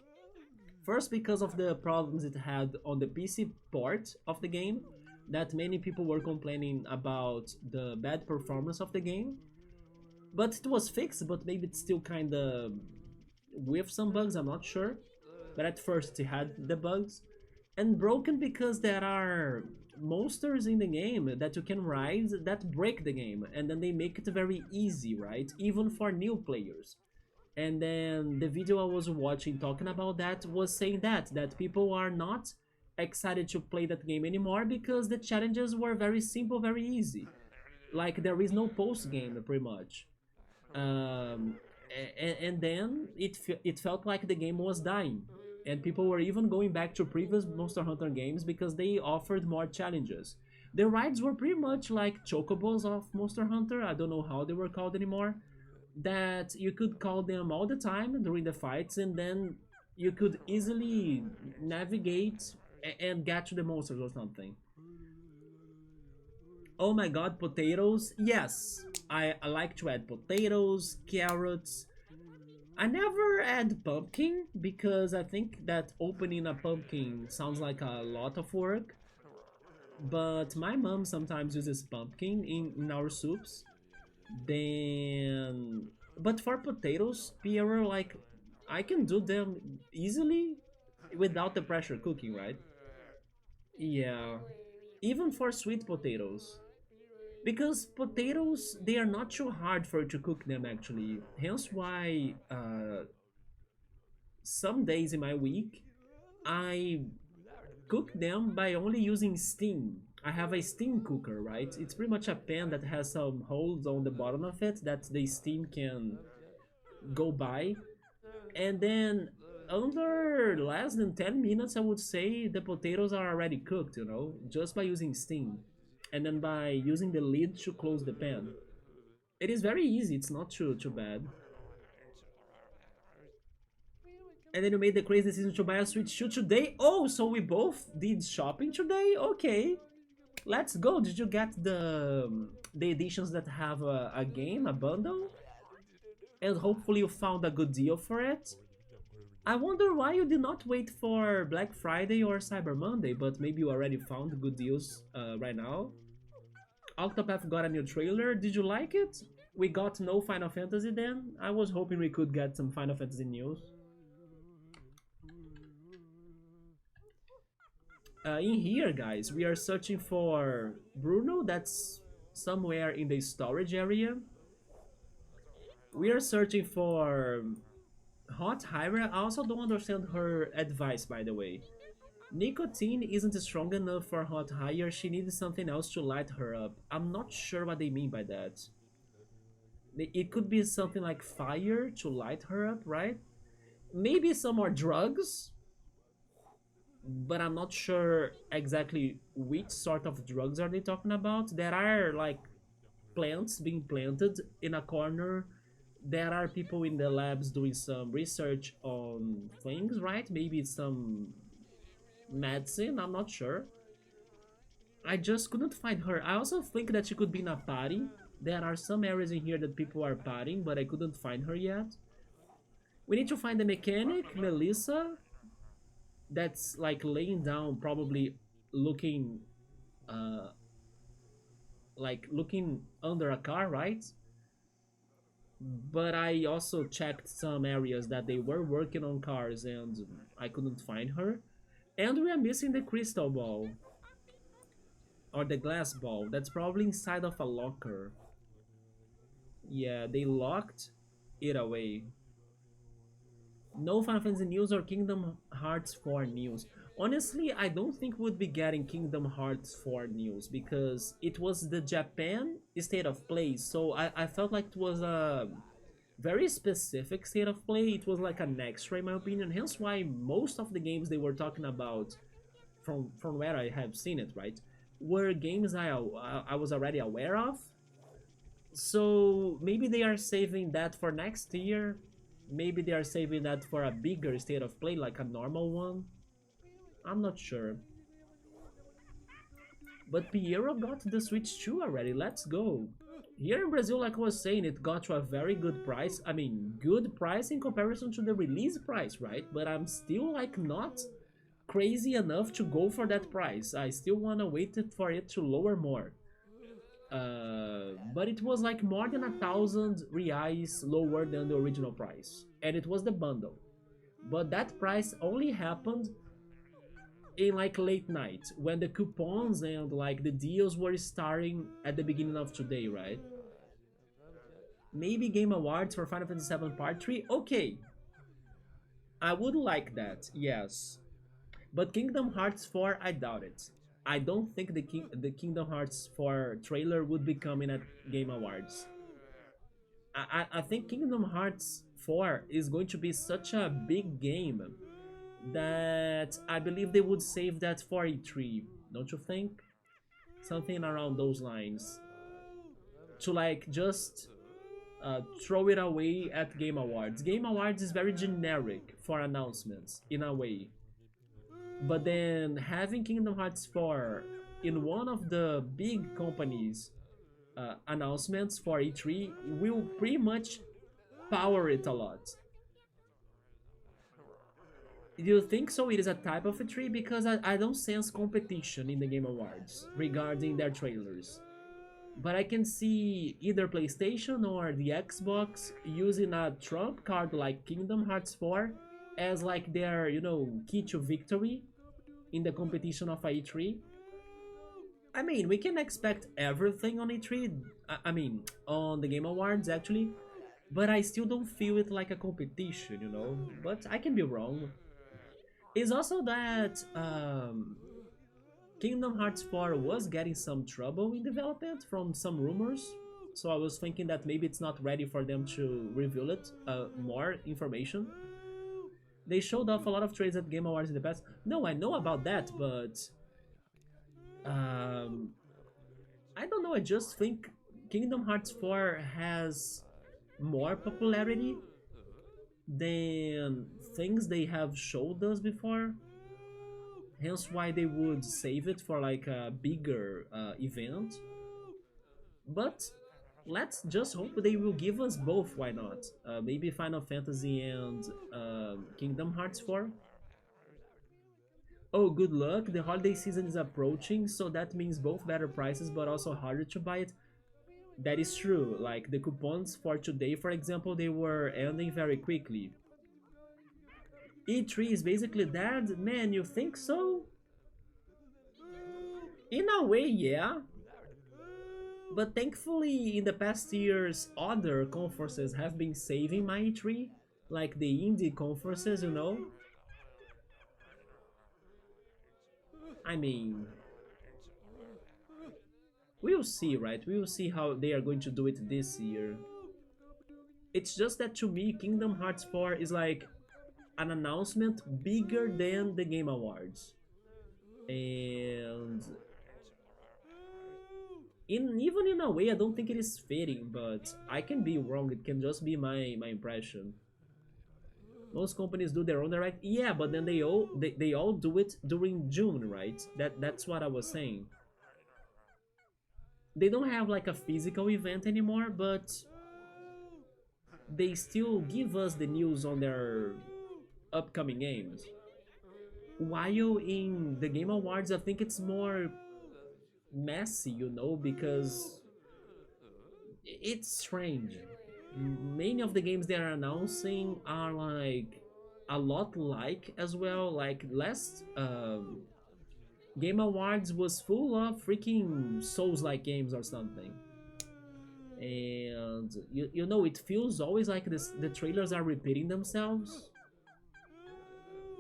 First, because of the problems it had on the PC port of the game, that many people were complaining about the bad performance of the game. But it was fixed, but maybe it's still kind of with some bugs, I'm not sure. But at first it had the bugs. and broken because there are monsters in the game that you can ride that break the game, and then they make it very easy, right? Even for new players. And then the video I was watching talking about that was saying that people are not excited to play that game anymore because the challenges were very simple, very easy. Like there is no post game pretty much. um, and then it felt like the game was dying, and people were even going back to previous Monster Hunter games because they offered more challenges. The rides were pretty much like chocobos of Monster Hunter. I don't know how they were called anymore. That you could call them all the time during the fights, and then you could easily navigate and get to the monsters or something. Oh my god, potatoes. Yes, I like to add potatoes, carrots. I never add pumpkin because I think that opening a pumpkin sounds like a lot of work. But my mom sometimes uses pumpkin in our soups. Then, but for potatoes, Pierre, like I can do them easily without the pressure cooking, right? Yeah, even for sweet potatoes. Because potatoes, they are not too hard for you to cook them actually. Hence why some days in my week I cook them by only using steam. I have a steam cooker, right? It's pretty much a pan that has some holes on the bottom of it that the steam can go by. And then under less than 10 minutes, I would say the potatoes are already cooked, just by using steam. And then by using the lid to close the pan. It is very easy, it's not too bad. And then you made the crazy decision to buy a Switch 2 today. Oh, so we both did shopping today? Okay. Let's go. Did you get the editions that have a game, a bundle? And hopefully you found a good deal for it? I wonder why you did not wait for Black Friday or Cyber Monday, but maybe you already found good deals right now. Octopath got a new trailer. Did you like it? We got no Final Fantasy then? I was hoping we could get some Final Fantasy news. In here, guys, we are searching for Bruno. That's somewhere in the storage area. We are searching for Hot Hyra. I also don't understand her advice, by the way. Nicotine isn't strong enough for Hot Hyra. She needs something else to light her up. I'm not sure what they mean by that. It could be something like fire to light her up, right? Maybe some more drugs, but I'm not sure exactly which sort of drugs are they talking about. There are like plants being planted in a corner. There are people in the labs doing some research on things, right? Maybe it's some medicine, I'm not sure. I just couldn't find her. I also think that she could be in a party. There are some areas in here that people are partying, but I couldn't find her yet. We need to find the mechanic, Melissa, that's like laying down, probably looking uh like looking under a car, right? But I also checked some areas that they were working on cars and I couldn't find her. And we are missing the crystal ball, or the glass ball, that's probably inside of a locker. Yeah, they locked it away. No Final Fantasy news or Kingdom Hearts 4 news. Honestly, I don't think we'd be getting Kingdom Hearts 4 news because it was the Japan state of play, so I felt like it was a very specific state of play. It was like an extra in my opinion, hence why most of the games they were talking about, from where I have seen it, right, were games I was already aware of. So maybe they are saving that for next year. Maybe they are saving that for a bigger state of play, like a normal one. I'm not sure. But Piero got the Switch 2 already. Let's go. Here in Brazil, like I was saying, it got to a very good price. I mean, good price in comparison to the release price, right? But I'm still like not crazy enough to go for that price. I still want to wait for it to lower more. But it was like more than 1,000 reais lower than the original price, and it was the bundle. But that price only happened in like late night when the coupons and like the deals were starting at the beginning of today, right? Maybe Game Awards for Final Fantasy VII Part 3. Okay, I would like that, yes. But Kingdom Hearts 4, I doubt it. I don't think the Kingdom Hearts 4 trailer would be coming at Game Awards. I think Kingdom Hearts 4 is going to be such a big game that I believe they would save that for E3. Don't you think? Something around those lines. To like just throw it away at Game Awards. Game Awards is very generic for announcements in a way. But then having Kingdom Hearts 4 in one of the big companies' announcements for E3 will pretty much power it a lot. Do you think so? It is a type of E3 because I don't sense competition in the Game Awards regarding their trailers. But I can see either PlayStation or the Xbox using a trump card like Kingdom Hearts 4 as like their, key to victory in the competition of E3. I mean, we can expect everything on E3. I mean, on the Game Awards actually, but I still don't feel it like a competition. But I can be wrong. It's also that Kingdom Hearts 4 was getting some trouble in development from some rumors. So I was thinking that maybe it's not ready for them to reveal it, more information. They showed off a lot of trades at Game Awards in the past. No, I know about that, but um, I don't know. I just think Kingdom Hearts 4 has more popularity than things they have showed us before. Hence why they would save it for like a bigger event. But let's just hope they will give us both. Why not? Maybe Final Fantasy and Kingdom Hearts 4. Oh, good luck. The holiday season is approaching, so that means both better prices but also harder to buy it. That is true. Like the coupons for today, for example, they were ending very quickly. E3 is basically dead? Man, you think so? In a way, yeah. But thankfully, in the past years, other conferences have been saving my E3, like the indie conferences. I mean, we'll see, right? We'll see how they are going to do it this year. It's just that to me, Kingdom Hearts 4 is like an announcement bigger than the Game Awards. And even in a way, I don't think it is fitting, but I can be wrong. It can just be my impression. Most companies do their own direct, yeah, but then they all do it during June, right? That's what I was saying. They don't have like a physical event anymore, but they still give us the news on their upcoming games. While in the Game Awards, I think it's more messy, because it's strange. Many of the games they are announcing are like a lot like as well. Like last Game Awards was full of freaking Souls-like games or something, and it feels always like the trailers are repeating themselves.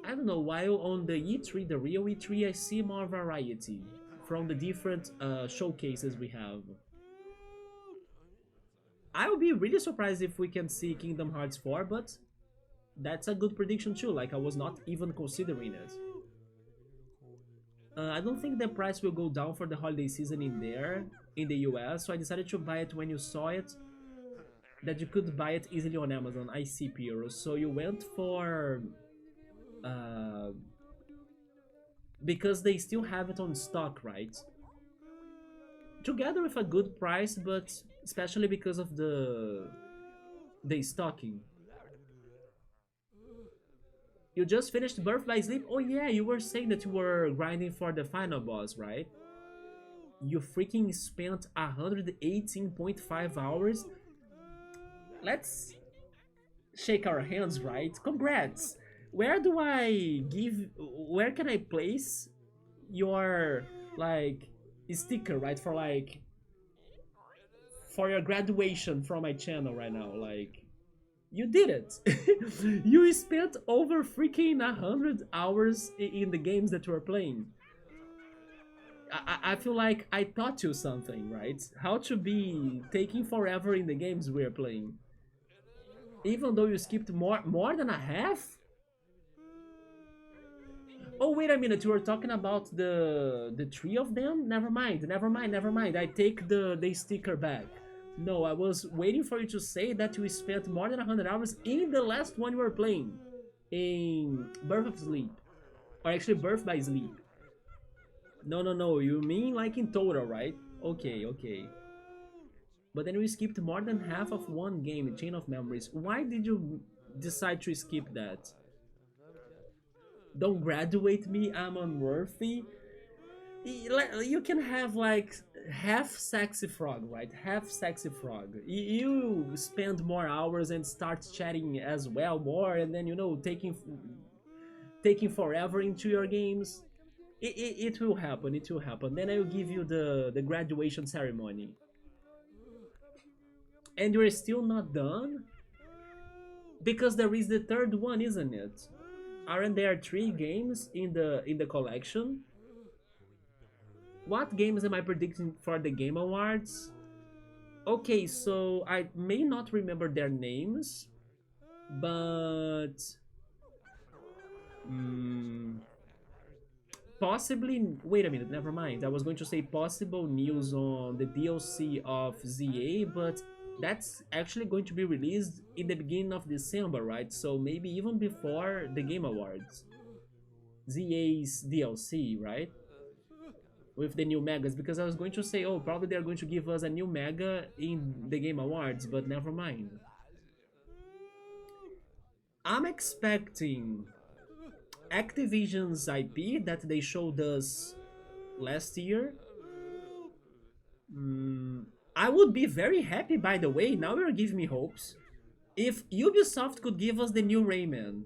I don't know. While on the E3, the real E3, I see more variety from the different showcases we have. I would be really surprised if we can see Kingdom Hearts 4, but that's a good prediction too. Like I was not even considering it. I don't think the price will go down for the holiday season in the US, so I decided to buy it when you saw it. That you could buy it easily on Amazon. I see, Piero. So you went for uh, because they still have it on stock, right? Together with a good price, but especially because of the stocking. You just finished Birth by Sleep? Oh yeah, you were saying that you were grinding for the final boss, right? You freaking spent 118.5 hours? Let's shake our hands, right? Congrats! Where do I give? Where can I place your like sticker, right? For like for your graduation from my channel right now, like you did it. You spent over freaking 100 hours in the games that you were playing. I feel like I taught you something, right? How to be taking forever in the games we're playing. Even though you skipped more than a half? Oh, wait a minute, you were talking about the three of them? Never mind, never mind, never mind. I take the sticker back. No, I was waiting for you to say that you spent more than 100 hours in the last one you were playing. In Birth of Sleep. Or actually, Birth by Sleep. No, no, no, you mean like in total, right? Okay, okay. But then we skipped more than half of one game, Chain of Memories. Why did you decide to skip that? Don't graduate me, I'm unworthy. You can have like half sexy frog, right? Half sexy frog. You spend more hours and start chatting as well more, and then taking forever into your games. It will happen. It will happen. Then I will give you the graduation ceremony. And you're still not done because there is the third one, isn't it? Aren't there three games in the collection? What games am I predicting for the Game Awards? Okay, so I may not remember their names, but mm, possibly. Wait a minute, never mind. I was going to say possible news on the DLC of ZA, but that's actually going to be released in the beginning of December, right? So maybe even before the Game Awards. ZA's DLC, right? With the new megas, because I was going to say, oh, probably they're going to give us a new mega in the Game Awards, but never mind. I'm expecting Activision's IP that they showed us last year. I would be very happy, by the way, now you're giving me hopes, if Ubisoft could give us the new Rayman.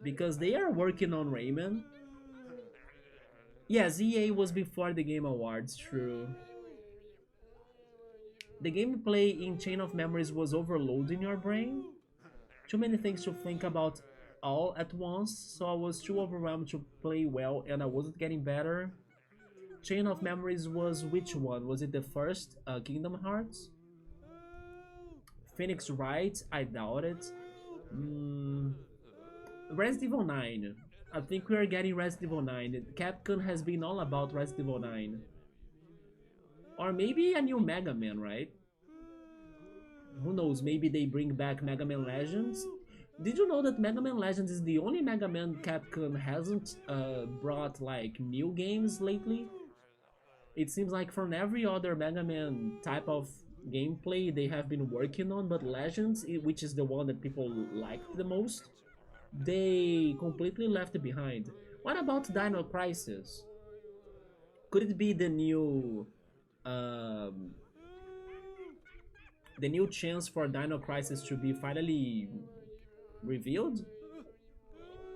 Because they are working on Rayman. Yeah, ZA was before the Game Awards, true. The gameplay in Chain of Memories was overloading your brain. Too many things to think about all at once, so I was too overwhelmed to play well and I wasn't getting better. Chain of Memories was which one? Was it the first Kingdom Hearts? Phoenix Wright? I doubt it. Resident Evil 9. I think we are getting Resident Evil 9. Capcom has been all about Resident Evil 9. Or maybe a new Mega Man, right? Who knows, maybe they bring back Mega Man Legends? Did you know that Mega Man Legends is the only Mega Man Capcom hasn't brought like new games lately? It seems like from every other Mega Man type of gameplay they have been working on, but Legends, which is the one that people liked the most, they completely left behind. What about Dino Crisis? Could it be um, the new chance for Dino Crisis to be finally revealed?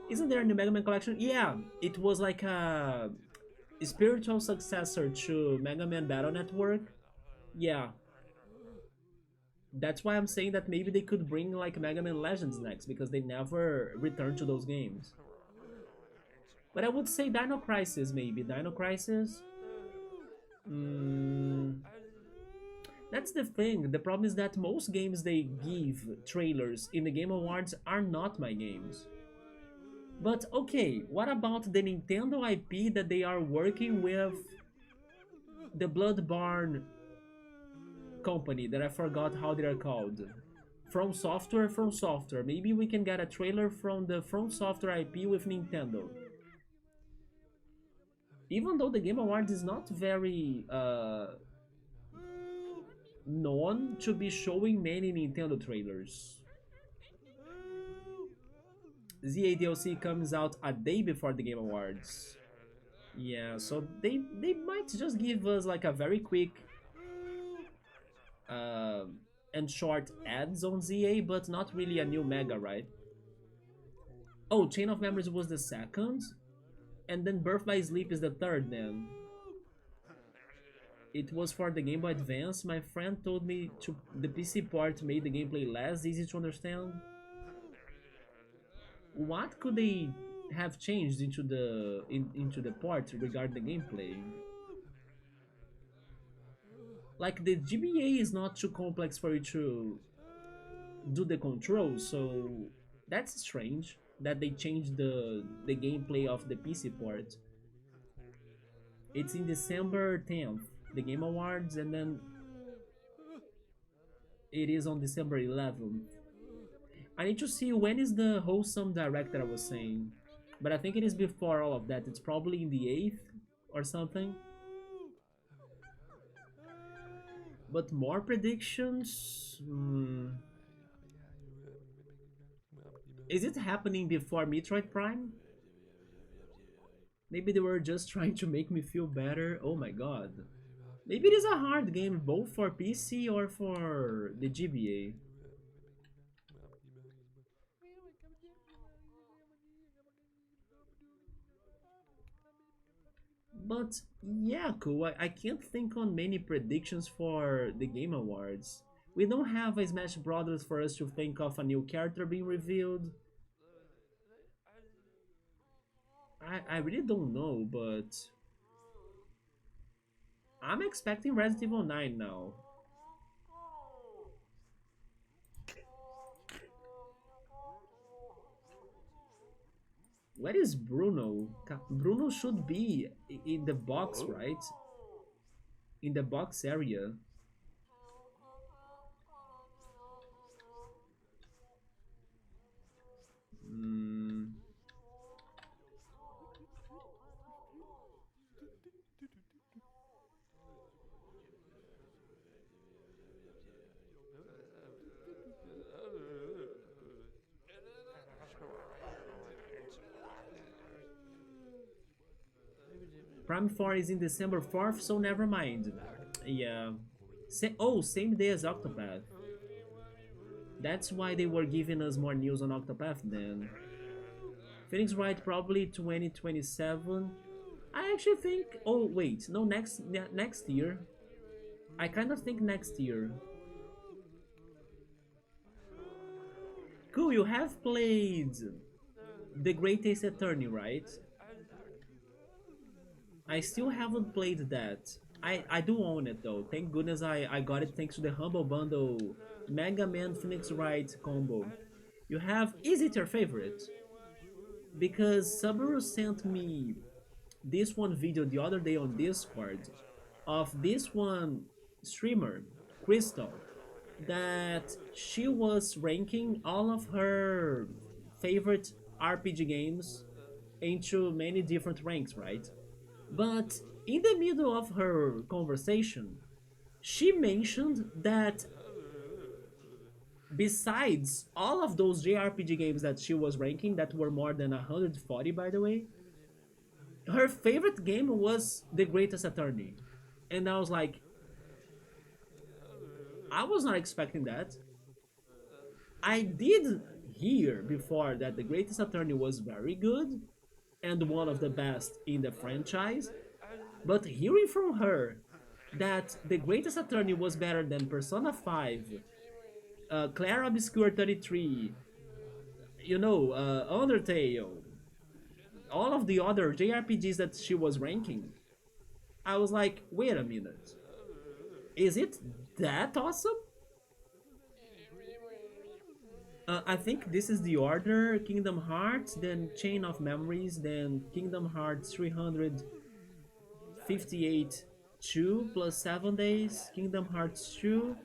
Isn't there a new Mega Man collection? Yeah, it was like a spiritual successor to Mega Man Battle Network. Yeah, that's why I'm saying that maybe they could bring like Mega Man Legends next, because they never returned to those games. But I would say Dino Crisis, maybe. Dino Crisis? That's the thing. The problem is that most games they give trailers in the Game Awards are not my games. But okay, what about the Nintendo IP that they are working with the Bloodborne company that I forgot how they are called? From Software. Maybe we can get a trailer from the From Software IP with Nintendo. Even though the Game Awards is not very known to be showing many Nintendo trailers. ZA DLC comes out a day before the Game Awards. Yeah, so they might just give us like a very quick and short ads on ZA, but not really a new mega, right? Oh, Chain of Memories was the second, and then Birth by Sleep is the third. Then it was for the Game Boy Advance. My friend told me to the PC port made the gameplay less easy to understand. What could they have changed into the port regarding the gameplay? Like the GBA is not too complex for you to do the controls, so that's strange that they changed the gameplay of the PC port. It's in December 10th, the Game Awards, and then it is on December 11th. I need to see when is the wholesome direct that I was saying, but I think it is before all of that. It's probably in the 8th or something. But more predictions. Is it happening before Metroid Prime? Maybe they were just trying to make me feel better. Oh my god. Maybe it is a hard game both for PC or for the GBA. But yeah, cool. I can't think on many predictions for the Game Awards. We don't have a Smash Brothers for us to think of a new character being revealed. I really don't know, but I'm expecting Resident Evil 9 now. Where is Bruno? Bruno should be in the box, right? In the box area. Mm, Prime 4 is in December 4th, so never mind. Yeah. Oh, same day as Octopath. That's why they were giving us more news on Octopath then. Phoenix Wright probably 2027. I actually think. Oh wait, no, next year. I kind of think next year. Cool, you have played The Greatest Attorney, right? I still haven't played that. I do own it though. Thank goodness I got it thanks to the Humble Bundle Mega Man Phoenix Wright combo. You have. Is it your favorite? Because Subaru sent me this one video the other day on Discord of this one streamer, Crystal, that she was ranking all of her favorite RPG games into many different ranks, right? But in the middle of her conversation, she mentioned that besides all of those JRPG games that she was ranking, that were more than 140 by the way, her favorite game was The Greatest Attorney. And I was like, I was not expecting that. I did hear before that The Greatest Attorney was very good and one of the best in the franchise, but hearing from her that The Greatest Attorney was better than Persona 5, Claire Obscure 33, Undertale, all of the other JRPGs that she was ranking, I was like, wait a minute. Is it that awesome? I think this is the order: Kingdom Hearts, then Chain of Memories, then Kingdom Hearts 358 2 plus 7 days, Kingdom Hearts 2,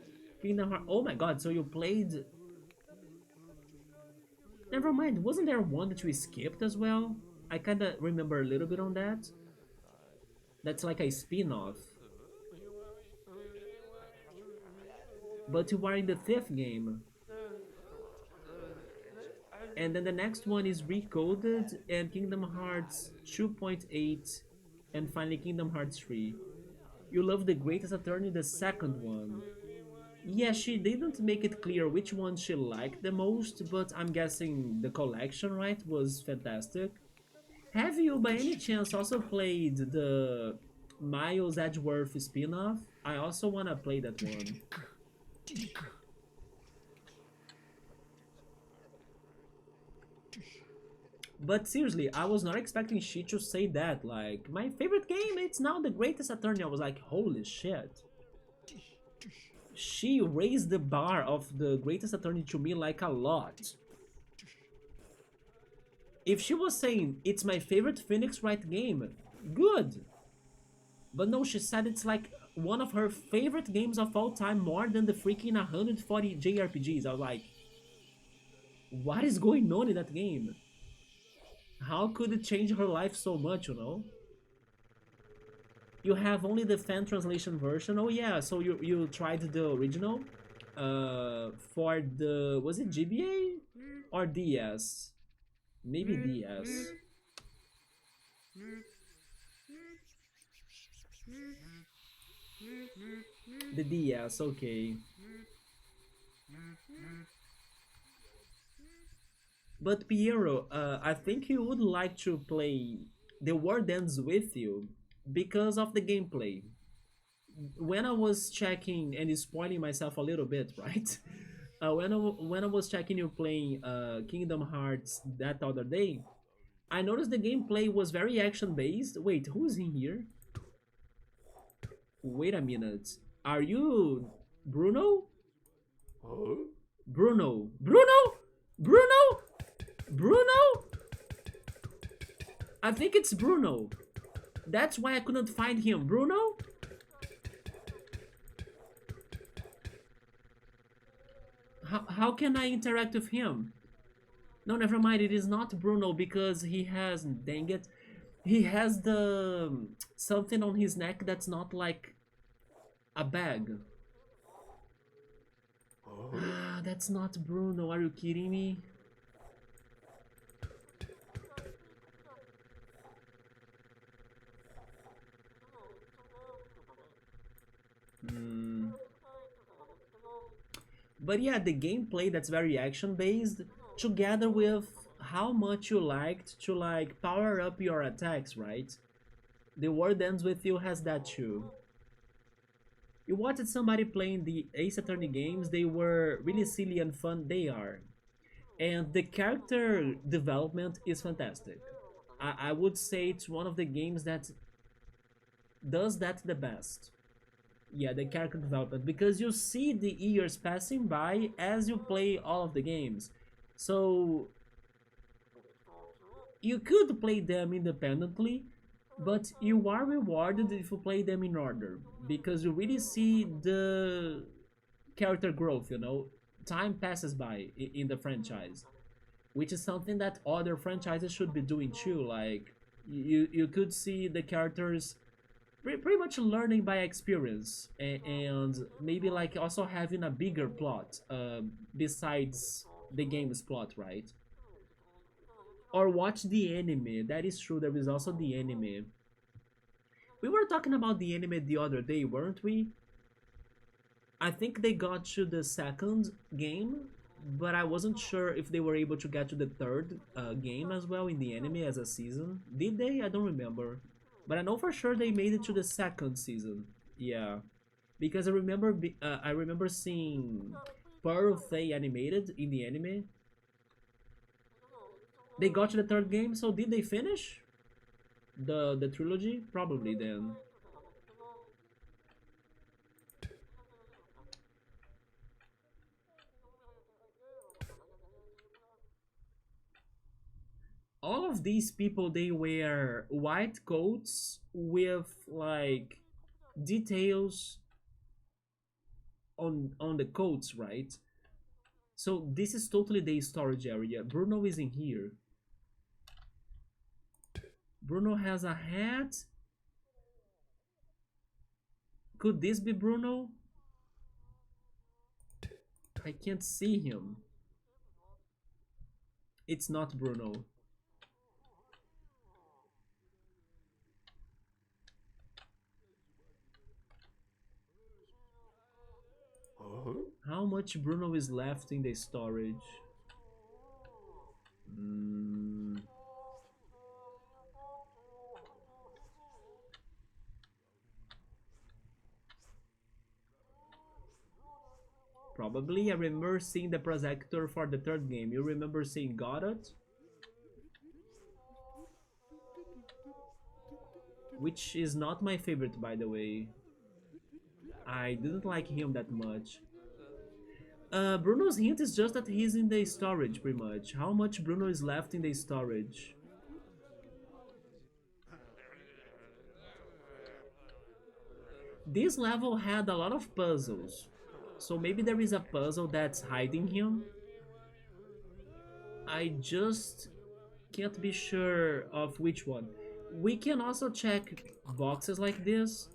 Kingdom Hearts. Oh my god, so you played. Never mind, wasn't there one that you skipped as well? I kinda remember a little bit on that. That's like a spin off. But you are in the fifth game. And then the next one is Recoded and Kingdom Hearts 2.8 and finally Kingdom Hearts 3. You love The Greatest Attorney, the second one. Yeah, she didn't make it clear which one she liked the most, but I'm guessing the collection, right, was fantastic. Have you, by any chance, also played the Miles Edgeworth spin-off? I also wanna play that one. But seriously, I was not expecting she to say that. Like, my favorite game, it's now the greatest attorney. I was like, holy shit. She raised the bar of the greatest attorney to me like a lot. If she was saying it's my favorite Phoenix Wright game, good. But no, she said it's like one of her favorite games of all time, more than the freaking 140 JRPGs. I was like, what is going on in that game? How could it change her life so much, you know? You have only the fan translation version. Oh yeah, so you tried the original for the, was it GBA or DS? Maybe DS. The DS, okay. But Piero, I think you would like to play The World Ends With You because of the gameplay. When I was checking and spoiling myself a little bit, right? When I was checking you playing Kingdom Hearts that other day, I noticed the gameplay was very action based. Wait, who's in here? Wait a minute. Are you Bruno? Huh? Bruno? Bruno? Bruno? Bruno? I think it's Bruno. That's why I couldn't find him. Bruno? How can I interact with him? No, never mind. It is not Bruno because he has, dang it, he has the something on his neck that's not like a bag. Huh? That's not Bruno. Are you kidding me? Hmm. But yeah, the gameplay that's very action based, together with how much you liked to like power up your attacks, right? The World Ends With You has that too. You watched somebody playing the Ace Attorney games, they were really silly and fun, they are. And the character development is fantastic. I would say it's one of the games that does that the best. Yeah, the character development, because you see the years passing by as you play all of the games. So you could play them independently, but you are rewarded if you play them in order because you really see the character growth, you know. Time passes by in the franchise, which is something that other franchises should be doing too. Like you could see the characters pretty much learning by experience, and maybe like also having a bigger plot besides the game's plot, right? Or watch the anime. That is true, there is also the anime. We were talking about the anime the other day, weren't we? I think they got to the second game, but I wasn't sure if they were able to get to the third game as well in the anime as a season. Did they? I don't remember. But I know for sure they made it to the second season. Yeah, because I remember seeing Pearl Faye animated in the anime. They got to the third game, so did they finish the trilogy? Probably then. All of these people, they wear white coats with like details on the coats, right? So this is totally the storage area. Bruno is in here. Bruno has a hat. Could this be Bruno? I can't see him. It's not Bruno. Huh? How much Bruno is left in the storage? Mm, probably. I remember seeing the projector for the third game. You remember seeing Godot? Which is not my favorite, by the way. I didn't like him that much. Bruno's hint is just that he's in the storage, pretty much. How much Bruno is left in the storage? This level had a lot of puzzles. So maybe there is a puzzle that's hiding him. I just can't be sure of which one. We can also check boxes like this,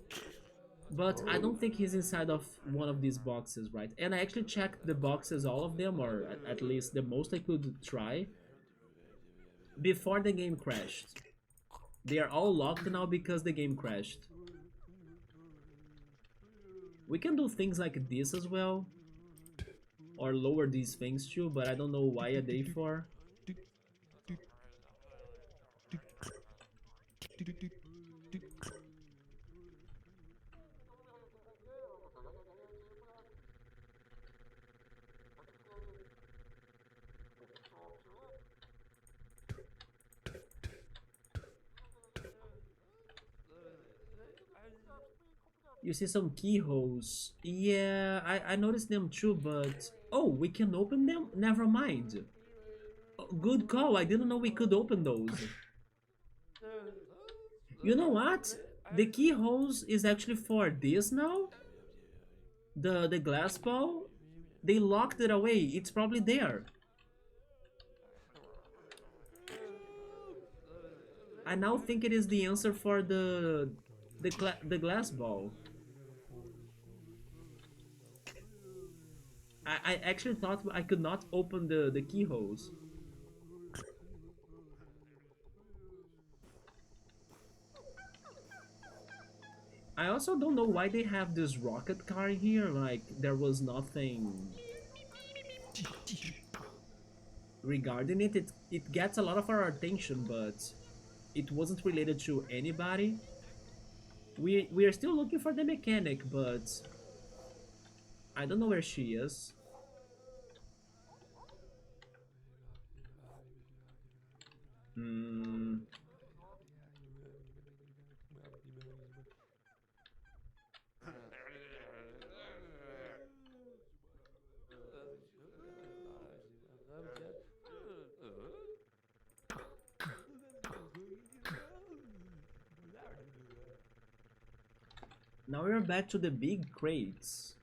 but I don't think he's inside of one of these boxes, right? And I actually checked the boxes, all of them, or at least the most I could try, before the game crashed. They are all locked now because the game crashed. We can do things like this as well, or lower these things too, but I don't know why are they for. You see some keyholes. Yeah, I noticed them too, but... Oh, we can open them? Never mind. Oh, good call, I didn't know we could open those. You know what? The keyholes is actually for this now? The glass ball? They locked it away, it's probably there. I now think it is the answer for the glass ball. I actually thought I could not open the keyholes. I also don't know why they have this rocket car here, like there was nothing regarding it. It gets a lot of our attention, but it wasn't related to anybody. We are still looking for the mechanic, but I don't know where she is. Hmm. Now we're back to the big crates.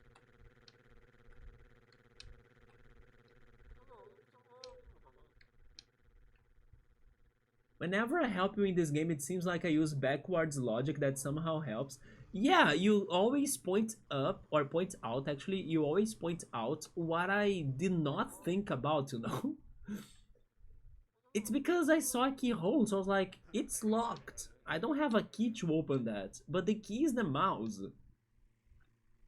Whenever I help you in this game, it seems like I use backwards logic that somehow helps. Yeah, you always point up, or point out actually, you always point out what I did not think about, you know? It's because I saw a keyhole, so I was like, it's locked. I don't have a key to open that, but the key is the mouse.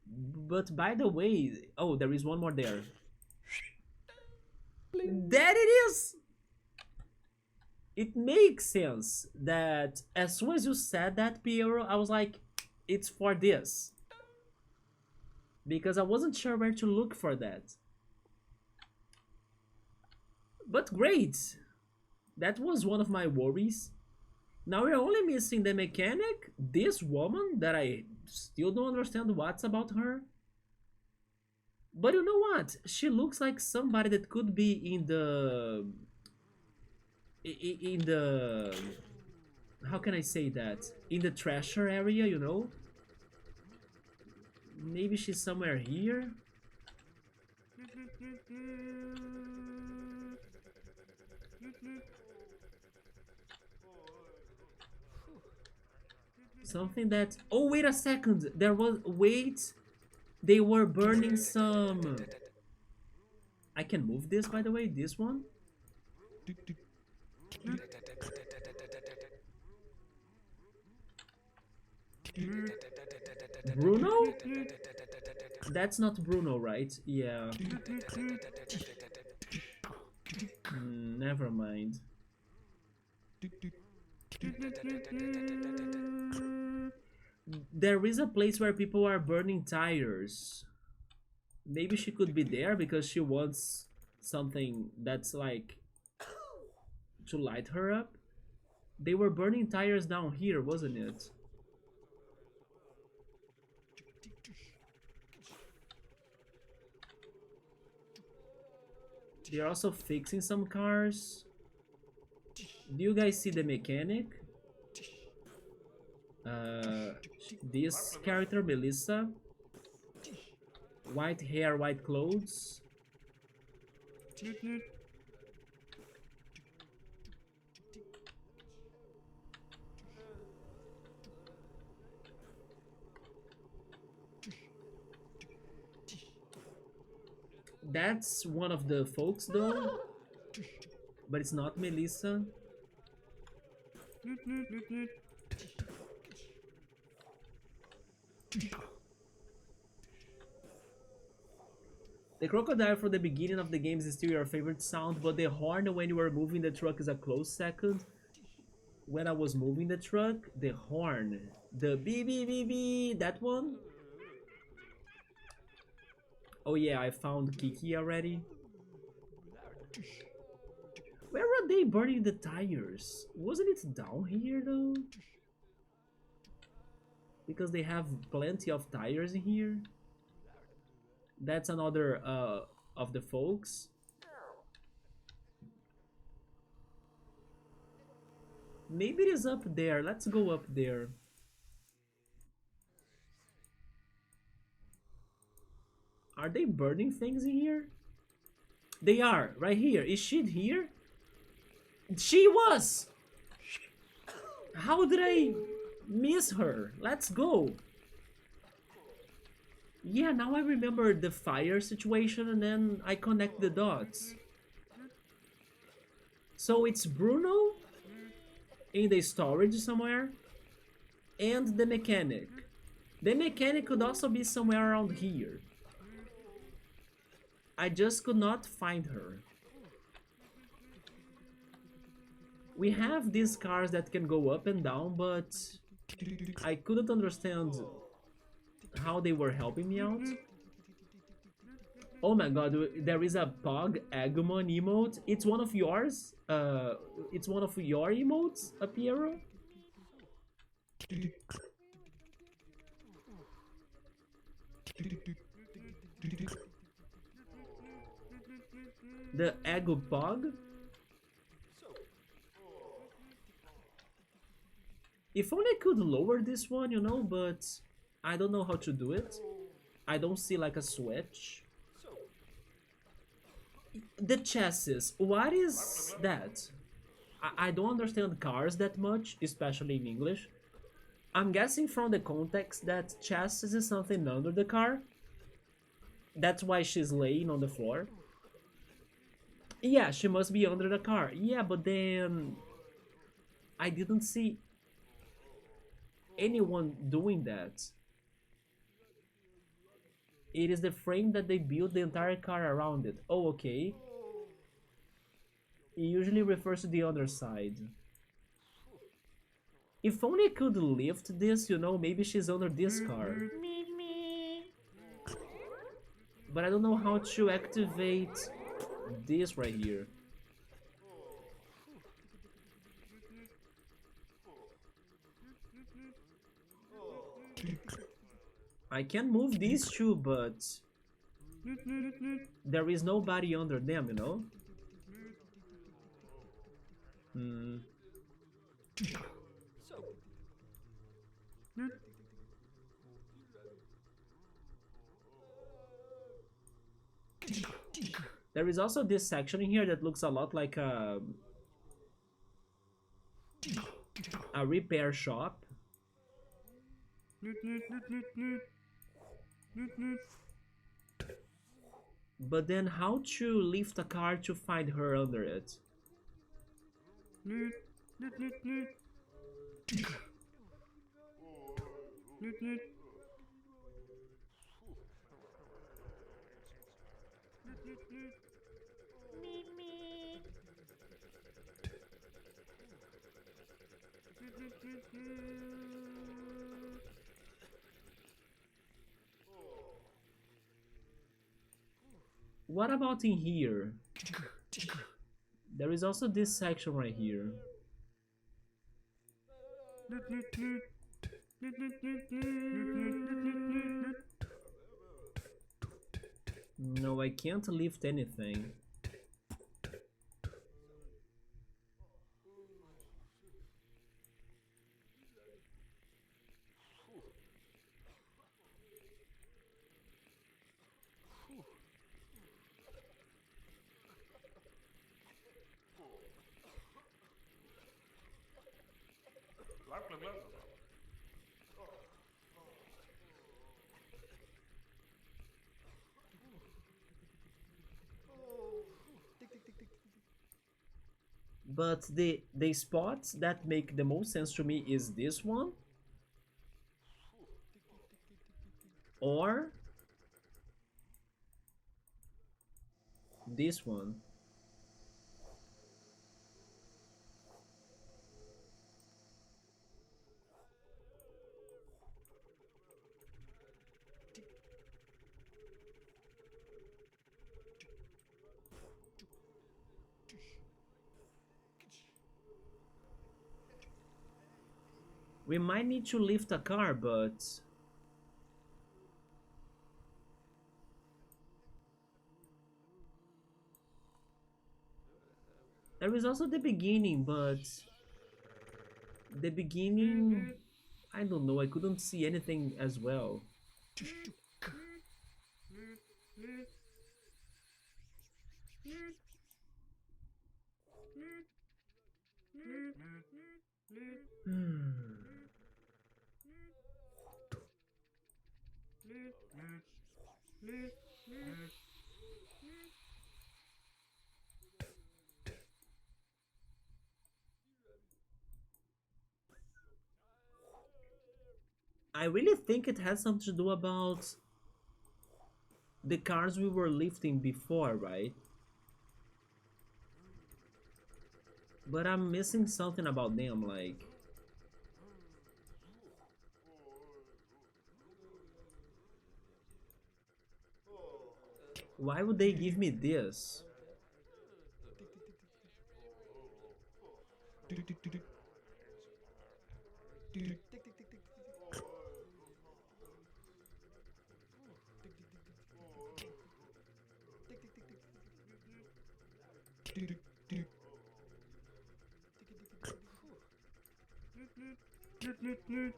But by the way, oh, there is one more there. There it is! It makes sense that as soon as you said that, Piero, I was like, it's for this. Because I wasn't sure where to look for that. But great! That was one of my worries. Now we're only missing the mechanic, this woman that I still don't understand what's about her. But you know what? She looks like somebody that could be in the how can I say that? In the treasure area, you know? Maybe she's somewhere here? Something that... Oh, wait a second! There was... Wait! They were burning some... I can move this, by the way, this one? Bruno? That's not Bruno, right? Yeah. Never mind. There is a place where people are burning tires. Maybe she could be there because she wants something that's like to light her up. They were burning tires down here, wasn't it? They're also fixing some cars. Do you guys see the mechanic? Uh, this character, Melissa. White hair, white clothes. That's one of the folks though, but it's not Melissa. The crocodile from the beginning of the game is still your favorite sound, but the horn when you were moving the truck is a close second. When I was moving the truck, the horn, the beep beep beep beep, that one. Oh yeah, I found Kiki already. Where are they burning the tires? Wasn't it down here though? Because they have plenty of tires in here. That's another of the folks. Maybe it is up there. Let's go up there. Are they burning things in here? They are, right here. Is she here? She was! How did I miss her? Let's go. Yeah, now I remember the fire situation and then I connect the dots. So it's Bruno in the storage somewhere and the mechanic. The mechanic could also be somewhere around here. I just could not find her. We have these cars that can go up and down, but I couldn't understand how they were helping me out. Oh my god, there is a Pog Agumon emote. It's one of yours? It's one of your emotes, Apiero? The Agupog? If only I could lower this one, you know, but I don't know how to do it. I don't see like a switch. The chassis, what is that? I don't understand cars that much, especially in English. I'm guessing from the context that chassis is something under the car. That's why she's laying on the floor. Yeah, she must be under the car. Yeah, but then I didn't see anyone doing that. It is the frame that they built the entire car around it. Oh, okay. It usually refers to the underside. If only I could lift this, you know, maybe she's under this car. But I don't know how to activate this right here. I can move these two, but there is nobody under them, you know? Hmm. There is also this section in here that looks a lot like a repair shop. But then how to lift a car to find her under it? Meep meep. What about in here? There is also this section right here. No, I can't lift anything. But the spots that make the most sense to me is this one or this one. We might need to lift a car, but there is also the beginning, but the beginning, I don't know, I couldn't see anything as well. I really think it has something to do about the cars we were lifting before, right? But I'm missing something about them, like why would they give me this? Meep meep.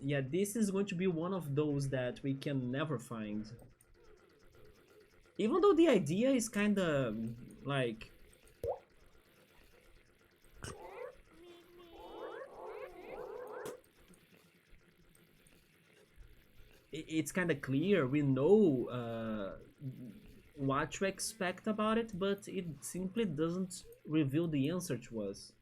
Yeah, this is going to be one of those that we can never find. Even though the idea is kind of like it's kind of clear, we know what to expect about it, but it simply doesn't reveal the answer to us.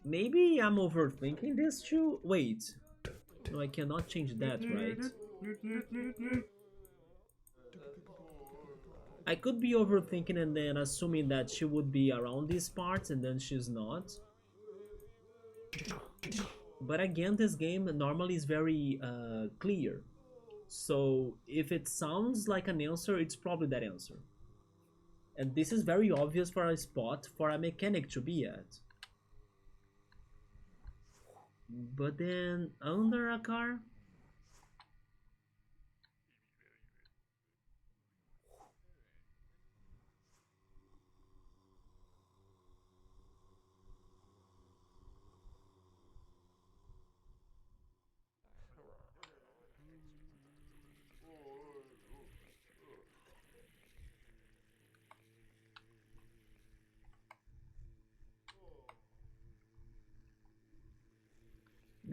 Maybe I'm overthinking this too. Wait, no, I cannot change that, right? I could be overthinking and then assuming that she would be around these parts and then she's not. But again, this game normally is very clear. So if it sounds like an answer, it's probably that answer. And this is very obvious for a spot for a mechanic to be at. But then under a car?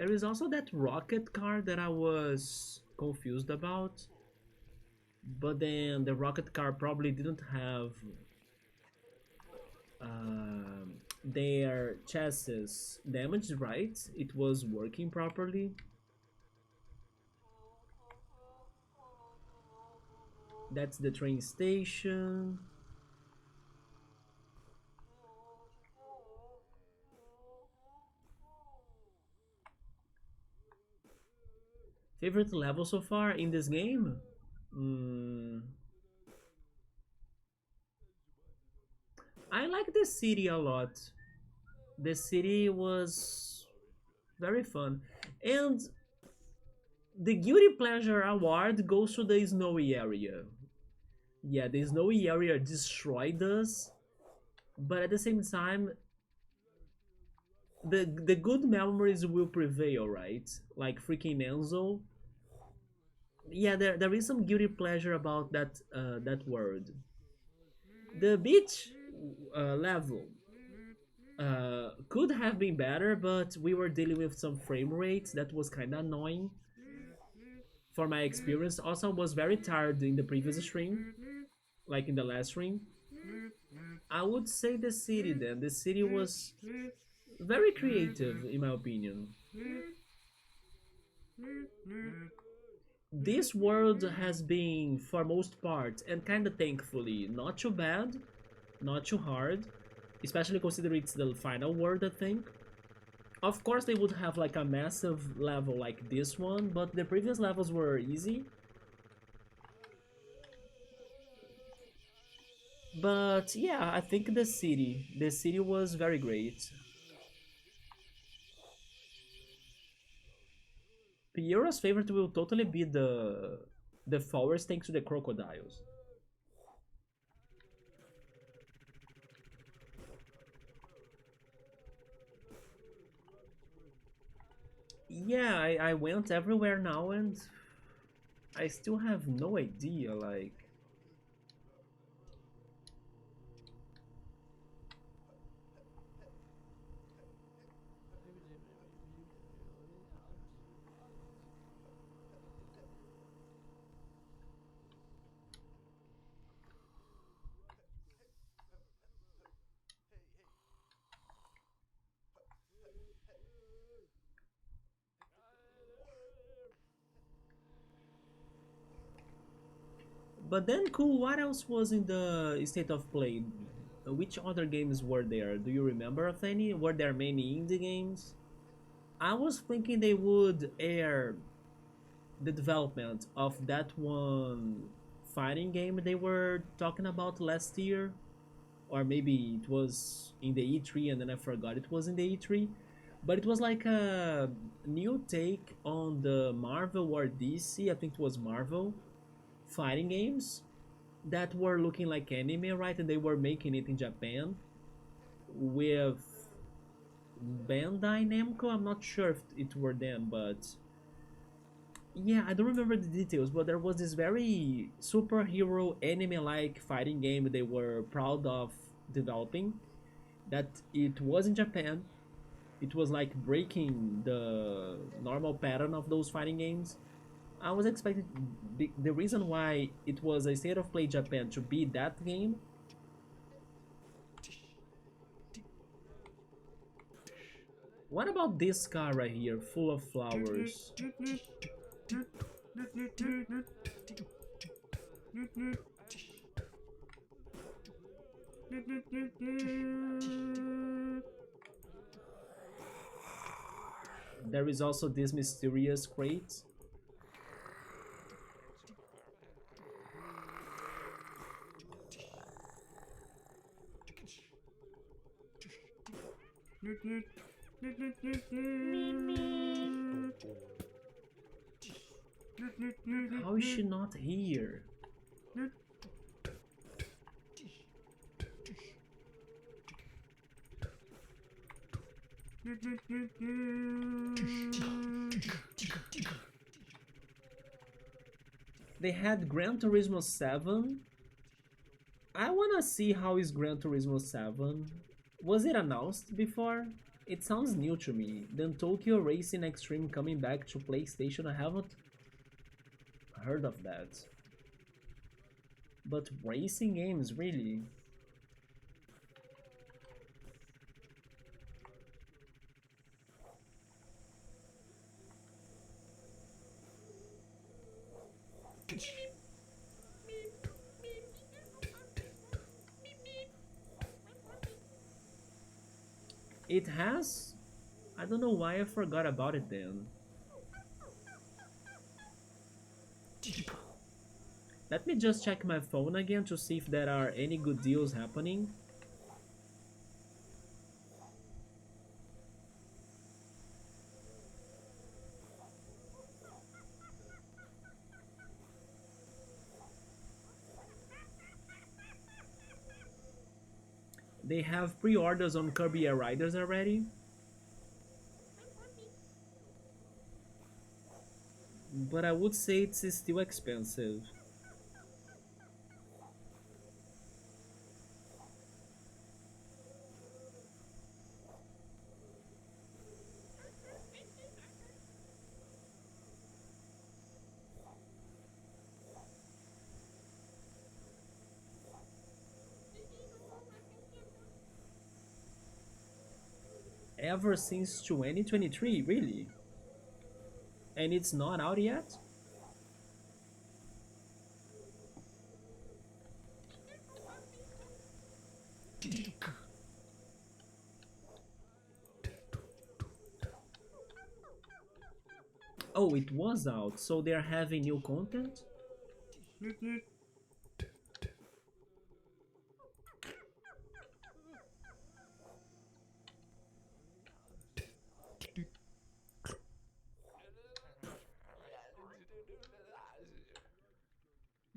There is also that rocket car that I was confused about, but then the rocket car probably didn't have their chassis damaged, right? It was working properly. That's the train station. Favorite level so far in this game? Mm, I like the city a lot. The city was very fun. And the Guilty Pleasure Award goes to the snowy area. Yeah, the snowy area destroyed us, but at the same time, the good memories will prevail, right? Like freaking Enzo. Yeah, there is some guilty pleasure about that word. The beach level could have been better, but we were dealing with some frame rates that was kind of annoying for my experience. Also, I was very tired in the previous stream, like in the last stream. I would say the city then. The city was very creative, in my opinion. This world has been, for most part, and kind of thankfully, not too bad, not too hard, especially considering it's the final world, I think. Of course, they would have like a massive level like this one, but the previous levels were easy. But yeah, I think the city was very great. Piero's favorite will totally be the forest thanks to the crocodiles. Yeah, I went everywhere now and I still have no idea, like... But then, cool, what else was in the state of play? Which other games were there? Do you remember of any? Were there many indie games? I was thinking they would air the development of that one fighting game they were talking about last year, or maybe it was in the E3 and then I forgot it was in the E3. But it was like a new take on the Marvel or DC, I think it was Marvel fighting games that were looking like anime, right? And they were making it in Japan with Bandai Namco. I'm not sure if it were them, but yeah, I don't remember the details, but there was this very superhero anime-like fighting game they were proud of developing. That it was in Japan. It was like breaking the normal pattern of those fighting games. I was expecting the reason why it was a state of play Japan to be that game. What about this car right here, full of flowers? There is also this mysterious crate. How is she not here? They had Gran Turismo 7. I wanna see how is Gran Turismo 7. Was it announced before? It sounds new to me. Then Tokyo Racing Extreme coming back to PlayStation, I haven't heard of that. But racing games, really? It has? I don't know why I forgot about it then. Let me just check my phone again to see if there are any good deals happening. They have pre-orders on Kirby Air Riders already, but I would say it's still expensive. Ever since 2023, really? And it's not out yet? Oh, it was out, so they're having new content? Newt, newt.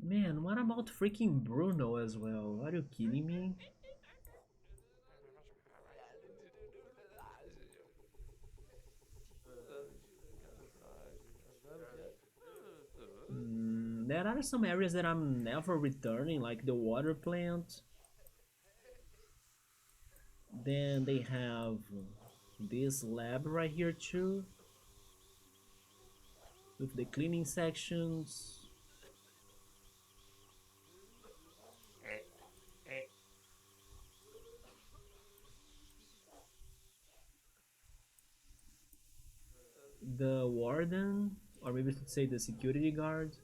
Man, what about freaking Bruno as well? Are you kidding me? There are some areas that I'm never returning, like the water plant. Then they have this lab right here too, with the cleaning sections. The warden, or maybe I should say the security guard.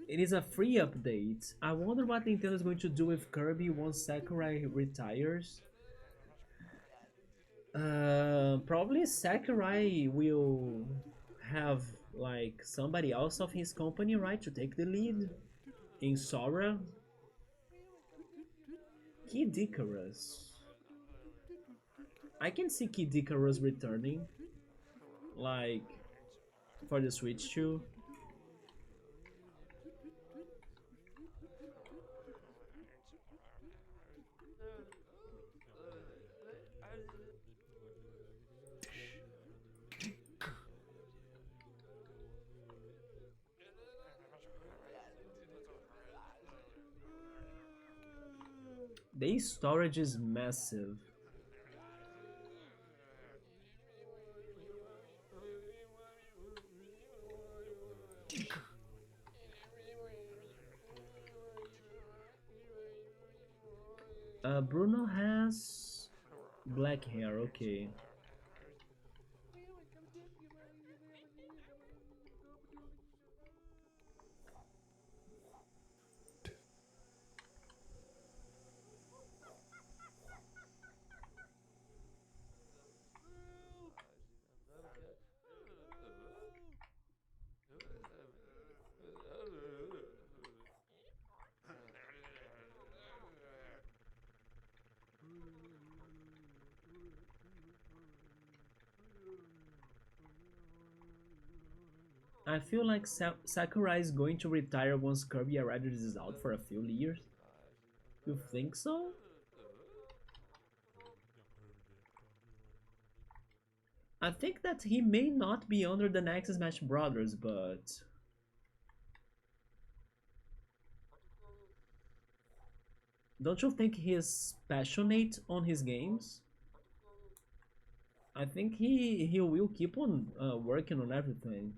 It is a free update. I wonder what Nintendo is going to do with Kirby once Sakurai retires. Probably Sakurai will have like somebody else of his company, right, to take the lead in Sora. Kid Icarus. I can see Kid Icarus returning, like for the Switch too. The storage is massive. Bruno has black hair, okay. I feel like Sakurai is going to retire once Kirby Riders is out for a few years. You think so? I think that he may not be under the next Smash Brothers, but don't you think he is passionate on his games? I think he will keep on working on everything.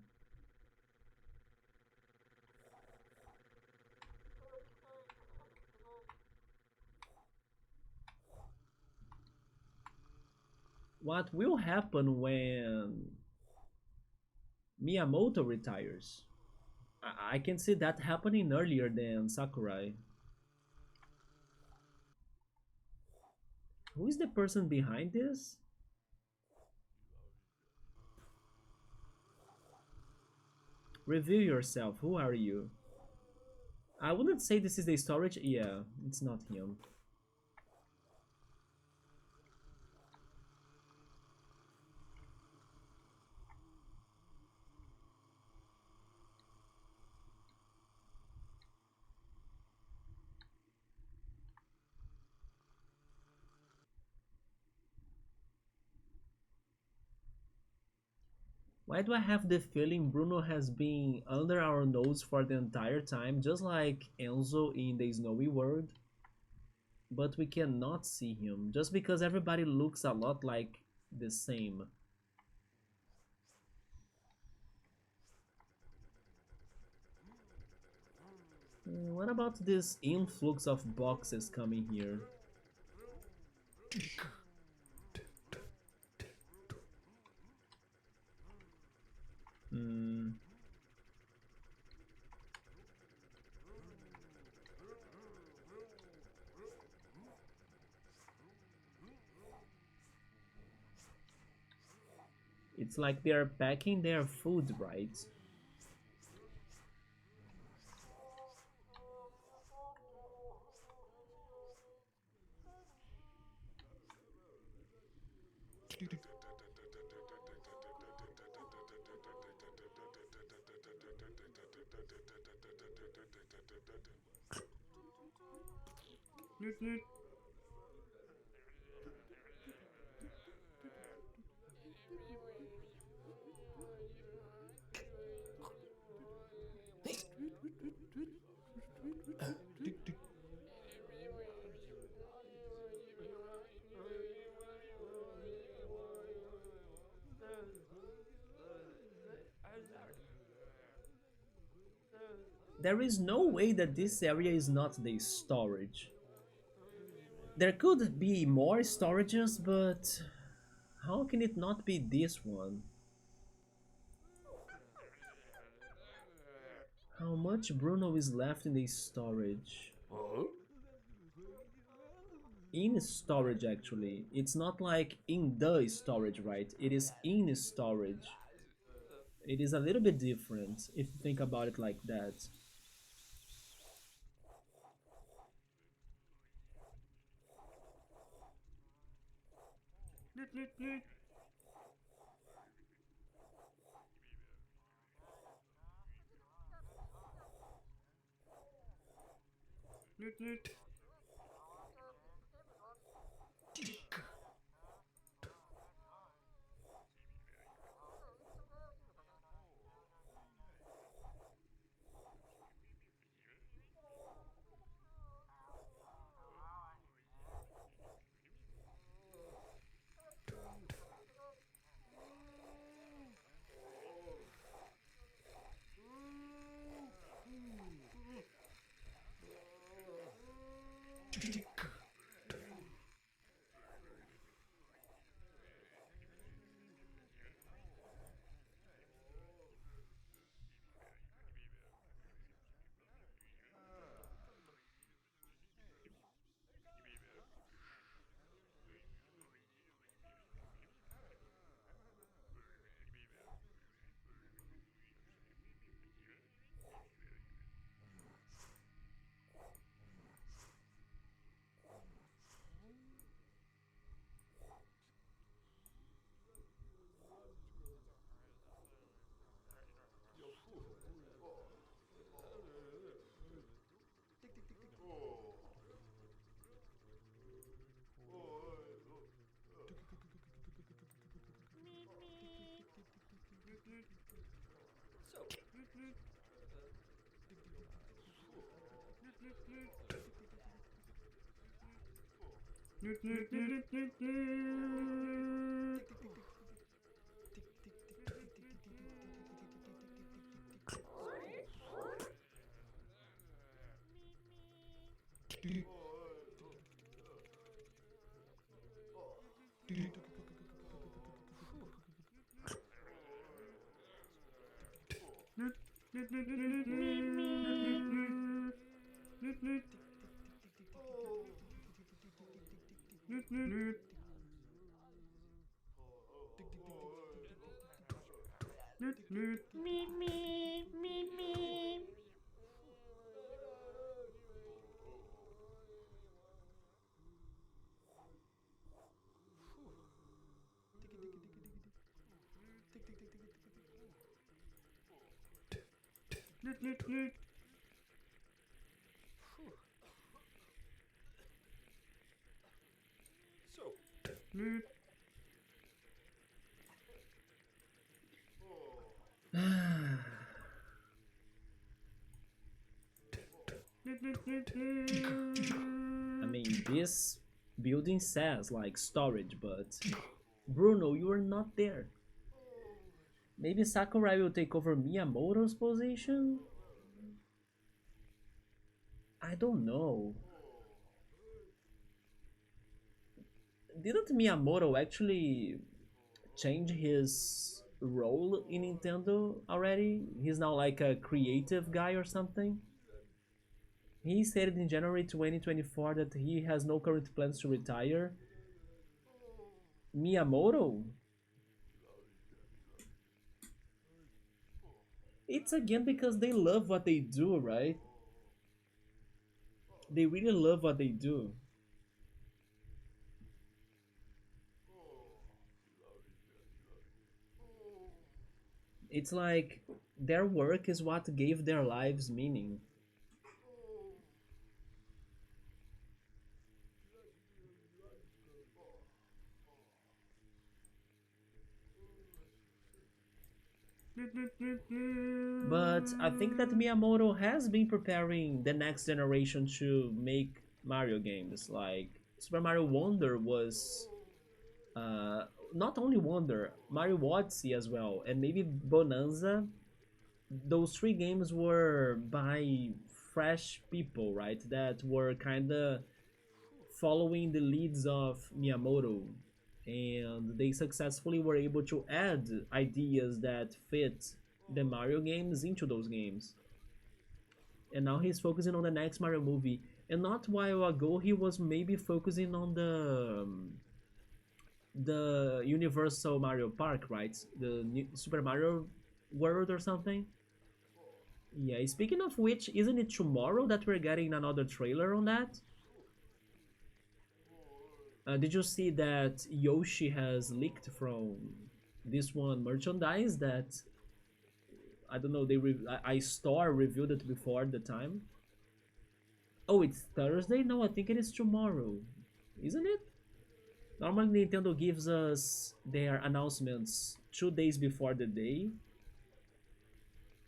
What will happen when Miyamoto retires? I can see that happening earlier than Sakurai. Who is the person behind this? Reveal yourself. Who are you? I wouldn't say this is the storage. Yeah, it's not him. Why do I have the feeling Bruno has been under our nose for the entire time, just like Enzo in the Snowy World? But we cannot see him, just because everybody looks a lot like the same. What about this influx of boxes coming here? Hmm. It's like they're packing their food, right? Newt, newt. There is no way that this area is not the storage. There could be more storages, but how can it not be this one? How much Bruno is left in the storage? In storage, actually. It's not like in the storage, right? It is in storage. It is a little bit different if you think about it like that. Newt, newt, newt. Newt, newt. I mean, this building says like storage, but Bruno, you are not there. Maybe Sakurai will take over Miyamoto's position? I don't know. Didn't Miyamoto actually change his role in Nintendo already? He's now like a creative guy or something? He stated in January 2024 that he has no current plans to retire. Miyamoto? It's again because they love what they do, right? They really love what they do. It's like their work is what gave their lives meaning. But I think that Miyamoto has been preparing the next generation to make Mario games. Like Super Mario Wonder was uh, not only Wonder, Mario Odyssey as well, and maybe Bonanza. Those three games were by fresh people, right? That were kind of following the leads of Miyamoto, and they successfully were able to add ideas that fit the Mario games into those games. And now he's focusing on the next Mario movie. And not a while ago, he was maybe focusing on the Universal Mario Park, right? The Super Mario World or something. Yeah. Speaking of which, isn't it tomorrow that we're getting another trailer on that? Did you see that Yoshi has leaked from this one merchandise that I don't know, I store reviewed it before the time. Oh, it's Thursday? No, I think it is tomorrow. Isn't it? Normally Nintendo gives us their announcements 2 days before the day.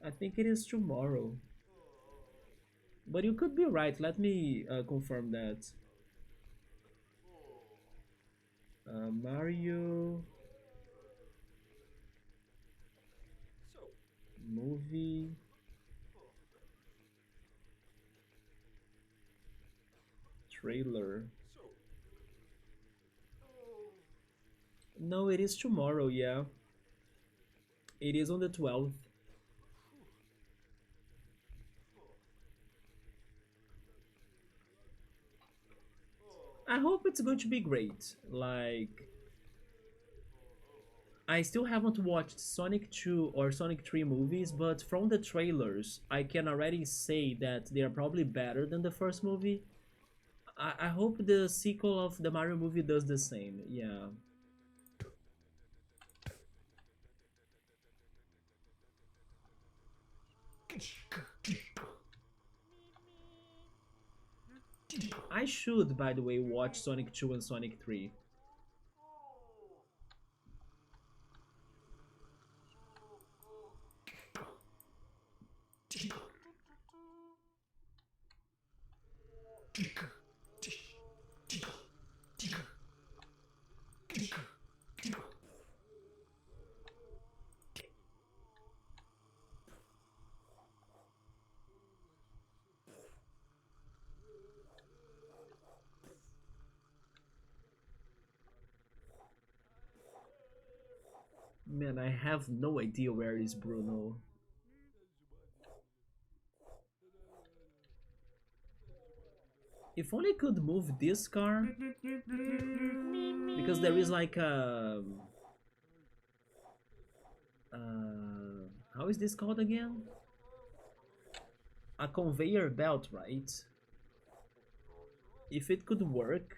I think it is tomorrow. But you could be right. Let me confirm that. Mario movie trailer. No, it is tomorrow, yeah. It is on the 12th. I hope it's going to be great. Like, I still haven't watched Sonic 2 or Sonic 3 movies, but from the trailers, I can already say that they are probably better than the first movie. I hope the sequel of the Mario movie does the same. Yeah. I should, by the way, watch Sonic 2 and Sonic 3. Man, I have no idea where is Bruno. If only I could move this car, because there is like a how is this called again? A conveyor belt, right? If it could work.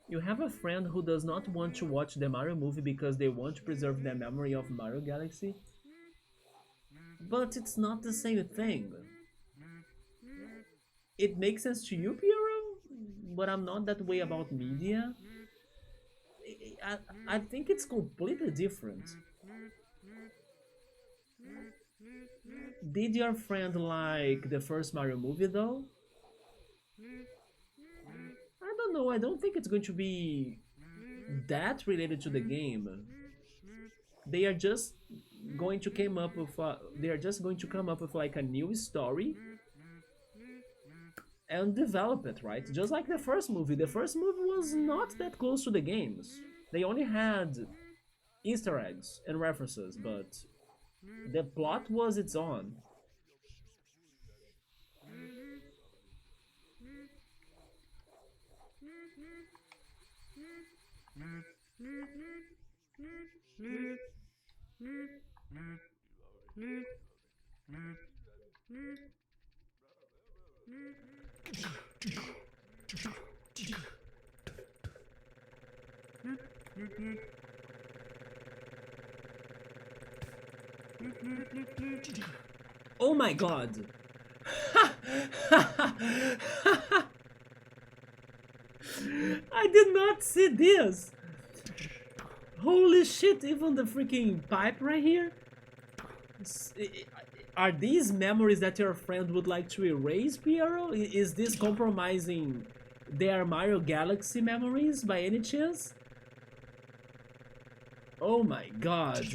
You have a friend who does not want to watch the Mario movie because they want to preserve their memory of Mario Galaxy? But it's not the same thing. It makes sense to you, Piero, but I'm not that way about media. I think it's completely different. Did your friend like the first Mario movie though? I don't know, I don't think it's going to be that related to the game. They are just going to come up with like a new story and develop it, right? Just like the first movie. The first movie was not that close to the games. They only had Easter eggs and references, but the plot was its own. Oh my god! I did not see this! Holy shit, even the freaking pipe right here? Are these memories that your friend would like to erase, Piero? Is this compromising their Mario Galaxy memories by any chance? Oh my god.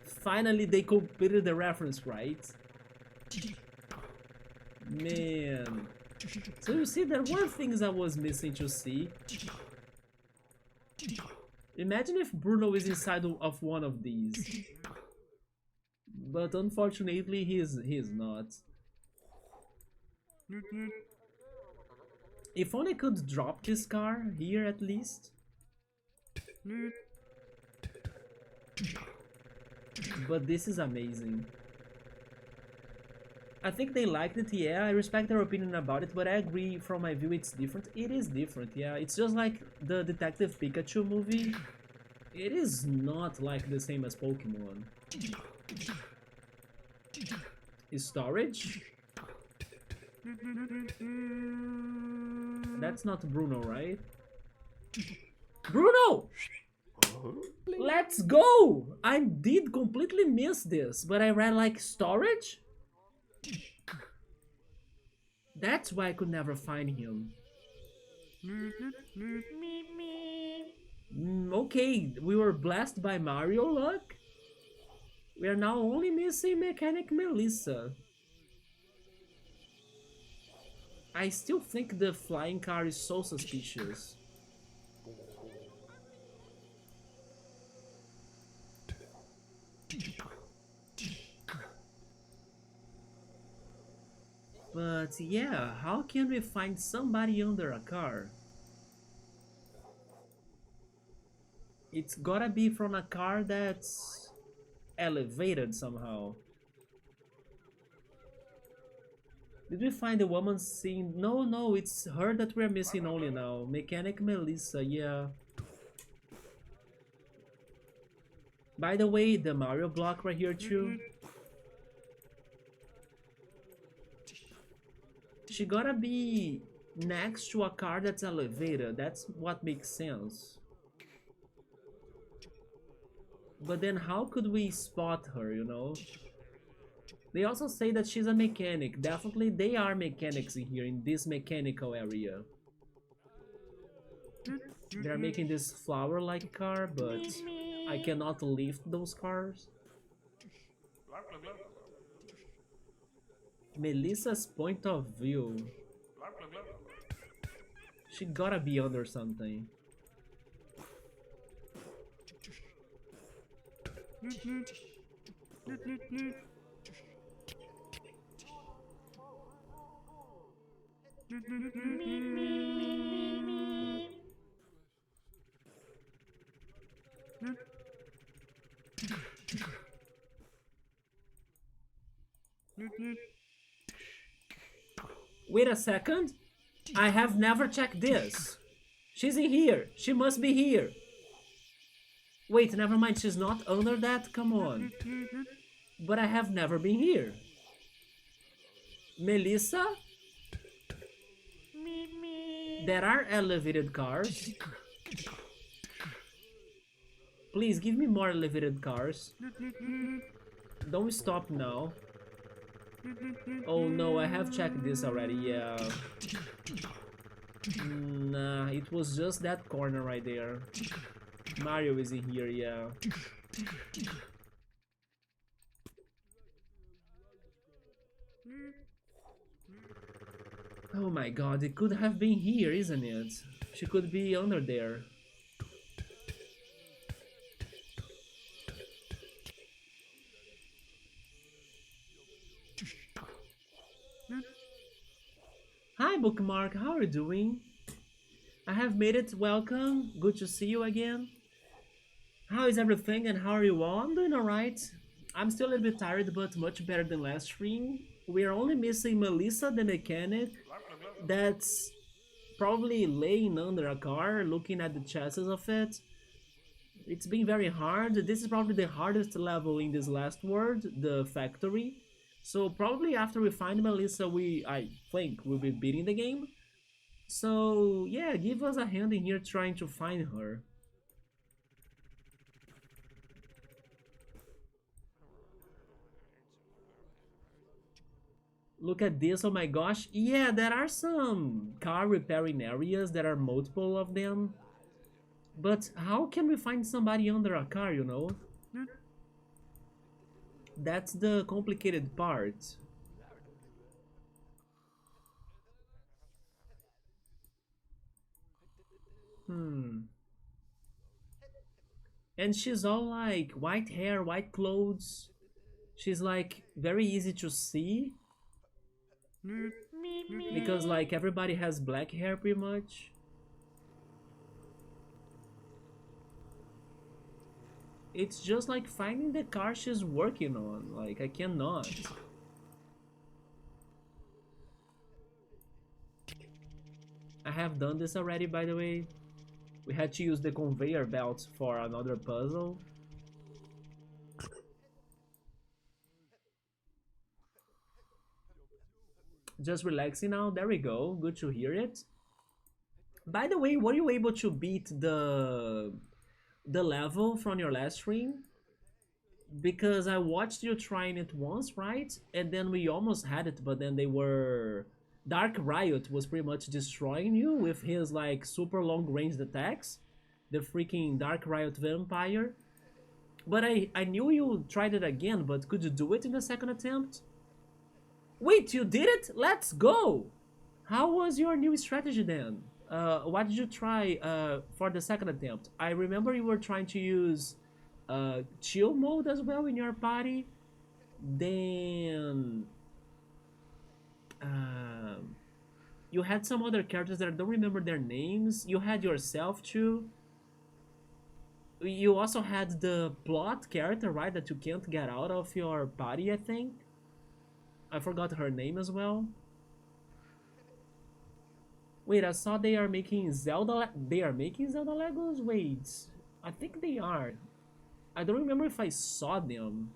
Finally they completed the reference, right? Man. So you see, there were things I was missing to see. Imagine if Bruno is inside of one of these. But unfortunately he is not. If only I could drop this car here at least. But this is amazing. I think they liked it, yeah, I respect their opinion about it, but I agree from my view it's different. It is different, yeah, it's just like the Detective Pikachu movie. It is not like the same as Pokemon. Is storage? That's not Bruno, right? Bruno! Let's go! I did completely miss this, but I read like storage? That's why I could never find him. Okay, we were blessed by Mario luck. We are now only missing Mechanic Melissa. I still think the flying car is so suspicious. But yeah, how can we find somebody under a car? It's gotta be from a car that's elevated somehow. Did we find the woman scene? No, it's her that we're missing only now. Mechanic Melissa, yeah. By the way, the Mario block right here too. She gotta be next to a car that's elevated. That's what makes sense. But then how could we spot her, you know? They also say that she's a mechanic. Definitely they are mechanics in here, in this mechanical area. They're making this flower-like car, but I cannot lift those cars. Melissa's point of view. She gotta be under something. Wait a second. I have never checked this. She's in here. She must be here. Wait, never mind. She's not under that? Come on. But I have never been here. Melissa? There are elevated cars. Please give me more elevated cars. Don't stop now. Oh no, I have checked this already, yeah. Nah, it was just that corner right there. Mario is in here, yeah. Oh my god, it could have been here, isn't it? She could be under there. Hi Bookmark, how are you doing? I have made it, welcome, good to see you again. How is everything and how are you all? I'm doing alright. I'm still a little bit tired, but much better than last stream. We are only missing Melissa the mechanic, that's probably laying under a car, looking at the chassis of it. It's been very hard. This is probably the hardest level in this last world, the factory. So probably after we find Melissa, I think we'll be beating the game. So yeah, give us a hand in here trying to find her. Look at this, oh my gosh. Yeah, there are some car repairing areas, there are multiple of them. But how can we find somebody under a car, you know? That's the complicated part. And she's all like white hair, white clothes. She's like very easy to see. Because like everybody has black hair pretty much. It's just like finding the car she's working on. Like I cannot. I have done this already, by the way. We had to use the conveyor belt for another puzzle. Just relaxing now, there we go, good to hear it. By the way, were you able to beat the level from your last stream? Because I watched you trying it once, right? And then we almost had it, but then they were... Dark Riot was pretty much destroying you with his like super long ranged attacks. The freaking Dark Riot vampire. But I knew you tried it again, but could you do it in the second attempt? Wait, you did it? Let's go! How was your new strategy then? What did you try for the second attempt? I remember you were trying to use chill mode as well in your party. Then you had some other characters that I don't remember their names. You had yourself too. You also had the plot character, right, that you can't get out of your party, I think. I forgot her name as well. Wait, I saw they are making Zelda... They are making Zelda Legos? Wait, I think they are. I don't remember if I saw them.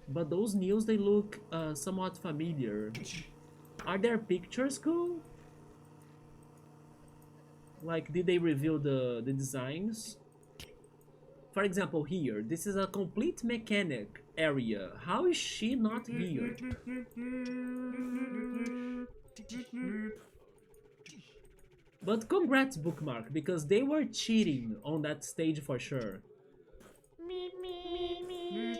But those news, they look somewhat familiar. Are their pictures cool? Like, did they reveal the designs? For example, here, this is a complete mechanic area. How is she not here? But congrats, Bookmark, because they were cheating on that stage for sure. Newt. Newt.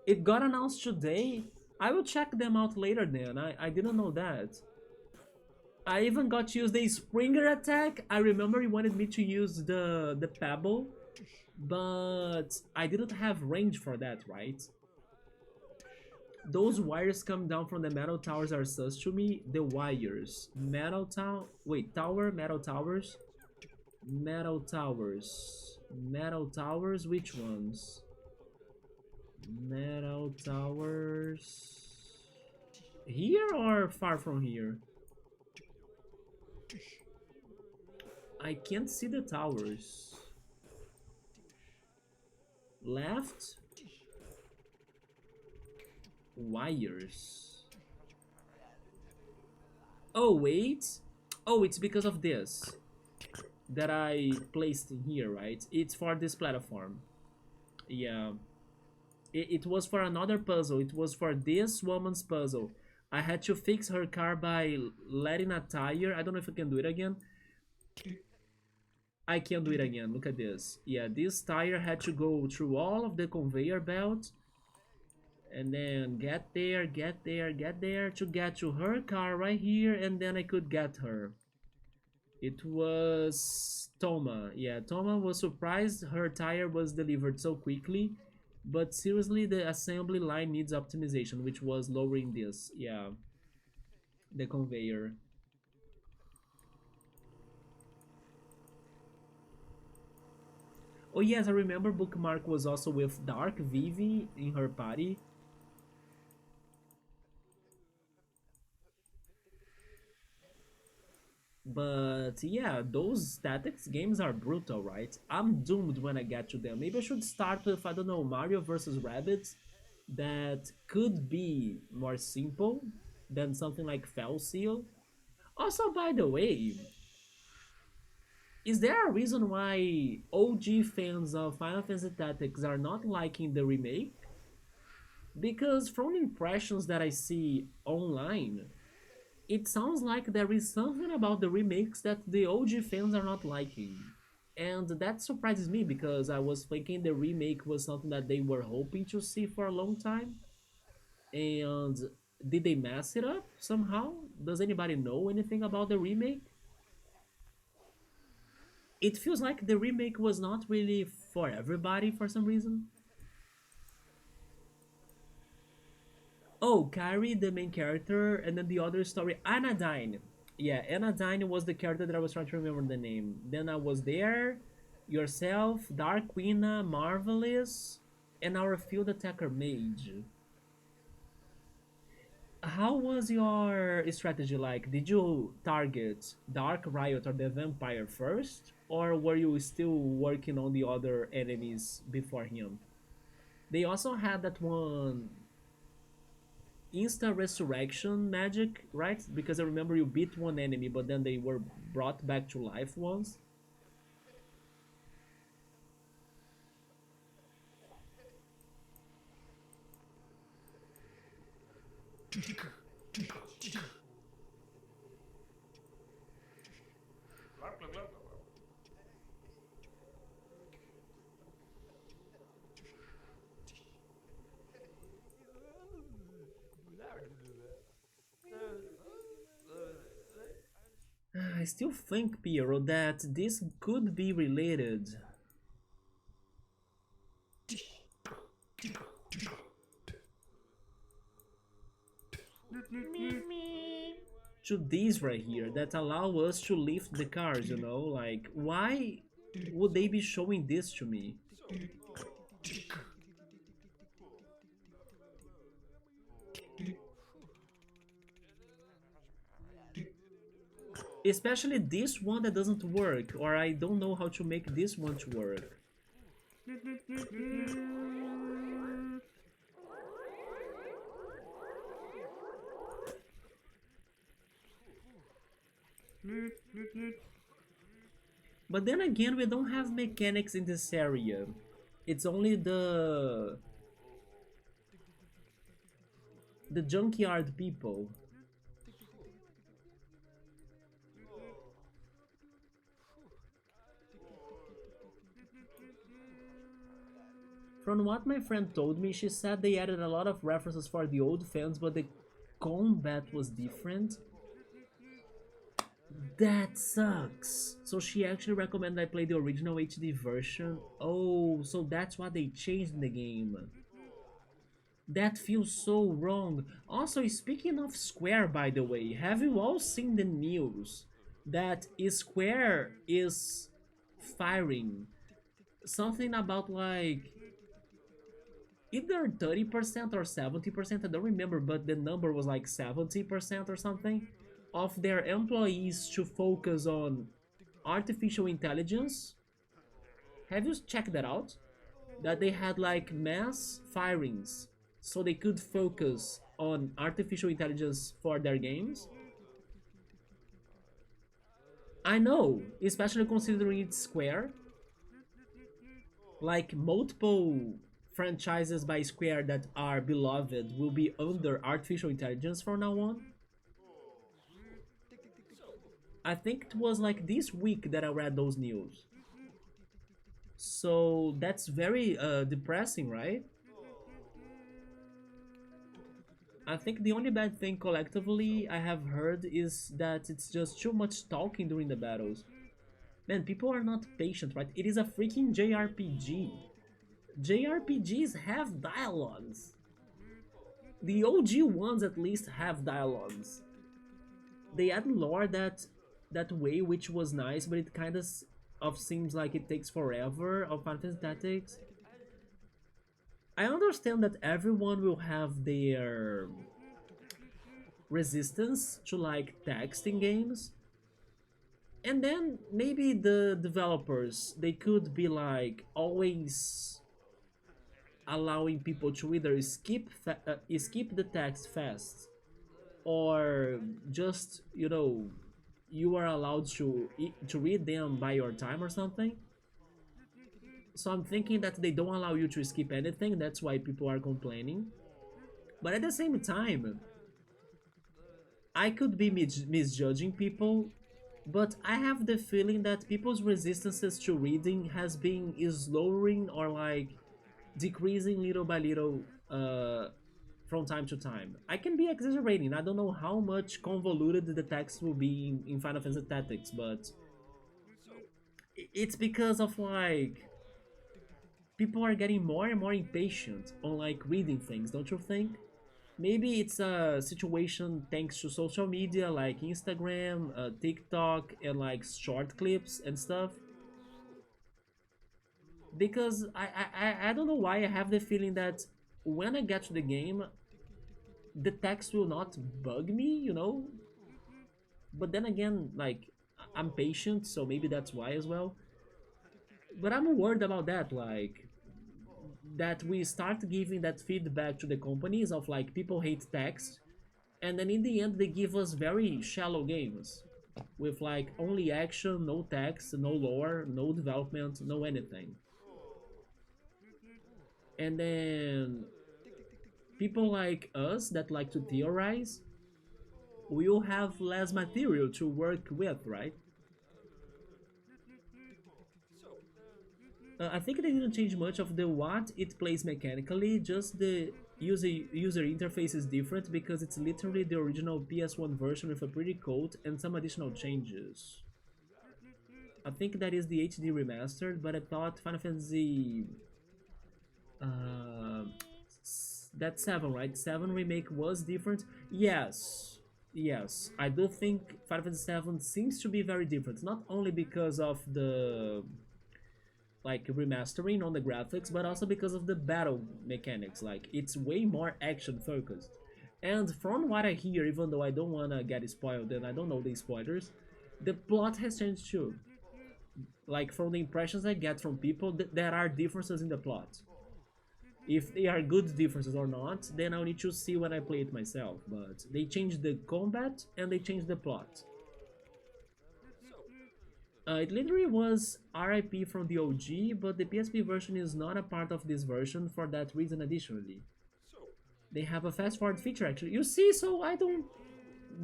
It got announced today. I will check them out later then. I didn't know that. I even got to use the Springer attack. I remember he wanted me to use the Pebble, but I didn't have range for that, right? Those wires come down from the metal towers are sus to me. The wires. Metal tower. Wait, tower, metal towers. Metal towers. Metal towers, which ones? Metal towers. Here or far from here? I can't see the towers. Left? Wires. Oh, wait. Oh, it's because of this that I placed in here, right? It's for this platform. Yeah. It was for another puzzle. It was for this woman's puzzle. I had to fix her car by letting a tire. I don't know if I can do it again. I can do it again. Look at this. Yeah, this tire had to go through all of the conveyor belt and then get there, get there, get there to get to her car right here, and then I could get her. It was Toma. Yeah, Toma was surprised her tire was delivered so quickly, but seriously, the assembly line needs optimization, which was lowering this. Yeah, the conveyor. Oh yes, I remember Bookmark was also with Dark Vivi in her party. But yeah, those statics games are brutal, right? I'm doomed when I get to them. Maybe I should start with, I don't know, Mario vs. Rabbids. That could be more simple than something like Fell Seal. Also, by the way, is there a reason why OG fans of Final Fantasy Tactics are not liking the remake? Because from the impressions that I see online, it sounds like there is something about the remakes that the OG fans are not liking. And that surprises me because I was thinking the remake was something that they were hoping to see for a long time. And did they mess it up somehow? Does anybody know anything about the remake? It feels like the remake was not really for everybody for some reason. Oh, Carrie, the main character, and then the other story, Anodyne. Yeah, Anodyne was the character that I was trying to remember the name. Then I was there, yourself, Dark Queen, Marvelous, and our field attacker mage. How was your strategy like? Did you target Dark Riot or the vampire first? Or were you still working on the other enemies before him? They also had that one insta resurrection magic, right? Because I remember you beat one enemy, but then they were brought back to life once. I still think, Piero, that this could be related to these right here that allow us to lift the cars, you know? Like, why would they be showing this to me? Especially this one that doesn't work, or I don't know how to make this one to work. But then again, we don't have mechanics in this area. It's only The junkyard people. From what my friend told me, she said they added a lot of references for the old fans, but the combat was different. That sucks. So she actually recommended I play the original HD version. Oh, so that's what they changed in the game. That feels so wrong. Also, speaking of Square, by the way, have you all seen the news that Square is firing something about like either 30% or 70%, I don't remember, but the number was like 70% or something, of their employees to focus on artificial intelligence. Have you checked that out? That they had like mass firings so they could focus on artificial intelligence for their games. I know, especially considering it's Square, like multiple franchises by Square that are beloved will be under artificial intelligence from now on. I think it was like this week that I read those news. So that's very depressing, right? I think the only bad thing collectively I have heard is that it's just too much talking during the battles. Man, people are not patient, right? It is a freaking JRPG. JRPGs have dialogues. The OG ones at least have dialogues. They add lore that way, which was nice, but it kind of seems like it takes forever of Final Fantasy Tactics. I understand that everyone will have their resistance to like text in games, and then maybe the developers they could be like always allowing people to either skip the text fast or just you are allowed to read them by your time or something. So I'm thinking that they don't allow you to skip anything, that's why people are complaining. But at the same time, I could be misjudging people, but I have the feeling that people's resistances to reading has been slowing or like decreasing little by little from time to time. I can be exaggerating. I don't know how much convoluted the text will be in Final Fantasy Tactics, but it's because of like people are getting more and more impatient on like reading things, don't you think? Maybe it's a situation thanks to social media like Instagram, TikTok, and like short clips and stuff. Because I don't know why I have the feeling that when I get to the game, the text will not bug me. But then again, like I'm patient, so maybe that's why as well. But I'm worried about that, like that we start giving that feedback to the companies of like people hate text, and then in the end they give us very shallow games with like only action, no text, no lore, no development, no anything. And then people like us that like to theorize will have less material to work with, right? I think they didn't change much of the what it plays mechanically, just the user interface is different because it's literally the original PS1 version with a pretty code and some additional changes. I think that is the HD remastered, but I thought Final Fantasy uh, that 7, right? 7 remake was different. Yes, yes, I do think Final Fantasy 7 seems to be very different, not only because of the like remastering on the graphics, but also because of the battle mechanics. Like it's way more action focused. And from what I hear, even though I don't wanna get spoiled and I don't know the spoilers, the plot has changed too. Like from the impressions I get from people, there are differences in the plot. If they are good differences or not, then I'll need to see when I play it myself. But they changed the combat and they changed the plot. It literally was RIP from the OG, but the PSP version is not a part of this version for that reason additionally. They have a fast forward feature actually. You see, so I don't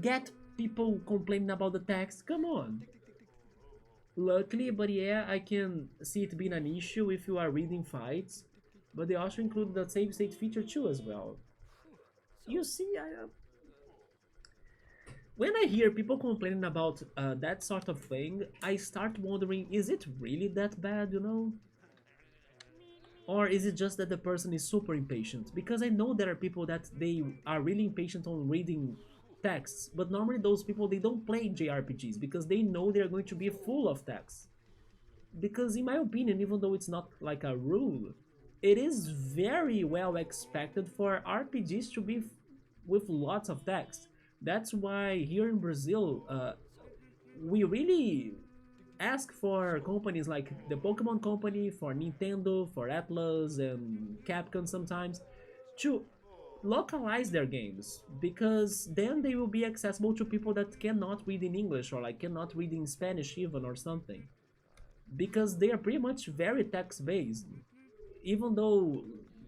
get people complaining about the text. Come on. Luckily, but yeah, I can see it being an issue if you are reading fights. But they also include the save state feature too as well. You see, when I hear people complaining about that sort of thing, I start wondering, is it really that bad, you know? Or is it just that the person is super impatient? Because I know there are people that they are really impatient on reading texts, but normally those people they don't play JRPGs because they know they're going to be full of text. Because in my opinion, even though it's not like a rule, it is very well expected for RPGs to be with lots of text. That's why here in Brazil, we really ask for companies like the Pokemon Company, for Nintendo, for Atlas, and Capcom sometimes to localize their games because then they will be accessible to people that cannot read in English or like cannot read in Spanish even or something because they are pretty much very text based even though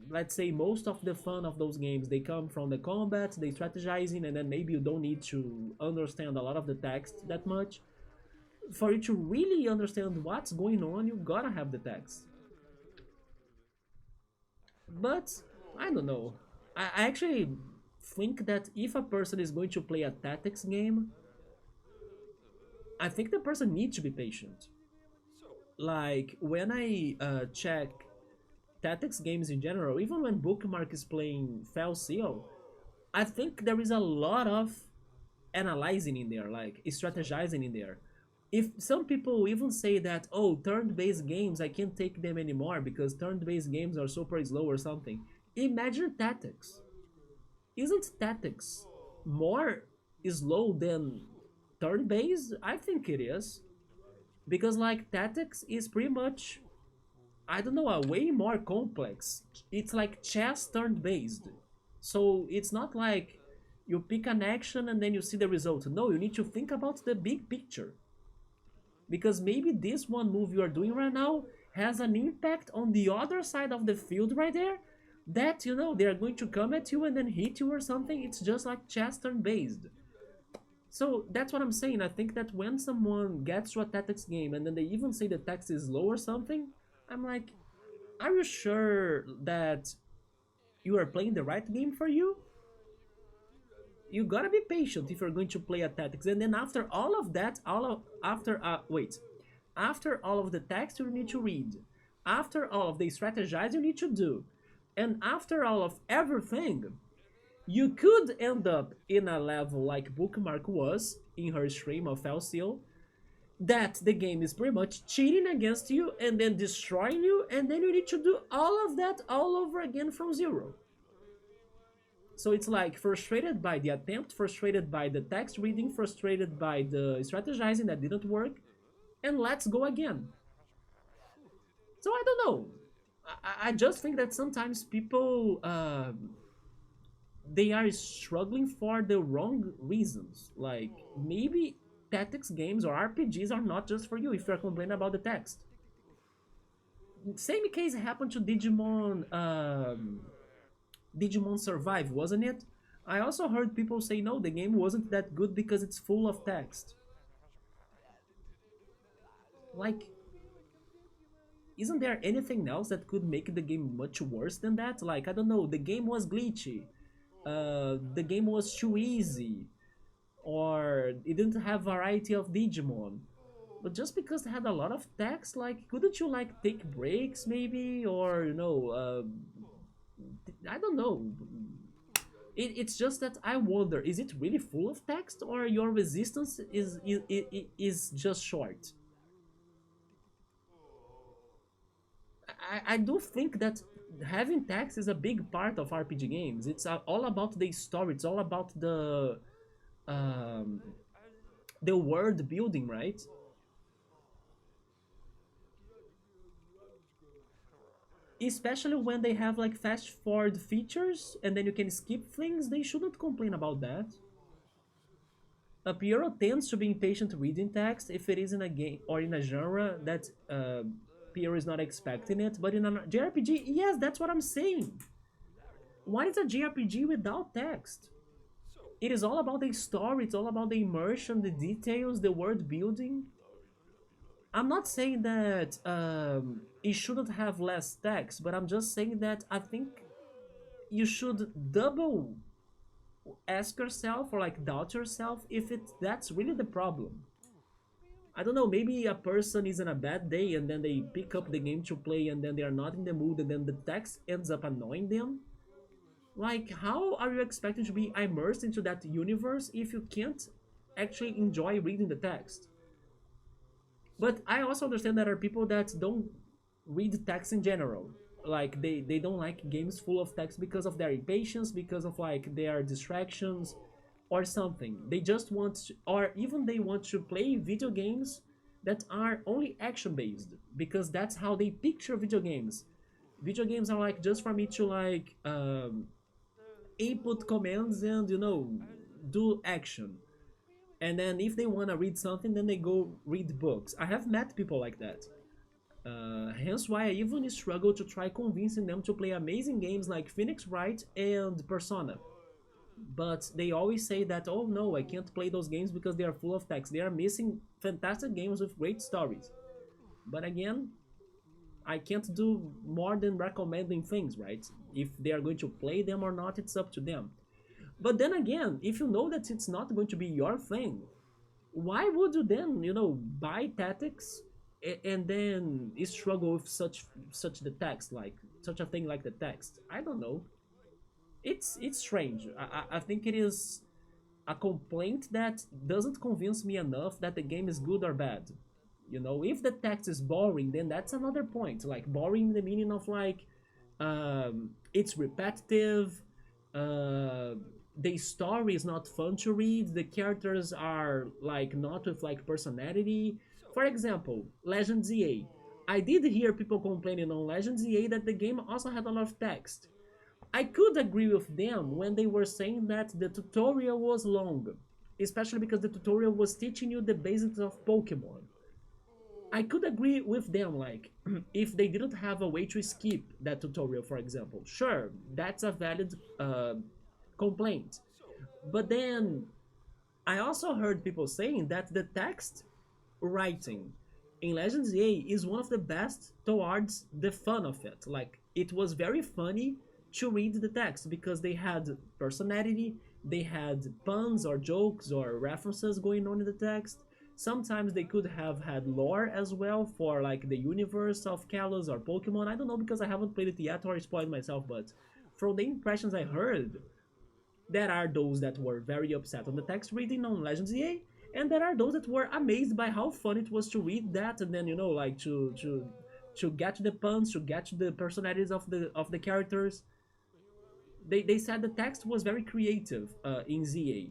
let's say most of the fun of those games they come from the combat the strategizing and then maybe you don't need to understand a lot of the text that much for you to really understand what's going on you gotta have the text but I don't know I actually think that if a person is going to play a tactics game I think the person needs to be patient like when I check tactics games in general, even when Bookmark is playing Fell Seal, I think there is a lot of analyzing in there, like strategizing in there. If some people even say that, oh, turn-based games, I can't take them anymore because turn-based games are super slow or something. Imagine tactics. Isn't tactics more slow than turn-based? I think it is. Because like tactics is pretty much I don't know, a way more complex. It's like chess turned based. So it's not like you pick an action and then you see the result. No, you need to think about the big picture. Because maybe this one move you are doing right now has an impact on the other side of the field right there that, you know, they are going to come at you and then hit you or something. It's just like chess turn based. So that's what I'm saying. I think that when someone gets to a tactics game and then they even say the text is low or something, I'm like, are you sure that you are playing the right game for you? You gotta be patient if you're going to play a tactics. And then after all of that, after all of the text you need to read, after all of the strategize you need to do, and after all of everything, you could end up in a level like Bookmark was in her stream of Seal, that the game is pretty much cheating against you and then destroying you, and then you need to do all of that all over again from zero. So it's like frustrated by the attempt, frustrated by the text reading, frustrated by the strategizing that didn't work, and let's go again. So I don't know. I just think that sometimes people they are struggling for the wrong reasons. Like maybe tactics games or RPGs are not just for you if you're complaining about the text. Same case happened to Digimon Survive, wasn't it? I also heard people say no, the game wasn't that good because it's full of text. Like, isn't there anything else that could make the game much worse than that? Like, I don't know, the game was glitchy, the game was too easy, or it didn't have variety of Digimon. But just because it had a lot of text, like, couldn't you like take breaks maybe, or I don't know. It's just that I wonder: is it really full of text, or your resistance is just short? I do think that having text is a big part of RPG games. It's all about the story. It's all about um, the world building, right? Especially when they have like fast forward features and then you can skip things, they shouldn't complain about that. A Piero tends to be impatient reading text if it is in a game or in a genre that Piero is not expecting it, but in a JRPG, yes, that's what I'm saying. What is a JRPG without text? It is all about the story, it's all about the immersion, the details, the world building. I'm not saying that it shouldn't have less text, but I'm just saying that I think you should double ask yourself or like doubt yourself if that's really the problem. I don't know, maybe a person is in a bad day and then they pick up the game to play and then they are not in the mood and then the text ends up annoying them. Like, how are you expected to be immersed into that universe if you can't actually enjoy reading the text? But I also understand that there are people that don't read text in general. Like they don't like games full of text because of their impatience, because of like their distractions or something. They just want to, or even they want to play video games that are only action based because that's how they picture video games. Video games are like just for me to like input commands and do action, and then if they want to read something then they go read books. I have met people like that, hence why I even struggle to try convincing them to play amazing games like Phoenix Wright and Persona. But they always say that, oh no, I can't play those games because they are full of text. They are missing fantastic games with great stories. But again, I can't do more than recommending things, right? If they are going to play them or not, it's up to them. But then again, if you know that it's not going to be your thing, why would you then, buy tactics and then struggle with such the text, like such a thing like the text? I don't know. It's strange. I think it is a complaint that doesn't convince me enough that the game is good or bad. If the text is boring, then that's another point. Like boring in the meaning of like it's repetitive, uh, the story is not fun to read, the characters are like not with like personality. For example, Legends EA. I did hear people complaining on Legends EA that the game also had a lot of text. I could agree with them when they were saying that the tutorial was long, especially because the tutorial was teaching you the basics of Pokemon. I could agree with them, like, if they didn't have a way to skip that tutorial, for example. Sure, that's a valid complaint. But then I also heard people saying that the text writing in Legends EA is one of the best towards the fun of it. Like, it was very funny to read the text because they had personality, they had puns or jokes or references going on in the text. Sometimes they could have had lore as well for like the universe of Kalos or Pokemon. I don't know because I haven't played it yet or spoiled myself, but from the impressions I heard, there are those that were very upset on the text reading on Legends EA, and there are those that were amazed by how fun it was to read that, and then like to get to the puns, to get to the personalities of the characters. They said the text was very creative in ZA.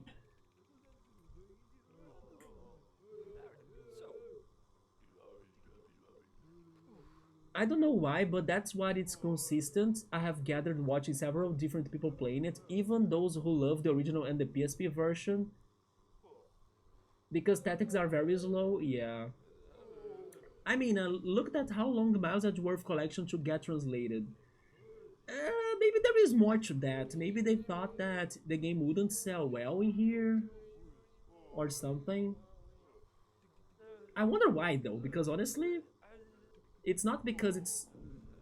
I don't know why, but that's why it's consistent. I have gathered watching several different people playing it, even those who love the original and the PSP version, because tactics are very slow. Yeah, I mean, looked at how long Miles Edgeworth collection to get translated. Maybe there is more to that. Maybe they thought that the game wouldn't sell well in here or something. I wonder why though, because honestly, it's not because it's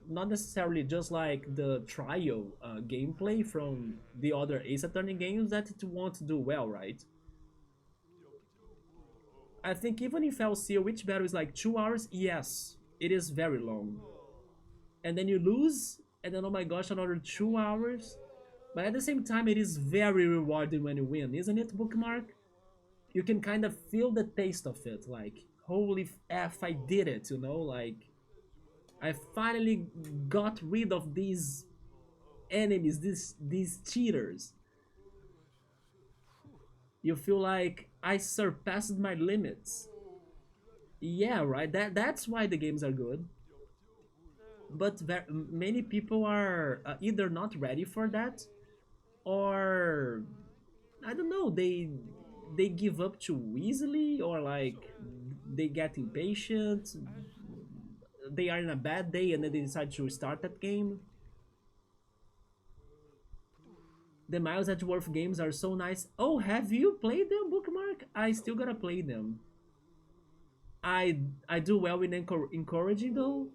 not necessarily just like the trial gameplay from the other Ace Attorney games that it won't do well, right? I think even if I'll see which battle is like 2 hours, yes, it is very long. And then you lose, and then oh my gosh, another 2 hours. But at the same time, it is very rewarding when you win, isn't it, Bookmark? You can kind of feel the taste of it, like, holy F, I did it, like, I finally got rid of these enemies, these cheaters. You feel like I surpassed my limits. Yeah, right. That's why the games are good. But many people are either not ready for that, or I don't know. They give up too easily, or like they get impatient. They are in a bad day and then they decide to restart that game. The Miles Edgeworth games are so nice. Oh, have you played them, Bookmark? I still gotta play them. I do well in encouraging though.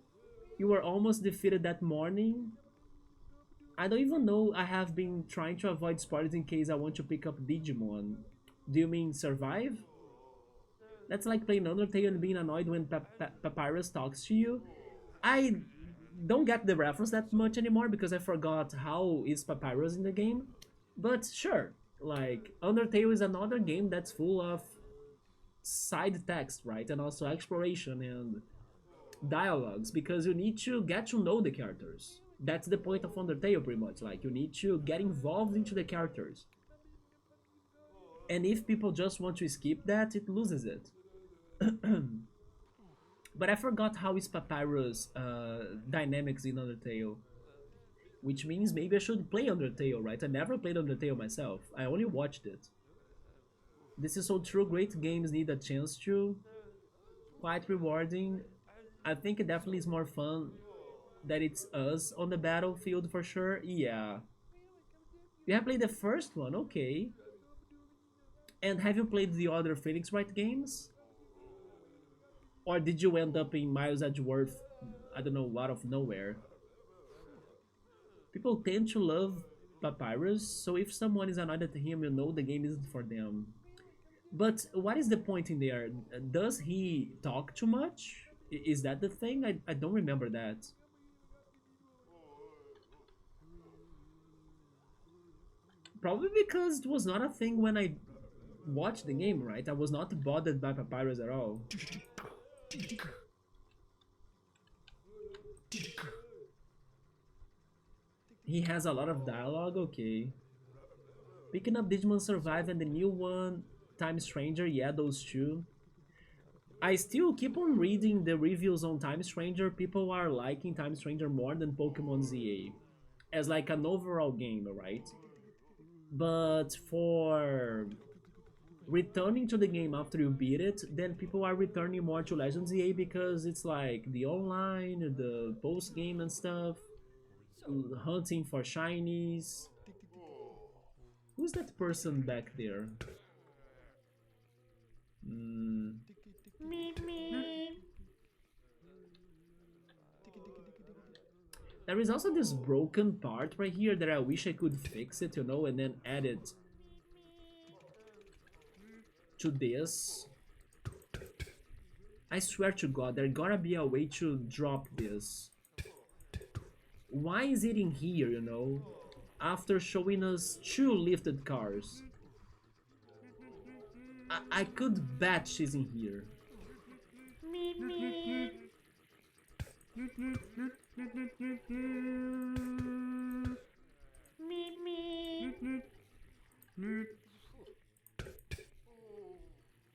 You were almost defeated that morning. I don't even know. I have been trying to avoid spoilers in case I want to pick up Digimon. Do you mean survive? That's like playing Undertale and being annoyed when Papyrus talks to you. I don't get the reference that much anymore because I forgot how is Papyrus in the game. But sure, like Undertale is another game that's full of side text, right? And also exploration and dialogues because you need to get to know the characters. That's the point of Undertale pretty much. Like you need to get involved into the characters. And if people just want to skip that, it loses it. But I forgot how is Papyrus dynamics in Undertale. Which means maybe I should play Undertale, right? I never played Undertale myself. I only watched it. This is so true. Great games need a chance to. Quite rewarding. I think it definitely is more fun that it's us on the battlefield for sure. Yeah. You have played the first one, okay. And have you played the other Phoenix Wright games? Or did you end up in Miles Edgeworth, I don't know, out of nowhere? People tend to love Papyrus, so if someone is annoyed at him, you know the game isn't for them. But what is the point in there? Does he talk too much? Is that the thing? I don't remember that. Probably because it was not a thing when I watched the game, right? I was not bothered by Papyrus at all. He has a lot of dialogue, okay. Picking up Digimon Survive and the new one, Time Stranger, yeah, those two. I still keep on reading the reviews on Time Stranger. People are liking Time Stranger more than Pokemon ZA. As like an overall game, right? But for returning to the game after you beat it, then people are returning more to Legends EA because it's like the online, the post game and stuff, hunting for shinies. Who's that person back there? Mm. There is also this broken part right here that I wish I could fix it, you know, and then add it to this. I swear to God, there gotta be a way to drop this. Why is it in here, you know? After showing us two lifted cars. I could bet she's in here.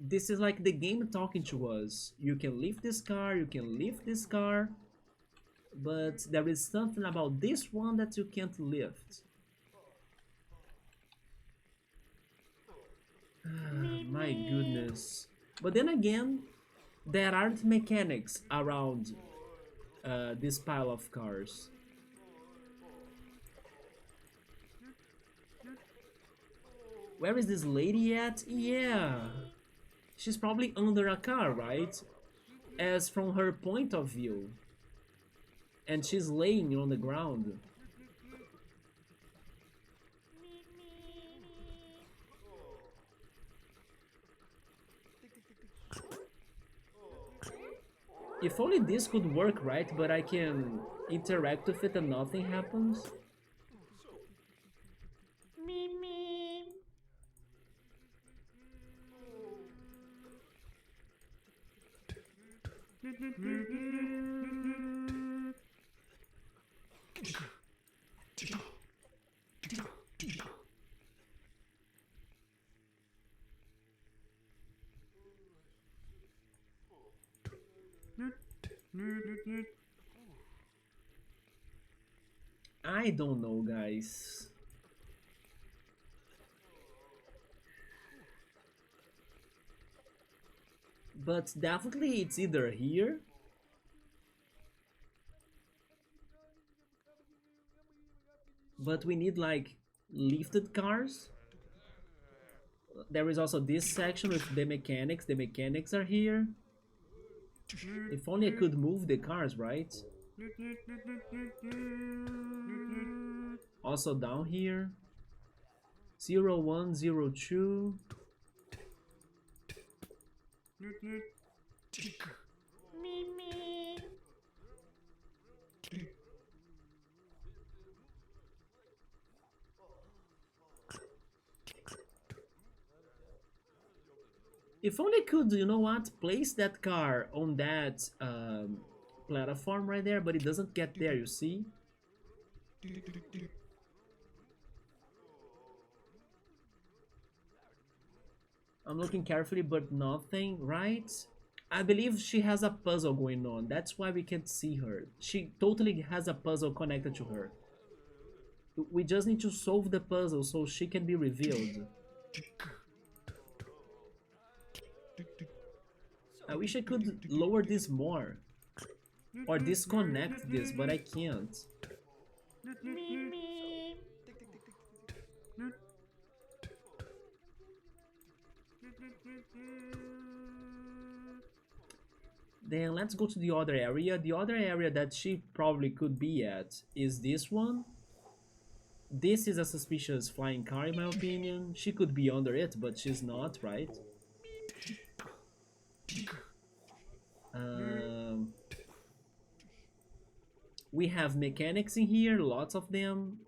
This is like the game talking to us. You can lift this car, you can lift this car, but there is something about this one that you can't lift. My goodness. But then again, there aren't mechanics around this pile of cars. Where is this lady at? Yeah. She's probably under a car, right? As from her point of view. And she's laying on the ground. If only this could work, right? But I can interact with it and nothing happens. I don't know, guys. But definitely it's either here. But we need like lifted cars. There is also this section with the mechanics. The mechanics are here. If only I could move the cars, right? Also down here. 0102. If only I could, you know what, place that car on that platform right there, but it doesn't get there, you see? I'm looking carefully, but nothing, right? I believe she has a puzzle going on. That's why we can't see her. She totally has a puzzle connected to her. We just need to solve the puzzle so she can be revealed. I wish I could lower this more. Or disconnect this, but I can't. Then let's go to the other area. The other area that she probably could be at is this one. This is a suspicious flying car in my opinion. She could be under it, but she's not, right? We have mechanics in here, lots of them.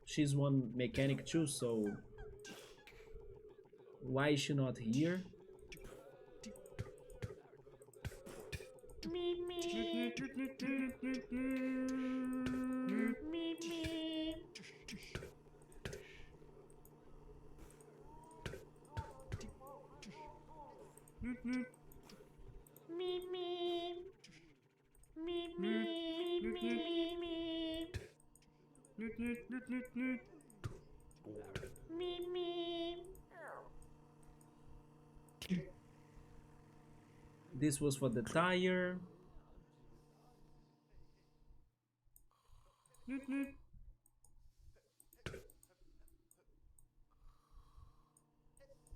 She's one mechanic too, so why is she not here? This was for the tire.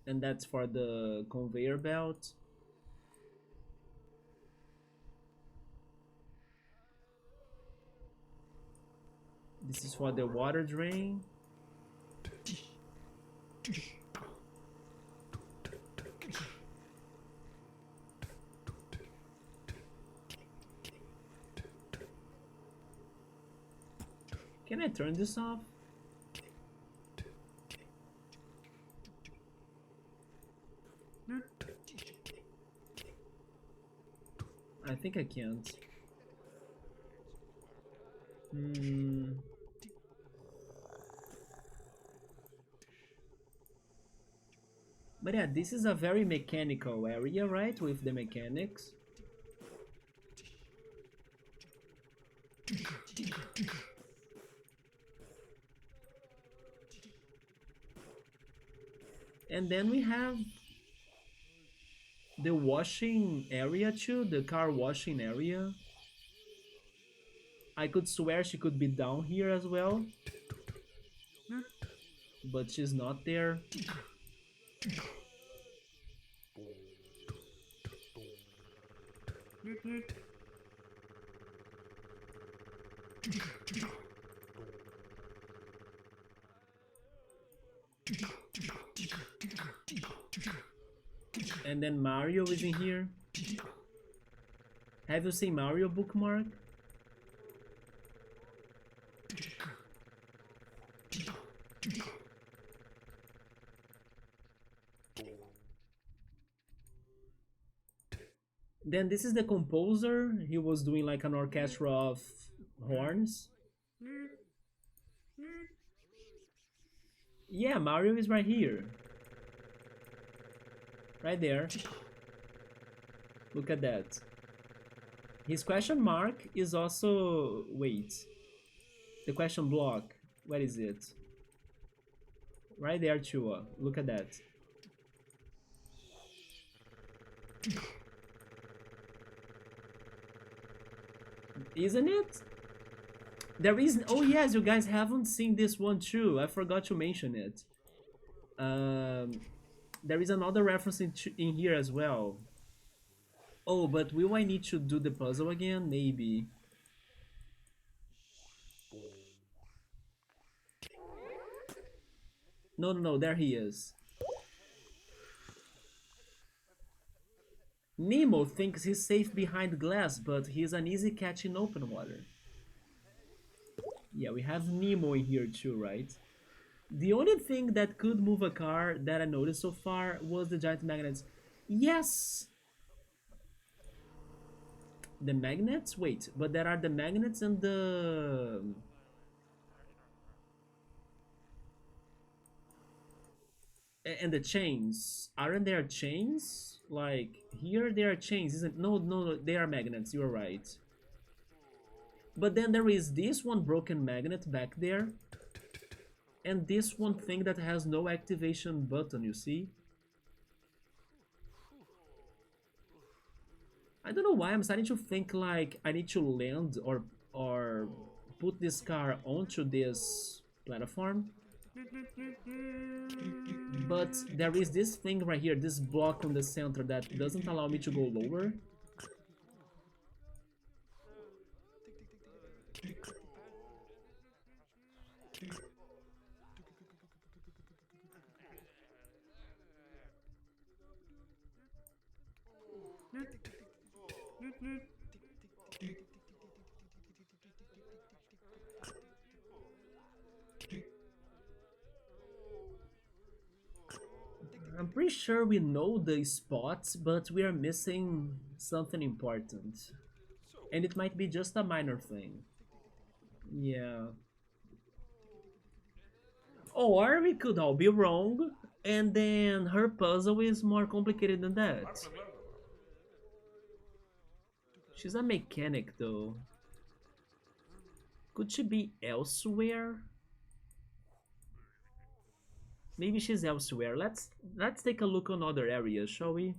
And that's for the conveyor belt. This is for the water drain. Can I turn this off? I think I can't. But yeah, this is a very mechanical area, right? With the mechanics. And then we have the washing area too, the car washing area. I could swear she could be down here as well. But she's not there. And then Mario is in here. Have you seen Mario bookmark? Then this is the composer. He was doing like an orchestra of horns. Yeah, Mario is right here. Right there. Look at that. His question mark is also... Wait. The question block. Where is it? Right there, Chua. Look at that. Isn't it? There is. Oh yes, you guys haven't seen this one too. I forgot to mention it. Um, there is another reference in here as well. Oh, but will I need to do the puzzle again? Maybe. No, no, no. There he is. Nemo thinks he's safe behind glass, but he's an easy catch in open water. Yeah, we have Nemo in here too, right? The only thing that could move a car that I noticed so far was the giant magnets. Yes! The magnets? Wait, but there are the magnets and the chains. Aren't there chains? Like, here there are chains, isn't? No, no, no, they are magnets, you're right. But then there is this one broken magnet back there, and this one thing that has no activation button, you see? I don't know why I'm starting to think like I need to land or put this car onto this platform. But there is this thing right here, this block on the center that doesn't allow me to go lower. I'm pretty sure we know the spots, but we are missing something important. And it might be just a minor thing. Yeah. Or we could all be wrong, and then her puzzle is more complicated than that. She's a mechanic though. Could she be elsewhere? Maybe she's elsewhere. Let's take a look on other areas, shall we?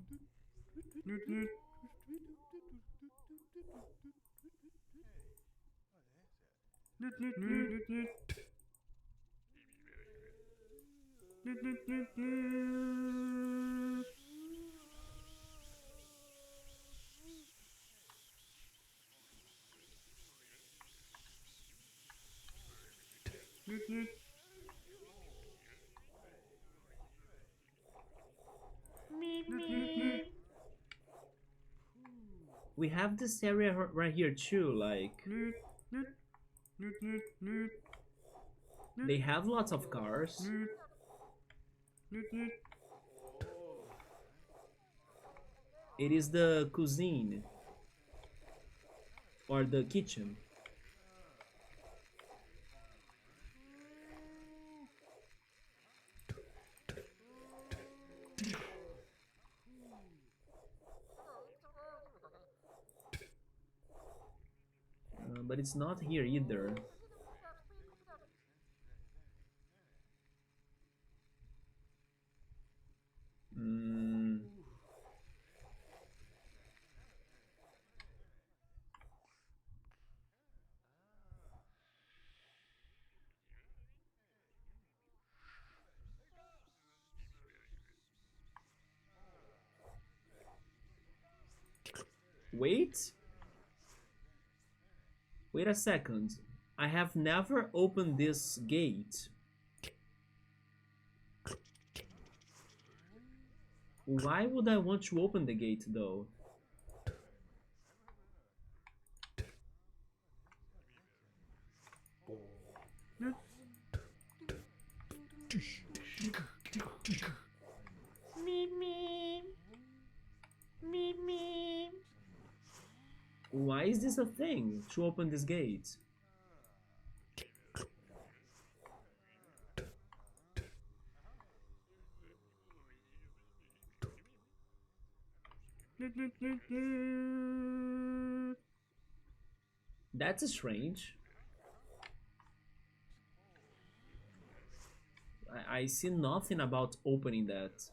We have this area right here too, like they have lots of cars. It is the cuisine or the kitchen. But it's not here either. Mm. Wait? Wait a second. I have never opened this gate. Why would I want to open the gate though? Why is this a thing to open this gate? That's strange. I see nothing about opening that.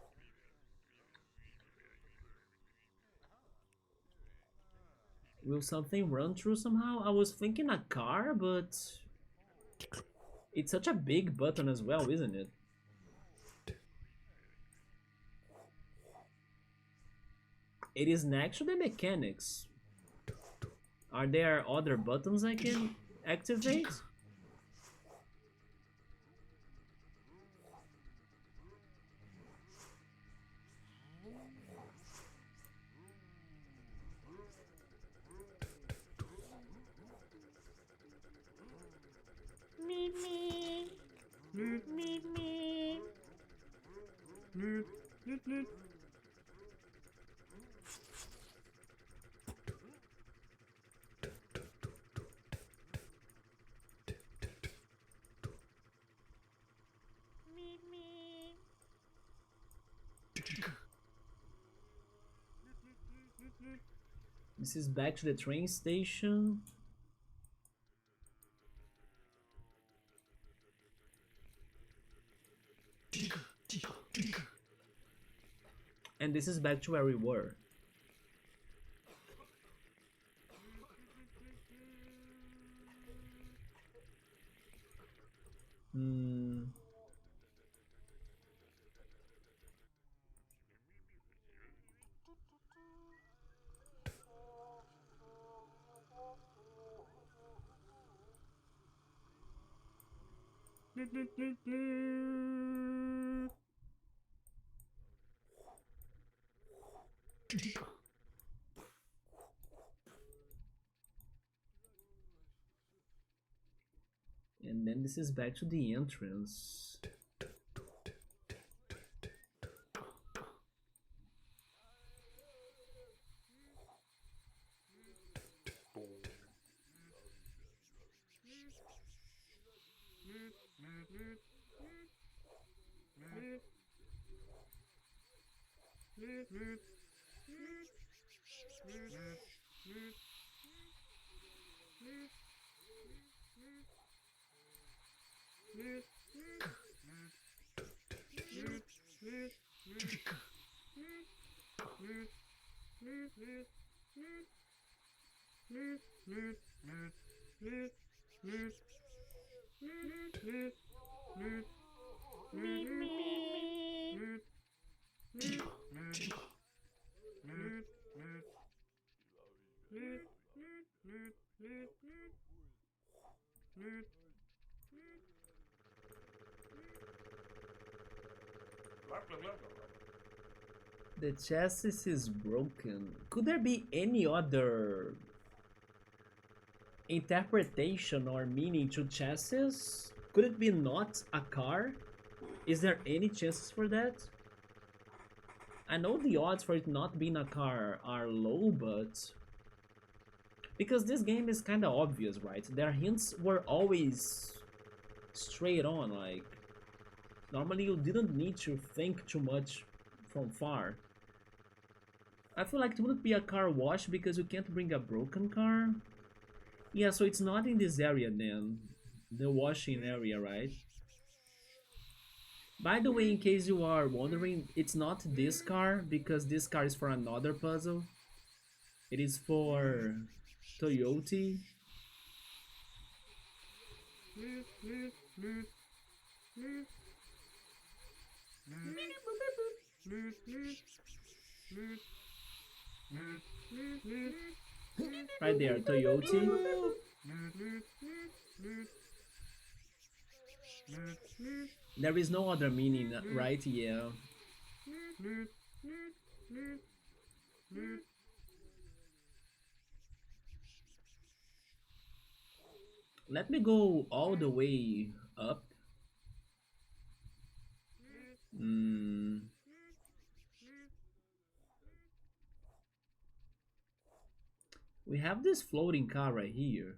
Will something run through somehow? I was thinking a car, but it's such a big button as well, isn't it? It is next to the mechanics. Are there other buttons I can activate? Me, me, Newt, me, me. Newt, Newt, Newt. Me, me. This is back to the train station. And this is back to where we were. Hmm. Newt, Newt, Newt, Newt. And then this is back to the entrance. Me, me. The chassis is broken. Could there be any other interpretation or meaning to chassis? Could it be not a car? Is there any chances for that? I know the odds for it not being a car are low, but because this game is kind of obvious, right? Their hints were always straight on, like normally you didn't need to think too much from far. I feel like it wouldn't be a car wash because you can't bring a broken car. Yeah, so it's not in this area then. The washing area, right? By the way, in case you are wondering, it's not this car because this car is for another puzzle. It is for Toyota. Right there, Toyota. There is no other meaning, right? Yeah. Let me go all the way up. Mm. We have this floating car right here.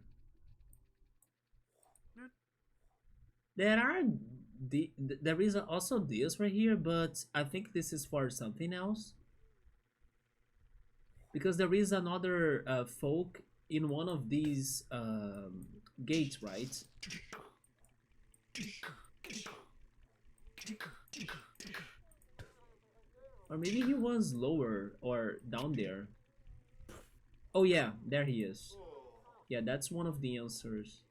There are there is also this right here, but I think this is for something else because there is another folk in one of these gates, right? Or maybe he was lower or down there. Oh yeah, there he is. Yeah, that's one of the answers.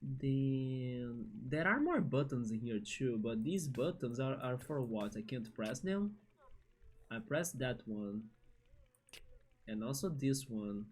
Then there are more buttons in here too, but these buttons are for what? I can't press them? I pressed that one. And also this one.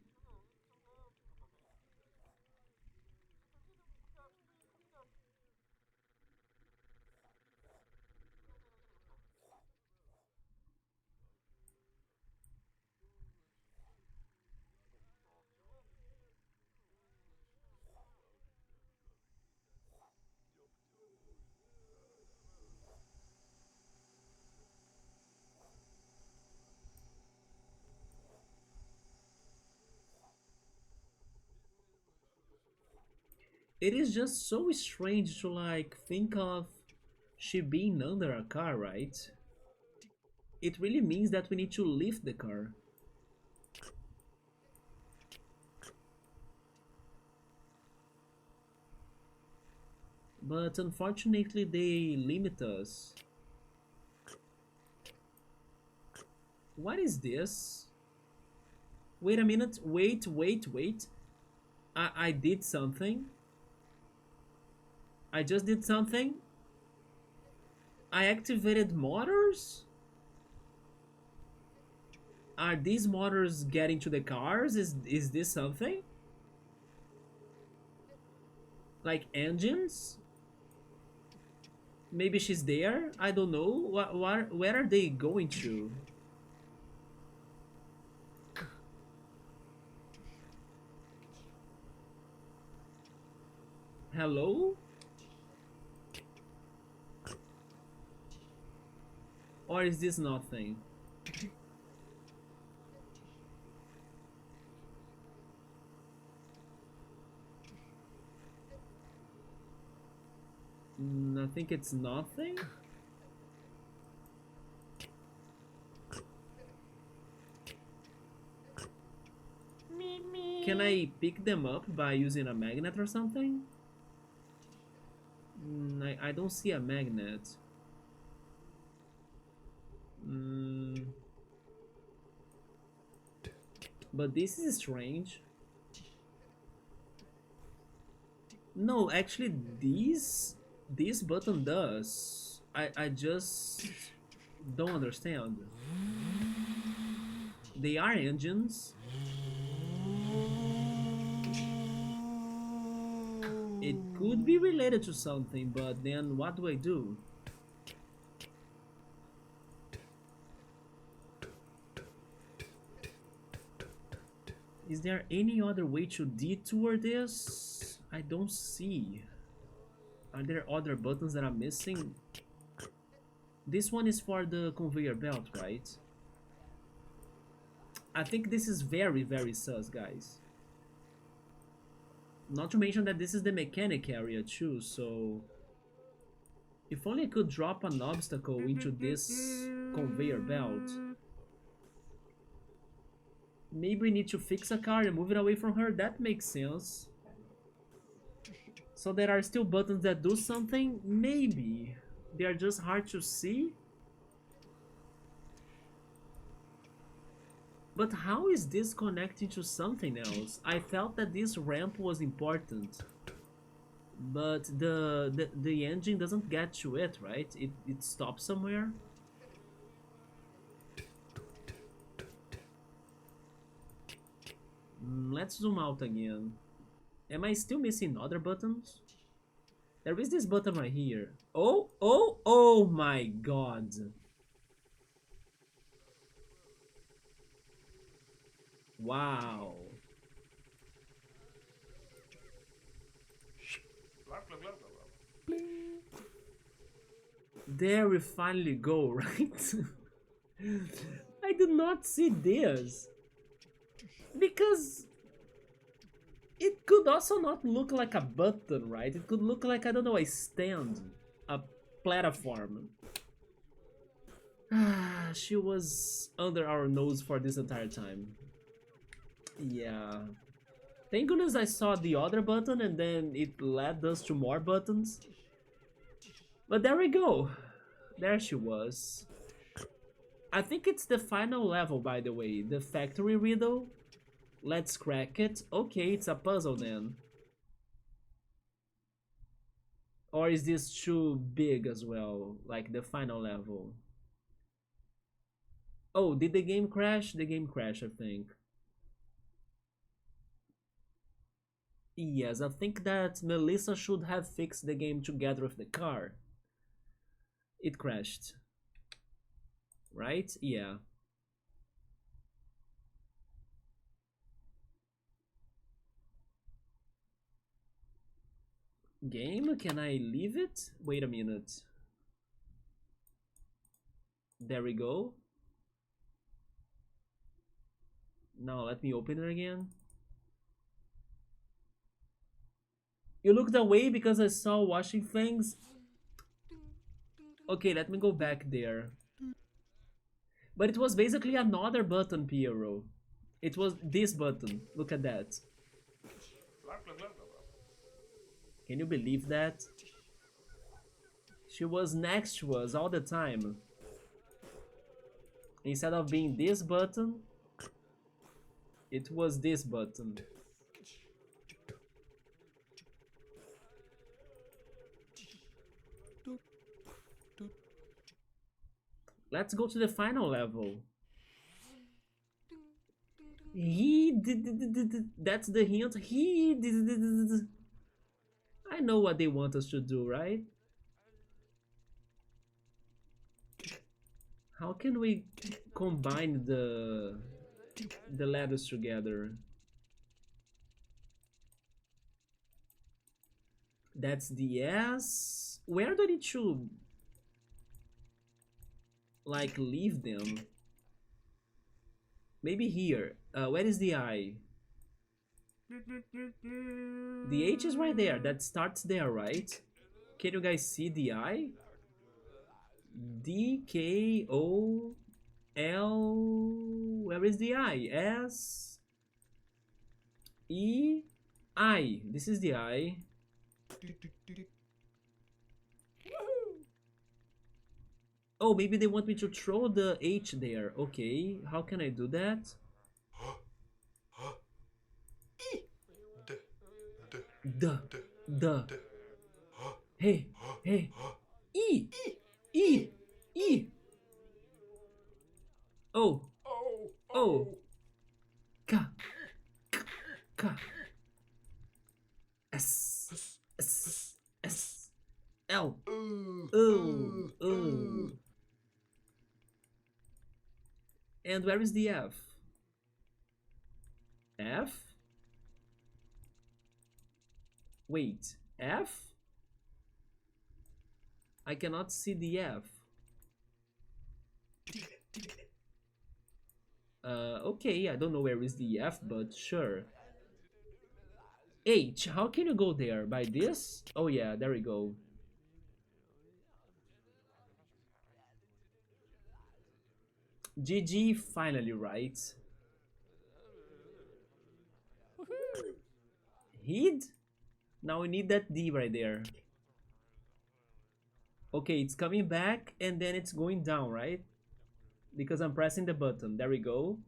It is just so strange to like think of she being under a car, right? It really means that we need to lift the car. But unfortunately they limit us. What is this? Wait a minute, wait. I did something. I just did something. I activated motors? Are these motors getting to the cars? Is this something? Like engines? Maybe she's there? I don't know. Where are they going to? Hello? Or is this nothing? I think it's nothing. Can I pick them up by using a magnet or something? I don't see a magnet. But this is strange. No, actually this button does. I just don't understand. They are engines. It could be related to something, but then what do I do? Is there any other way to detour this? I don't see. Are there other buttons that I'm missing? This one is for the conveyor belt, right? I think this is very sus, guys. Not to mention that this is the mechanic area too, so... If only I could drop an obstacle into this conveyor belt. Maybe we need to fix a car and move it away from her, that makes sense. So there are still buttons that do something? Maybe. They are just hard to see? But how is this connecting to something else? I felt that this ramp was important. But the engine doesn't get to it, right? It stops somewhere? Let's zoom out again. Am I still missing other buttons? There is this button right here. Oh my god. Wow. There we finally go, right? I did not see this. Because it could also not look like a button, right? It could look like, I don't know, a stand, a platform. She was under our nose for this entire time. Yeah. Thank goodness I saw the other button and then it led us to more buttons. But there we go. There she was. I think it's the final level, by the way. The factory riddle. Let's crack it. Okay, it's a puzzle then. Or is this too big as well? Like the final level? Oh, did the game crash? The game crashed, I think. Yes, I think that Melissa should have fixed the game together with the car. It crashed. Right? Yeah. Game, can I leave it? Wait a minute. There we go. Now let me open it again. You looked away because I saw washing things. Okay, let me go back there. But it was basically another button, Piero. It was this button. Look at that. Can you believe that? She was next to us all the time. Instead of being this button, it was this button. Let's go to the final level. He did. That's the hint. He did. I know what they want us to do, right? How can we combine the letters together? That's the S. Where do I need to like leave them? Maybe here. Where is the I? The H is right there. That starts there, right? Can you guys see the I? D K O L. Where is the I? S E I. This is the I. Oh, maybe they want me to throw the H there. Okay, how can I do that? The. Hey, hey. E. E. E. Oh. Oh. K. K. S. S. S. L. O. And where is the F? F? Wait, F? I cannot see the F. Okay, I don't know where is the F, but sure. H, how can you go there? By this? Oh yeah, there we go. GG, finally right. Heed? Now we need that D right there. Okay, it's coming back and then it's going down, right? Because I'm pressing the button. There we go.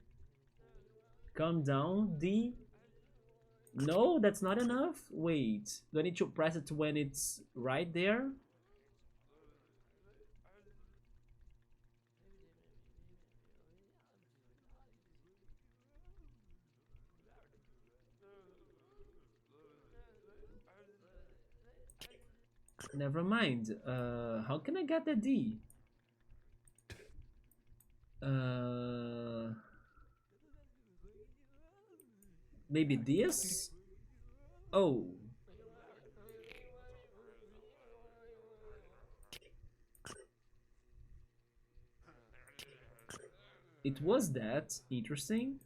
Come down, D. No, that's not enough. Wait, do I need to press it when it's right there? Never mind. How can I get the D? Maybe this? Oh. It was that. Interesting.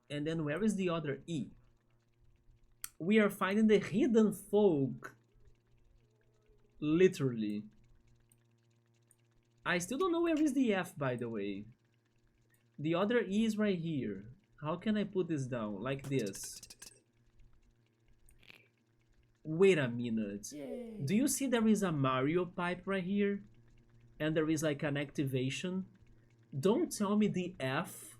And then where is the other E? We are finding the hidden folk. Literally. I still don't know where is the F, by the way. The other E is right here. How can I put this down? Like this. Wait a minute. Yay. Do you see there is a Mario pipe right here? And there is like an activation? Don't tell me the F.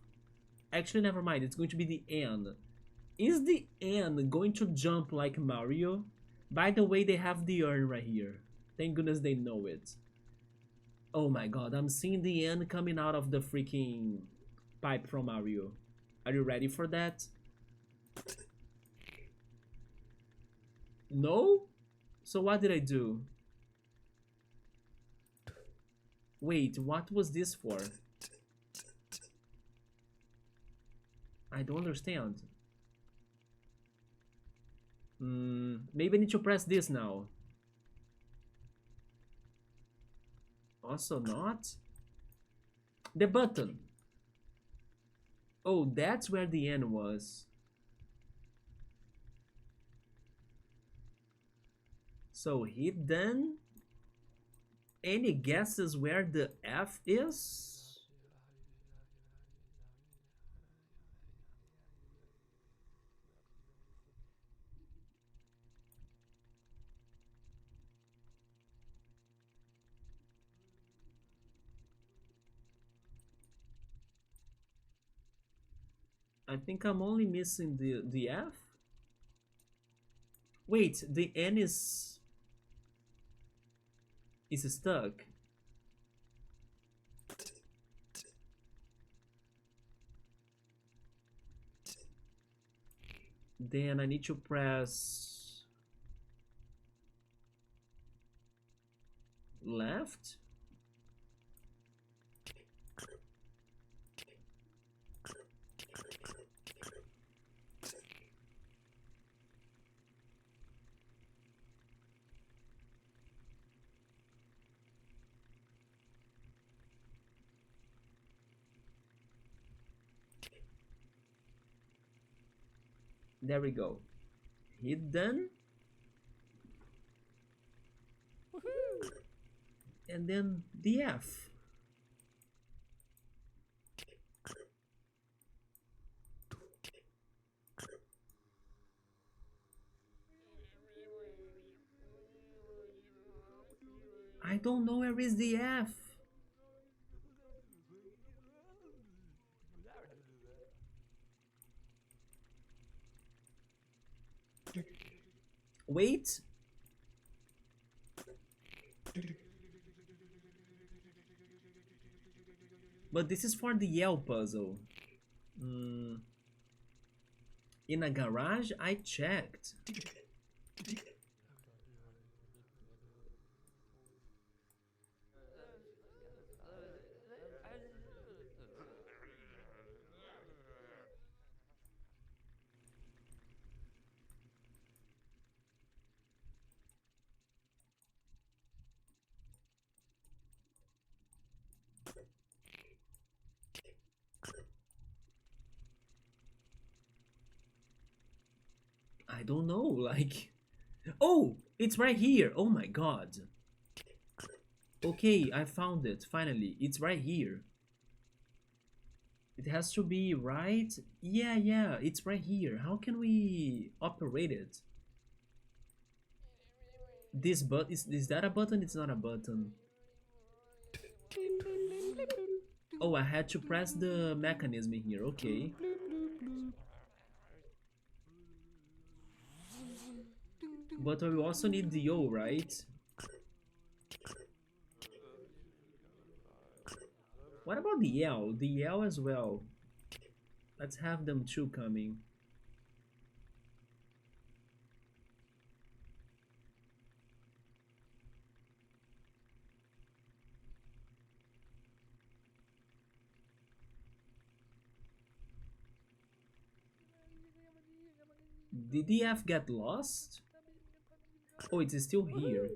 Actually, never mind. It's going to be the N. Is the N going to jump like Mario? By the way, they have the urn right here. Thank goodness they know it. Oh my god, I'm seeing the N coming out of the freaking pipe from Mario. Are you ready for that? No? So what did I do? Wait, what was this for? I don't understand. Maybe I need to press this now. Also not? The button. Oh, that's where the N was. So hit done. Any guesses where the F is? I think I'm only missing the F. Wait, the N is stuck. Then I need to press left. There we go. Hit done. And then the F. I don't know where is the F. Wait. But this is for the L puzzle. In a garage? I checked. I don't know, like... Oh, it's right here. Oh my god. Okay, I found it, finally. It's right here. It has to be right... Yeah, it's right here. How can we operate it? This button... Is that a button? It's not a button. Oh, I had to press the mechanism here. Okay. But we also need the O, right? What about the L? The L as well. Let's have them two coming. Did the F get lost? Oh, it's still here.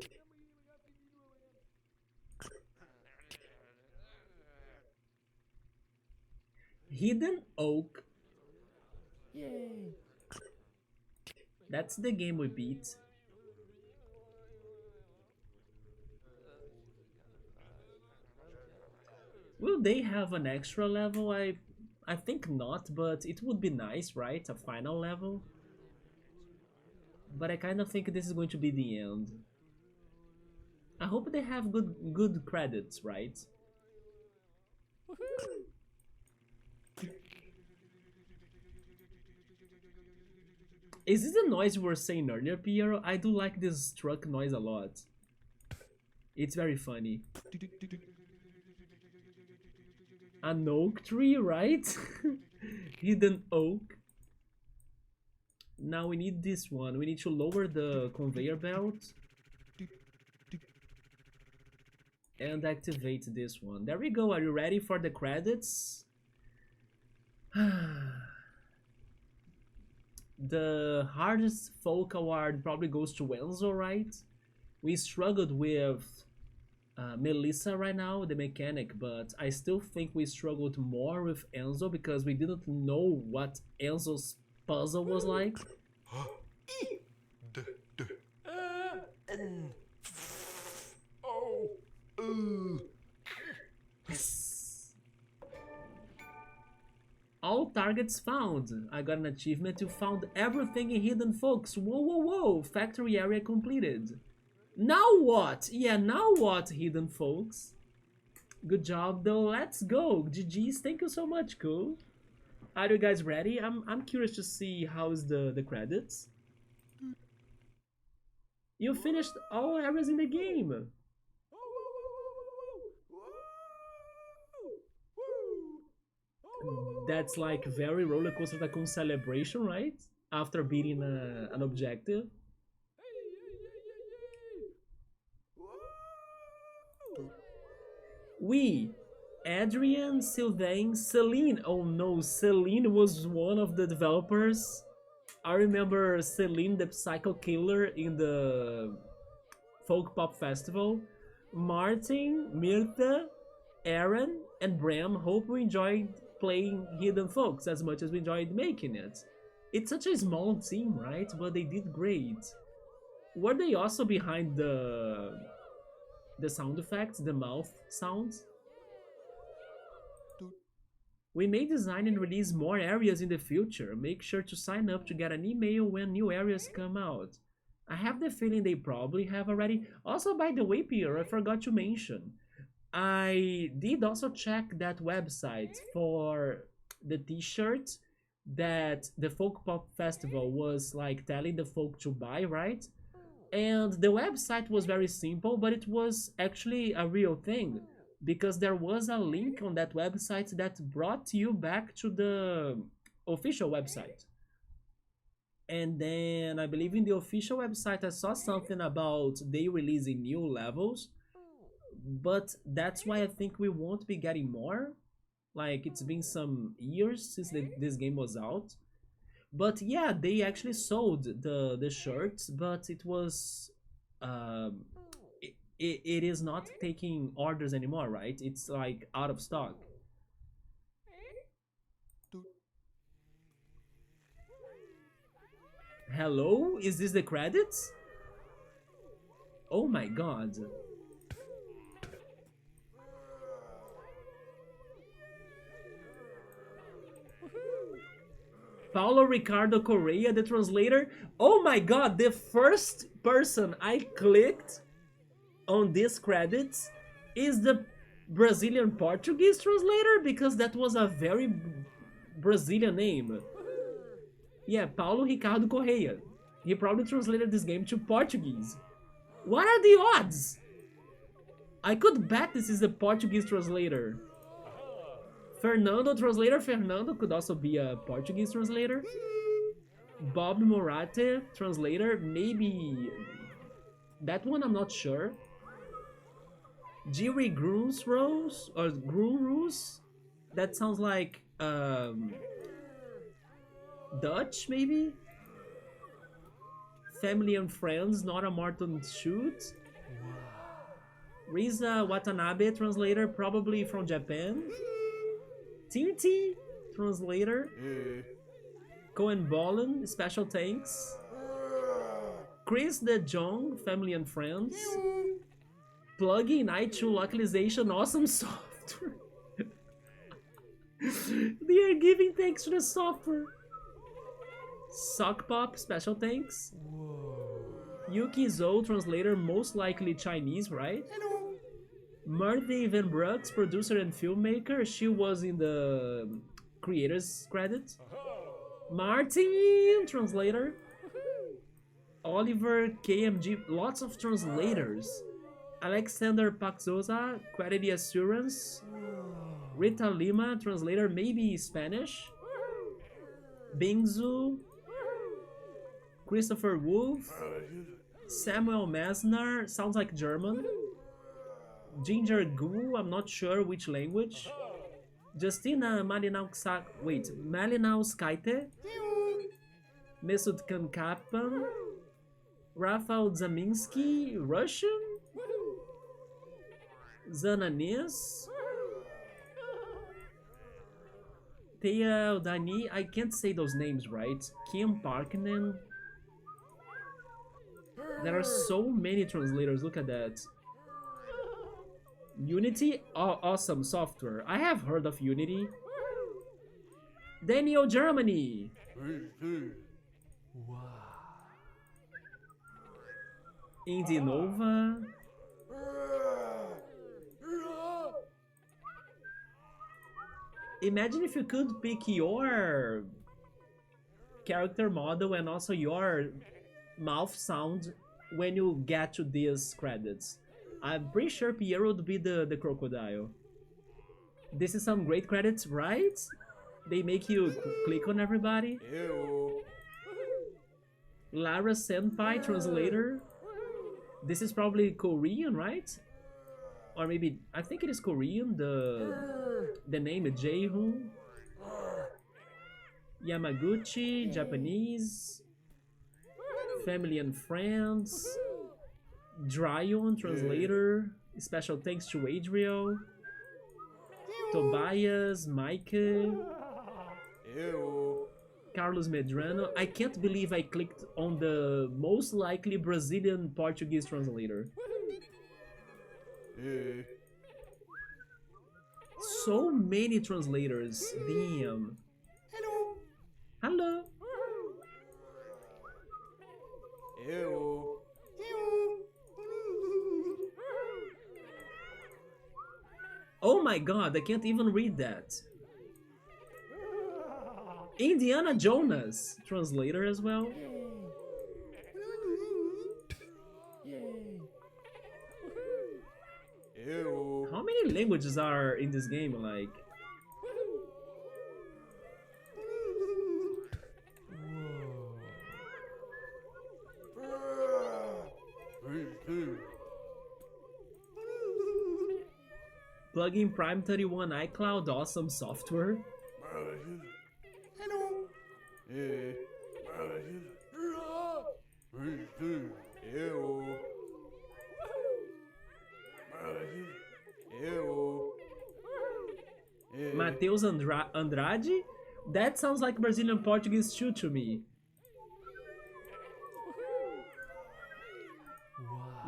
Hidden Oak. Yay. That's the game we beat. Will they have an extra level? I think not, but it would be nice, right? A final level. but I kind of think this is going to be the end. I hope they have good credits, right? Is this the noise we were saying earlier, Piero? I do like this truck noise a lot. It's very funny. An oak tree, right? Hidden oak. Now we need this one. We need to lower the conveyor belt and activate this one. There we go. Are you ready for the credits? The hardest folk award probably goes to Enzo, right? We struggled with Melissa right now, the mechanic, but I still think we struggled more with Enzo because we didn't know what Enzo's puzzle was like. All targets found. I got an achievement. You found everything in Hidden Folks. Whoa, whoa, whoa. Factory area completed. Now what? Yeah, now what, Hidden Folks? Good job, though. Let's go. GG's. Thank you so much, cool. Are you guys ready? I'm curious to see how's the credits. You finished all areas in the game. That's like very roller coaster tycoon celebration, right? After beating an objective. We, Adrian, Sylvain, Celine. Oh no, Celine was one of the developers. I remember Celine, the Psycho Killer, in the Folk Pop Festival. Martin, Mirtha, Aaron, and Bram. Hope we enjoyed playing Hidden Folks as much as we enjoyed making it. It's such a small team, right? But they did great. Were they also behind the sound effects, the mouth sounds? We may design and release more areas in the future. Make sure to sign up to get an email when new areas come out. I have the feeling they probably have already. Also, by the way, Pierre, I forgot to mention. I did also check that website for the t-shirt that the Folk Pop Festival was like telling the folk to buy, right? And the website was very simple, but it was actually a real thing because there was a link on that website that brought you back to the official website. And then I believe in the official website I saw something about they releasing new levels, but that's why I think we won't be getting more. Like, it's been some years since this game was out. But yeah, they actually sold the shirts, but it was it is not taking orders anymore, right? It's like out of stock. Hello? Is this the credits? Oh my god. Paulo Ricardo Correa, the translator. Oh my god, the first person I clicked on these credits is the Brazilian Portuguese translator, because that was a very Brazilian name. Yeah, Paulo Ricardo Correa. He probably translated this game to Portuguese. What are the odds? I could bet this is the Portuguese translator. Fernando translator. Fernando could also be a Portuguese translator. Bob Morate translator. Maybe that one, I'm not sure. Jiri Grunrus or Grunrus. That sounds like Dutch, maybe. Family and Friends, not a Martin Shoot. Riza Watanabe translator, probably from Japan. Tinti translator. Cohen Bolin, special thanks. Chris De Jong, Family and Friends. Plugin i2 localization, awesome software. They are giving thanks to the software. Sock Pop, special thanks. Whoa. Yuki Zhou, translator, most likely Chinese, right? Hello. Murthy Van Brooks, producer and filmmaker. She was in the creators credit. Martin, translator. Oliver KMG, lots of translators. Alexander Paxosa, quality assurance. Rita Lima, translator, maybe Spanish. Bingzu. Christopher Wolf. Samuel Mesner, sounds like German. Ginger Gu, I'm not sure which language. Justina Malinauskaite. Mesut Kankapan. Rafael Zaminski, Russian. Zananis. Thea Dani, I can't say those names right. Kim Parkinen. There are so many translators, look at that. Unity? Oh, awesome software. I have heard of Unity. Daniel Germany. Wow. Indie Nova. Imagine if you could pick your character model and also your mouth sound when you get to these credits. I'm pretty sure Pierre would be the crocodile. This is some great credits, right? They make you click on everybody. Ew. Lara Senpai, translator. This is probably Korean, right? Or maybe, I think it is Korean, the name is Jaehoon. Yamaguchi, Japanese. Family and Friends. Dryon, translator. Special thanks to Adriel. Tobias, Micah. Ew. Carlos Medrano. I can't believe I clicked on the most likely Brazilian Portuguese translator. Eh. So many translators. Damn. Hello. Hello. Ew. Oh my god, I can't even read that. Indiana Jonas, translator as well. Ew. How many languages are in this game? Like, plugin Prime 31 iCloud, awesome software. Hello. Eh. Ew. Ew. Eh. Mateus Andrade? That sounds like Brazilian Portuguese too to me.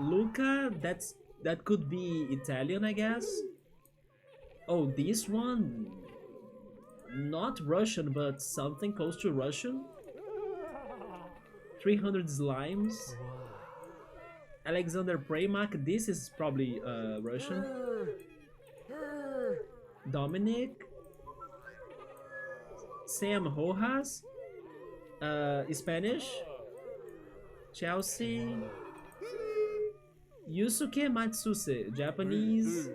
Luca, that could be Italian, I guess. Oh, this one, not Russian, but something close to Russian. 300 Slimes. Alexander Premak, this is probably Russian. Dominic. Sam Rojas. Spanish. Chelsea. Yusuke Matsuse, Japanese.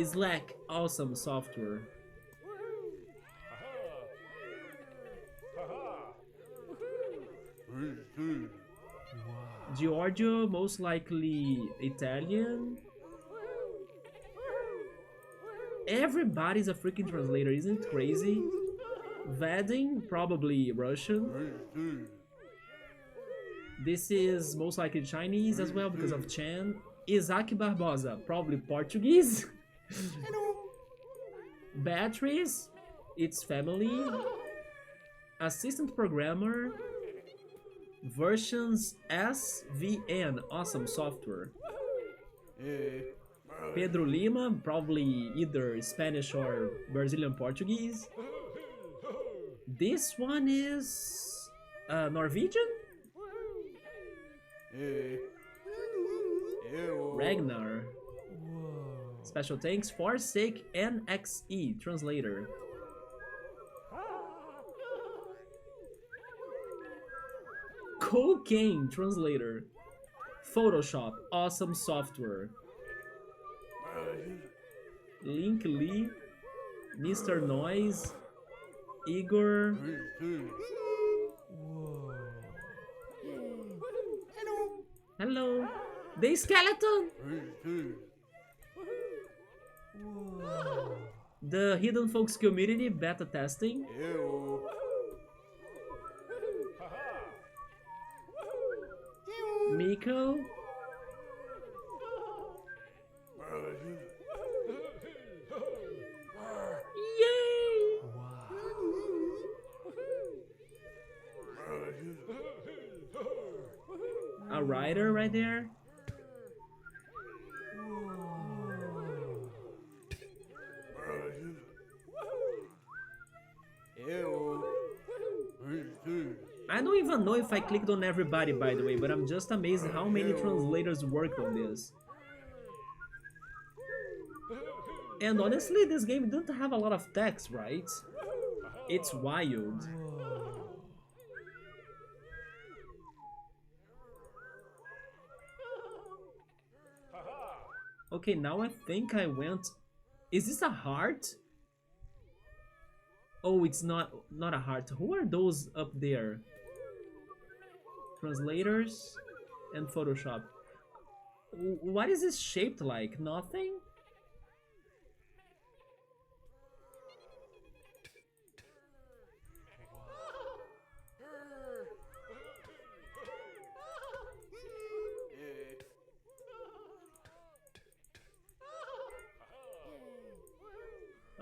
Slack, awesome software. Giorgio, most likely Italian. Everybody's a freaking translator, isn't it crazy? Vadim, probably Russian. This is most likely Chinese as well because of Chan. Isaac Barbosa, probably Portuguese. Batteries, it's family. Assistant programmer. Versions SVN, awesome software. Pedro Lima, probably either Spanish or Brazilian Portuguese. This one is Norwegian? Ragnar. Whoa. Special thanks for Sake NXE translator. Cocaine translator. Photoshop, awesome software. Link Lee, Mr. Noise, Igor. Whoa. Hello. The skeleton. Whoa. The Hidden Folks community beta testing. Miko. Yay! Wow. A rider right there. I don't even know if I clicked on everybody, by the way, but I'm just amazed how many translators worked on this. And honestly, this game didn't have a lot of text, right? It's wild. Whoa. Okay, now I think I went... Is this a heart? Oh, it's not a heart. Who are those up there? Translators and Photoshop. What is this shaped like? Nothing?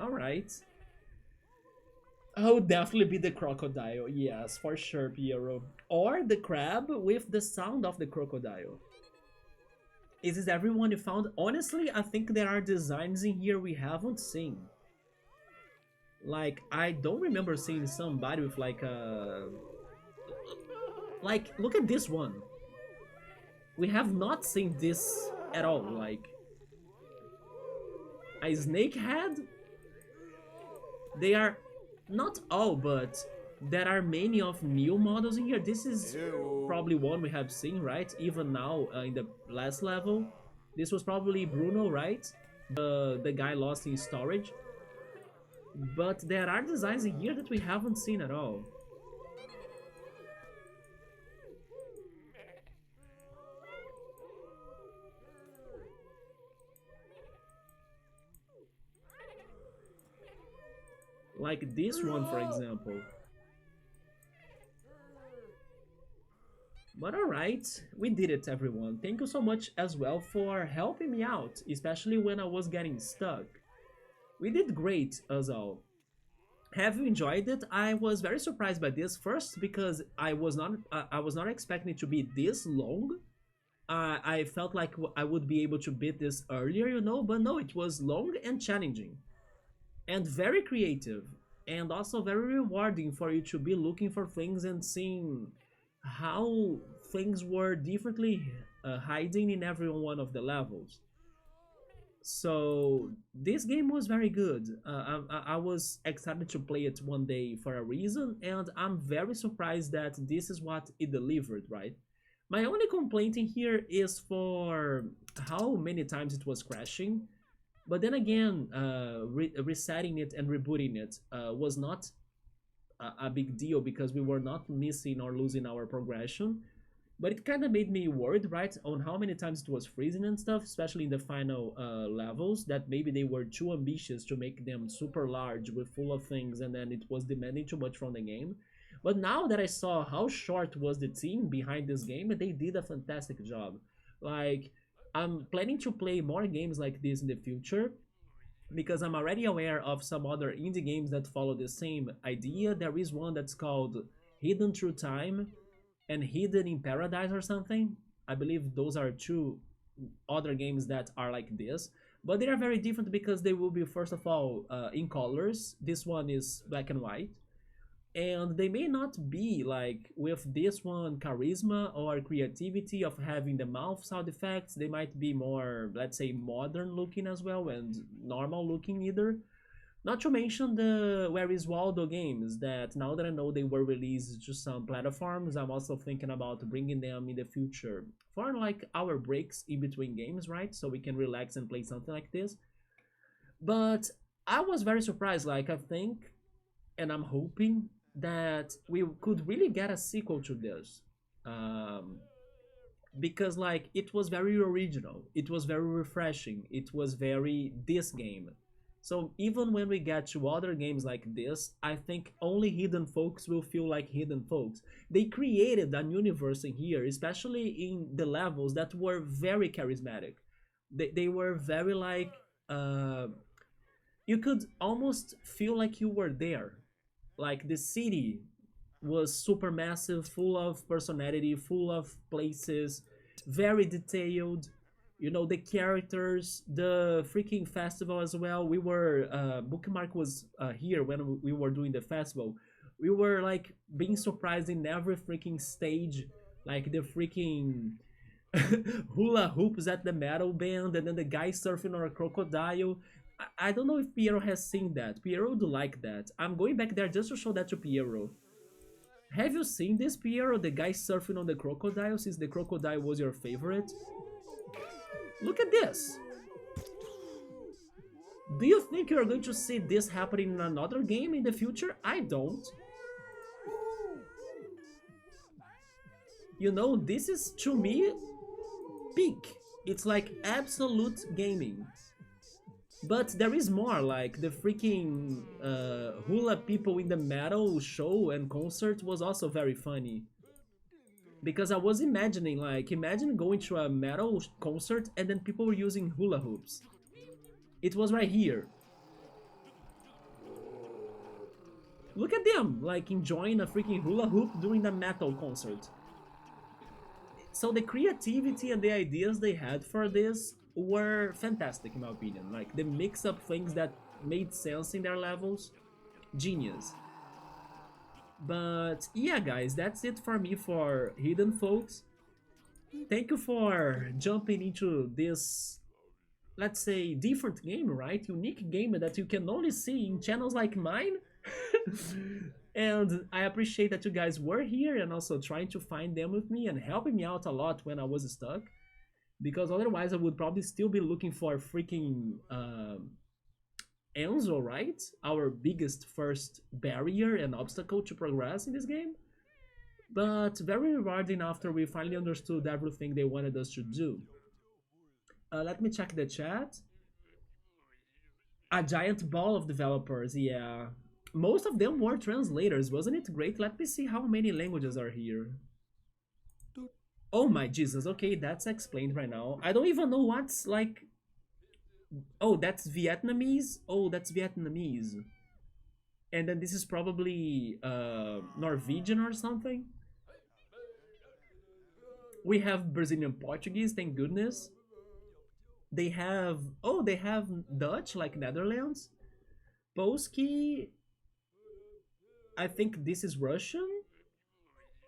Alright. Oh, definitely be the crocodile. Yes, for sure, Piero. Or the crab with the sound of the crocodile. Is this everyone you found? Honestly, I think there are designs in here we haven't seen. Like, I don't remember seeing somebody with like a... Like, look at this one. We have not seen this at all, like... A snake head? They are... Not all, but there are many of new models in here. This is probably one we have seen, right? Even now in the last level. This was probably Bruno, right? The guy lost in storage. But there are designs in here that we haven't seen at all. Like this one, for example. But alright, we did it, everyone. Thank you so much as well for helping me out, especially when I was getting stuck. We did great, as all. Have you enjoyed it? I was very surprised by this. First, because I was not expecting it to be this long. I felt like I would be able to beat this earlier, you know, but no, it was long and challenging. And very creative. And also very rewarding for you to be looking for things and seeing how things were differently hiding in every one of the levels. So this game was very good. I was excited to play it one day for a reason, and I'm very surprised that this is what it delivered, right? My only complaint in here is for how many times it was crashing. But then again, resetting it and rebooting it was not a big deal because we were not missing or losing our progression. But it kind of made me worried, right, on how many times it was freezing and stuff, especially in the final levels, that maybe they were too ambitious to make them super large with full of things, and then it was demanding too much from the game. But now that I saw how short was the team behind this game, they did a fantastic job. Like, I'm planning to play more games like this in the future, because I'm already aware of some other indie games that follow the same idea. There is one that's called Hidden Through Time and Hidden in Paradise or something. I believe those are two other games that are like this, but they are very different because they will be, first of all, in colors. This one is black and white. And they may not be like with this one charisma or creativity of having the mouth sound effects. They might be more, let's say, modern looking as well and normal looking either. Not to mention the Where is Waldo games that now that I know they were released to some platforms, I'm also thinking about bringing them in the future for like our breaks in between games, right? So we can relax and play something like this. But I was very surprised. Like, I think and I'm hoping that we could really get a sequel to this. Um, because like it was very original, it was very refreshing, it was very this game. So even when we get to other games like this, I think only Hidden Folks will feel like Hidden Folks. They created a universe in here, especially in the levels that were very charismatic. They were very like you could almost feel like you were there. Like the city was super massive, full of personality, full of places, very detailed. You know, the characters, the freaking festival as well. We were Bookmark was here when we were doing the festival. We were like being surprised in every freaking stage, like the freaking hula hoops at the metal band, and then the guy surfing on a crocodile. I don't know if Piero has seen that. Piero would like that. I'm going back there just to show that to Piero. Have you seen this, Piero? The guy surfing on the crocodile, since the crocodile was your favorite? Look at this! Do you think you're going to see this happening in another game in the future? I don't. You know, this is, to me, peak. It's like absolute gaming. But there is more, like the freaking hula people in the metal show and concert was also very funny. Because I was imagining, like, imagine going to a metal concert and then people were using hula hoops. It was right here. Look at them, like, enjoying a freaking hula hoop during a metal concert. So the creativity and the ideas they had for this were fantastic in my opinion. Like the mix up things that made sense in their levels, genius. But yeah guys, that's it for me for Hidden Folks. Thank you for jumping into this, let's say, different game, right? Unique game that you can only see in channels like mine. And I appreciate that you guys were here and also trying to find them with me and helping me out a lot when I was stuck. Because otherwise I would probably still be looking for freaking Enzo, right? Our biggest first barrier and obstacle to progress in this game. But very rewarding after we finally understood everything they wanted us to do. Let me check the chat. A giant ball of developers, yeah. Most of them were translators, wasn't it great? Let me see how many languages are here. Oh my Jesus, okay, that's explained right now. I don't even know what's like... Oh, that's Vietnamese? Oh, that's Vietnamese. And then this is probably Norwegian or something. We have Brazilian Portuguese, thank goodness. They have... Oh, they have Dutch, like Netherlands. Polski... I think this is Russian.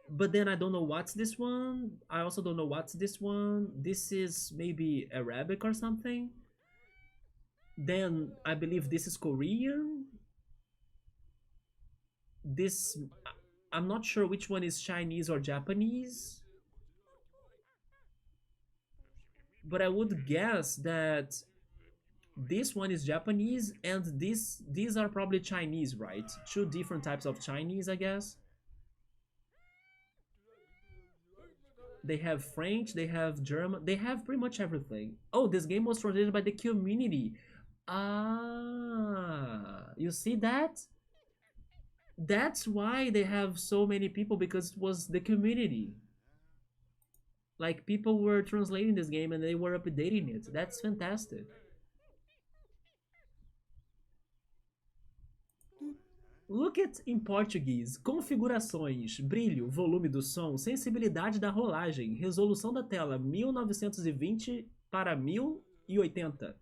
But then I don't know what's this one. I also don't know what's this one. This is maybe Arabic or something. Then I believe this is Korean. This... I'm not sure which one is Chinese or Japanese. But I would guess that this one is Japanese and these are probably Chinese, right? Two different types of Chinese, I guess. They have French, they have German, they have pretty much everything. Oh, this game was translated by the community. Ah, you see that? That's why they have so many people, because it was the community. Like, people were translating this game and they were updating it. That's fantastic. Look at em Português. Configurações, brilho, volume do som, sensibilidade da rolagem, resolução da tela 1920 para 1080.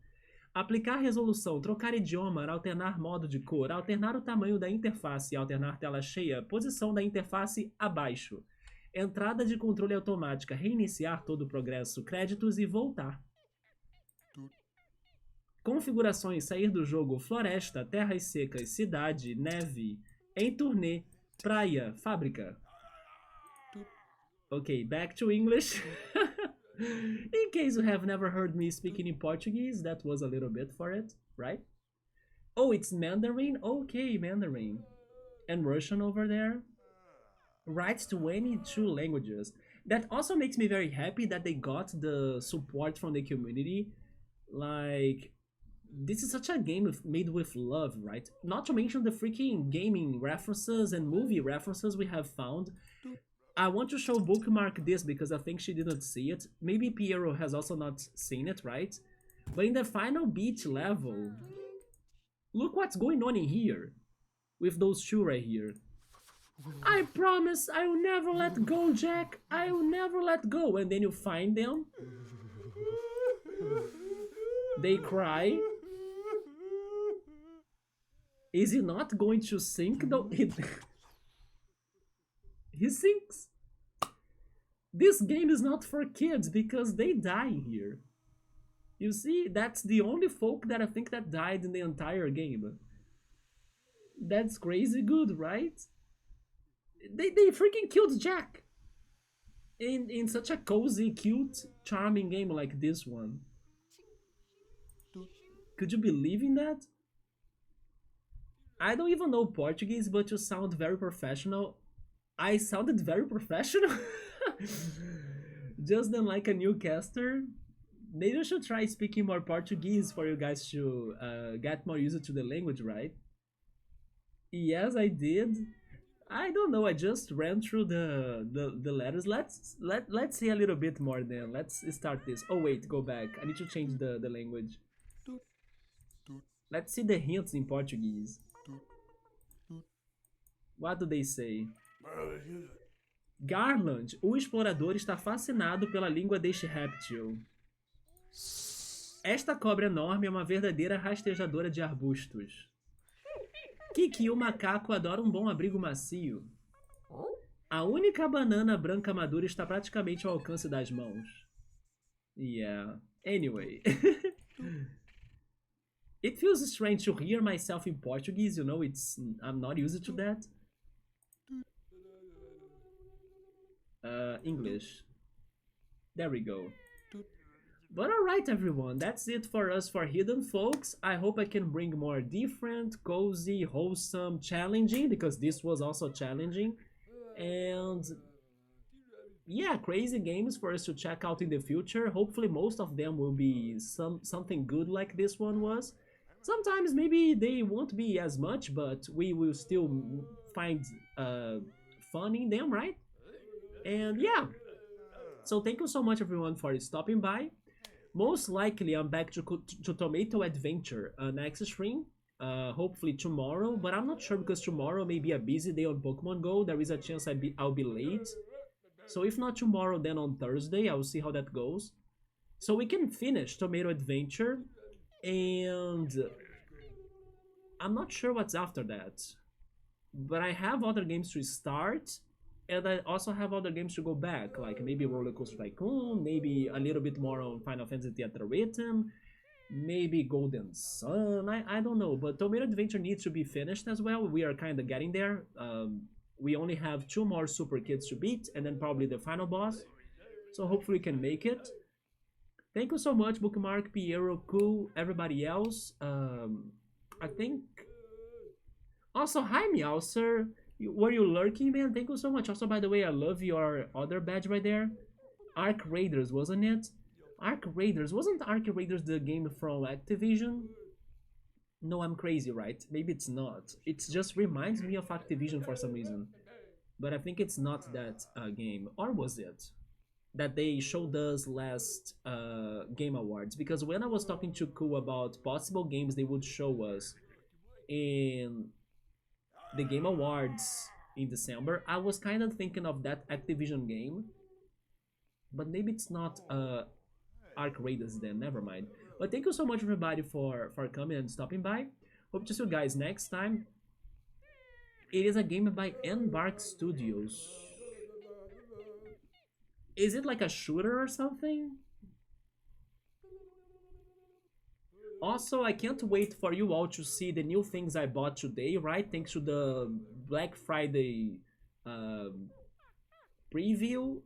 Aplicar resolução, trocar idioma, alternar modo de cor, alternar o tamanho da interface, alternar tela cheia, posição da interface abaixo. Entrada de controle automática, reiniciar todo o progresso, créditos e voltar. Configurações, sair do jogo, floresta, terras secas, cidade, neve, em turnê, praia, fábrica. Okay, back to English. In case you have never heard me speaking in Portuguese, that was a little bit for it, right? Oh, it's Mandarin? Okay, Mandarin. And Russian over there? Writes 22 languages. That also makes me very happy that they got the support from the community. Like, this is such a game made with love, right? Not to mention the freaking gaming references and movie references we have found. I want to show Bookmark this because I think she didn't see it. Maybe Piero has also not seen it, right? But in the final beach level, look what's going on in here with those two right here. I promise I will never let go, Jack. I will never let go. And then you find them. They cry. Is he not going to sink though? He sinks. This game is not for kids because they die here. You see, that's the only folk that I think that died in the entire game. That's crazy good, right? They freaking killed Jack. In such a cozy, cute, charming game like this one. Could you believe in that? I don't even know Portuguese, but you sound very professional. I sounded very professional. Just then like a new caster. Maybe I should try speaking more Portuguese for you guys to get more used to the language, right? Yes, I did. I don't know. I just ran through the letters. Let's see a little bit more then. Let's start this. Oh wait, go back. I need to change the language. Let's see the hints in Portuguese. What do they say? Garland, o explorador está fascinado pela língua deste réptil. Esta cobra enorme é uma verdadeira rastejadora de arbustos. Kiki, o macaco, adora um bom abrigo macio. A única banana branca madura está praticamente ao alcance das mãos. Yeah. Anyway. It feels strange to hear myself in Portuguese, you know, I'm not used to that. English. There we go. But alright everyone, that's it for us for Hidden Folks. I hope I can bring more different, cozy, wholesome, challenging, because this was also challenging. And yeah, crazy games for us to check out in the future. Hopefully most of them will be something good like this one was. Sometimes maybe they won't be as much, but we will still find fun in them, right? And yeah, so thank you so much everyone for stopping by. Most likely I'm back to Tomato Adventure next stream, hopefully tomorrow, but I'm not sure because tomorrow may be a busy day on Pokemon Go. There is a chance I'll be late. So if not tomorrow, then on Thursday, I'll see how that goes. So we can finish Tomato Adventure, and I'm not sure what's after that. But I have other games to start, and I also have other games to go back, like maybe Roller Coaster Tycoon, maybe a little bit more on Final Fantasy Theater Rhythm, maybe Golden Sun, I don't know, but Tomato Adventure needs to be finished as well. We are kind of getting there. We only have 2 more Super Kids to beat, and then probably the final boss, so hopefully we can make it. Thank you so much, Bookmark, Piero, Cool, everybody else. I think... Also, hi Meowser! Were you lurking, man? Thank you so much. Also, by the way, I love your other badge right there. Arc Raiders, wasn't it? Arc Raiders. Wasn't Arc Raiders the game from Activision? No, I'm crazy, right? Maybe it's not. It just reminds me of Activision for some reason. But I think it's not that game. Or was it? That they showed us last Game Awards. Because when I was talking to Ku about possible games they would show us in the Game Awards in December, I was kind of thinking of that Activision game, but maybe it's not Arc Raiders then, never mind. But thank you so much everybody for coming and stopping by. Hope to see you guys next time. It is a game by Embark Studios. Is it like a shooter or something? Also, I can't wait for you all to see the new things I bought today, right? Thanks to the Black Friday um, preview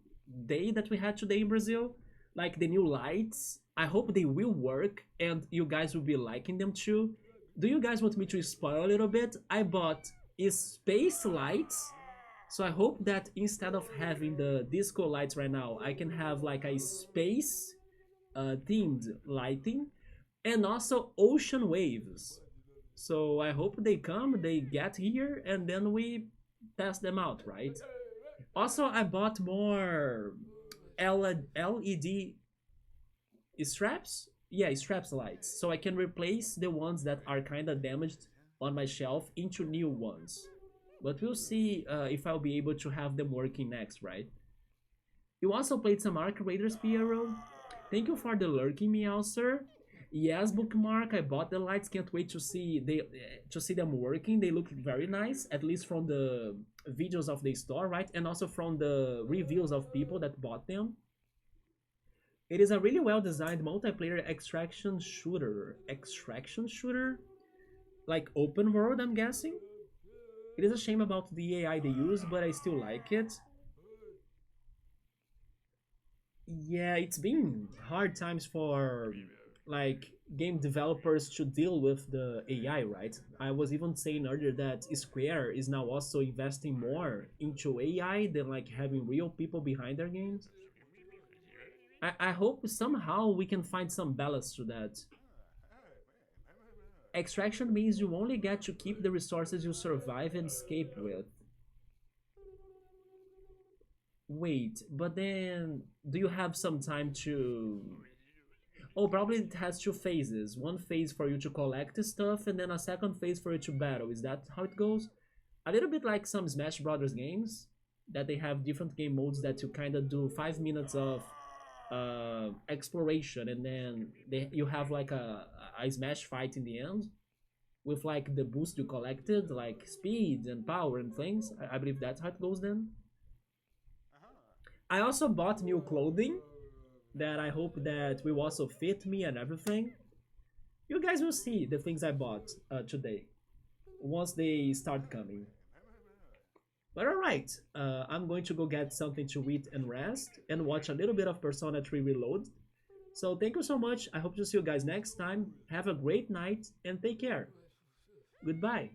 day that we had today in Brazil. Like the new lights. I hope they will work and you guys will be liking them too. Do you guys want me to spoil a little bit? I bought space lights. So I hope that instead of having the disco lights right now, I can have like a space themed lighting and also ocean waves. So I hope they come, they get here, and then we test them out, right? Also, I bought more LED straps. Yeah, straps lights, so I can replace the ones that are kind of damaged on my shelf into new ones. But we'll see if I'll be able to have them working next, right? You also played some Arc Raiders, Piero. Thank you for the lurking, meow, sir. Yes, bookmark. I bought the lights. Can't wait to see them working. They look very nice, at least from the videos of the store, right? And also from the reviews of people that bought them. It is a really well designed multiplayer extraction shooter. Extraction shooter? Like open world, I'm guessing? It is a shame about the AI they use, but I still like it. Yeah, it's been hard times for like game developers to deal with the AI, right? I was even saying earlier that Square is now also investing more into AI than like having real people behind their games. I hope somehow we can find some balance to that. Extraction means you only get to keep the resources you survive and escape with. Wait, but then do you have some time to... Oh, probably it has two phases. One phase for you to collect stuff and then a second phase for you to battle. Is that how it goes? A little bit like some Smash Brothers games that they have different game modes that you kind of do 5 minutes of exploration and then you have like a Smash fight in the end with like the boost you collected, like speed and power and things. I believe that's how it goes then. I also bought new clothing that I hope that will also fit me and everything. You guys will see the things I bought today once they start coming. But alright, I'm going to go get something to eat and rest and watch a little bit of Persona 3 Reload. So thank you so much. I hope to see you guys next time. Have a great night and take care. Goodbye.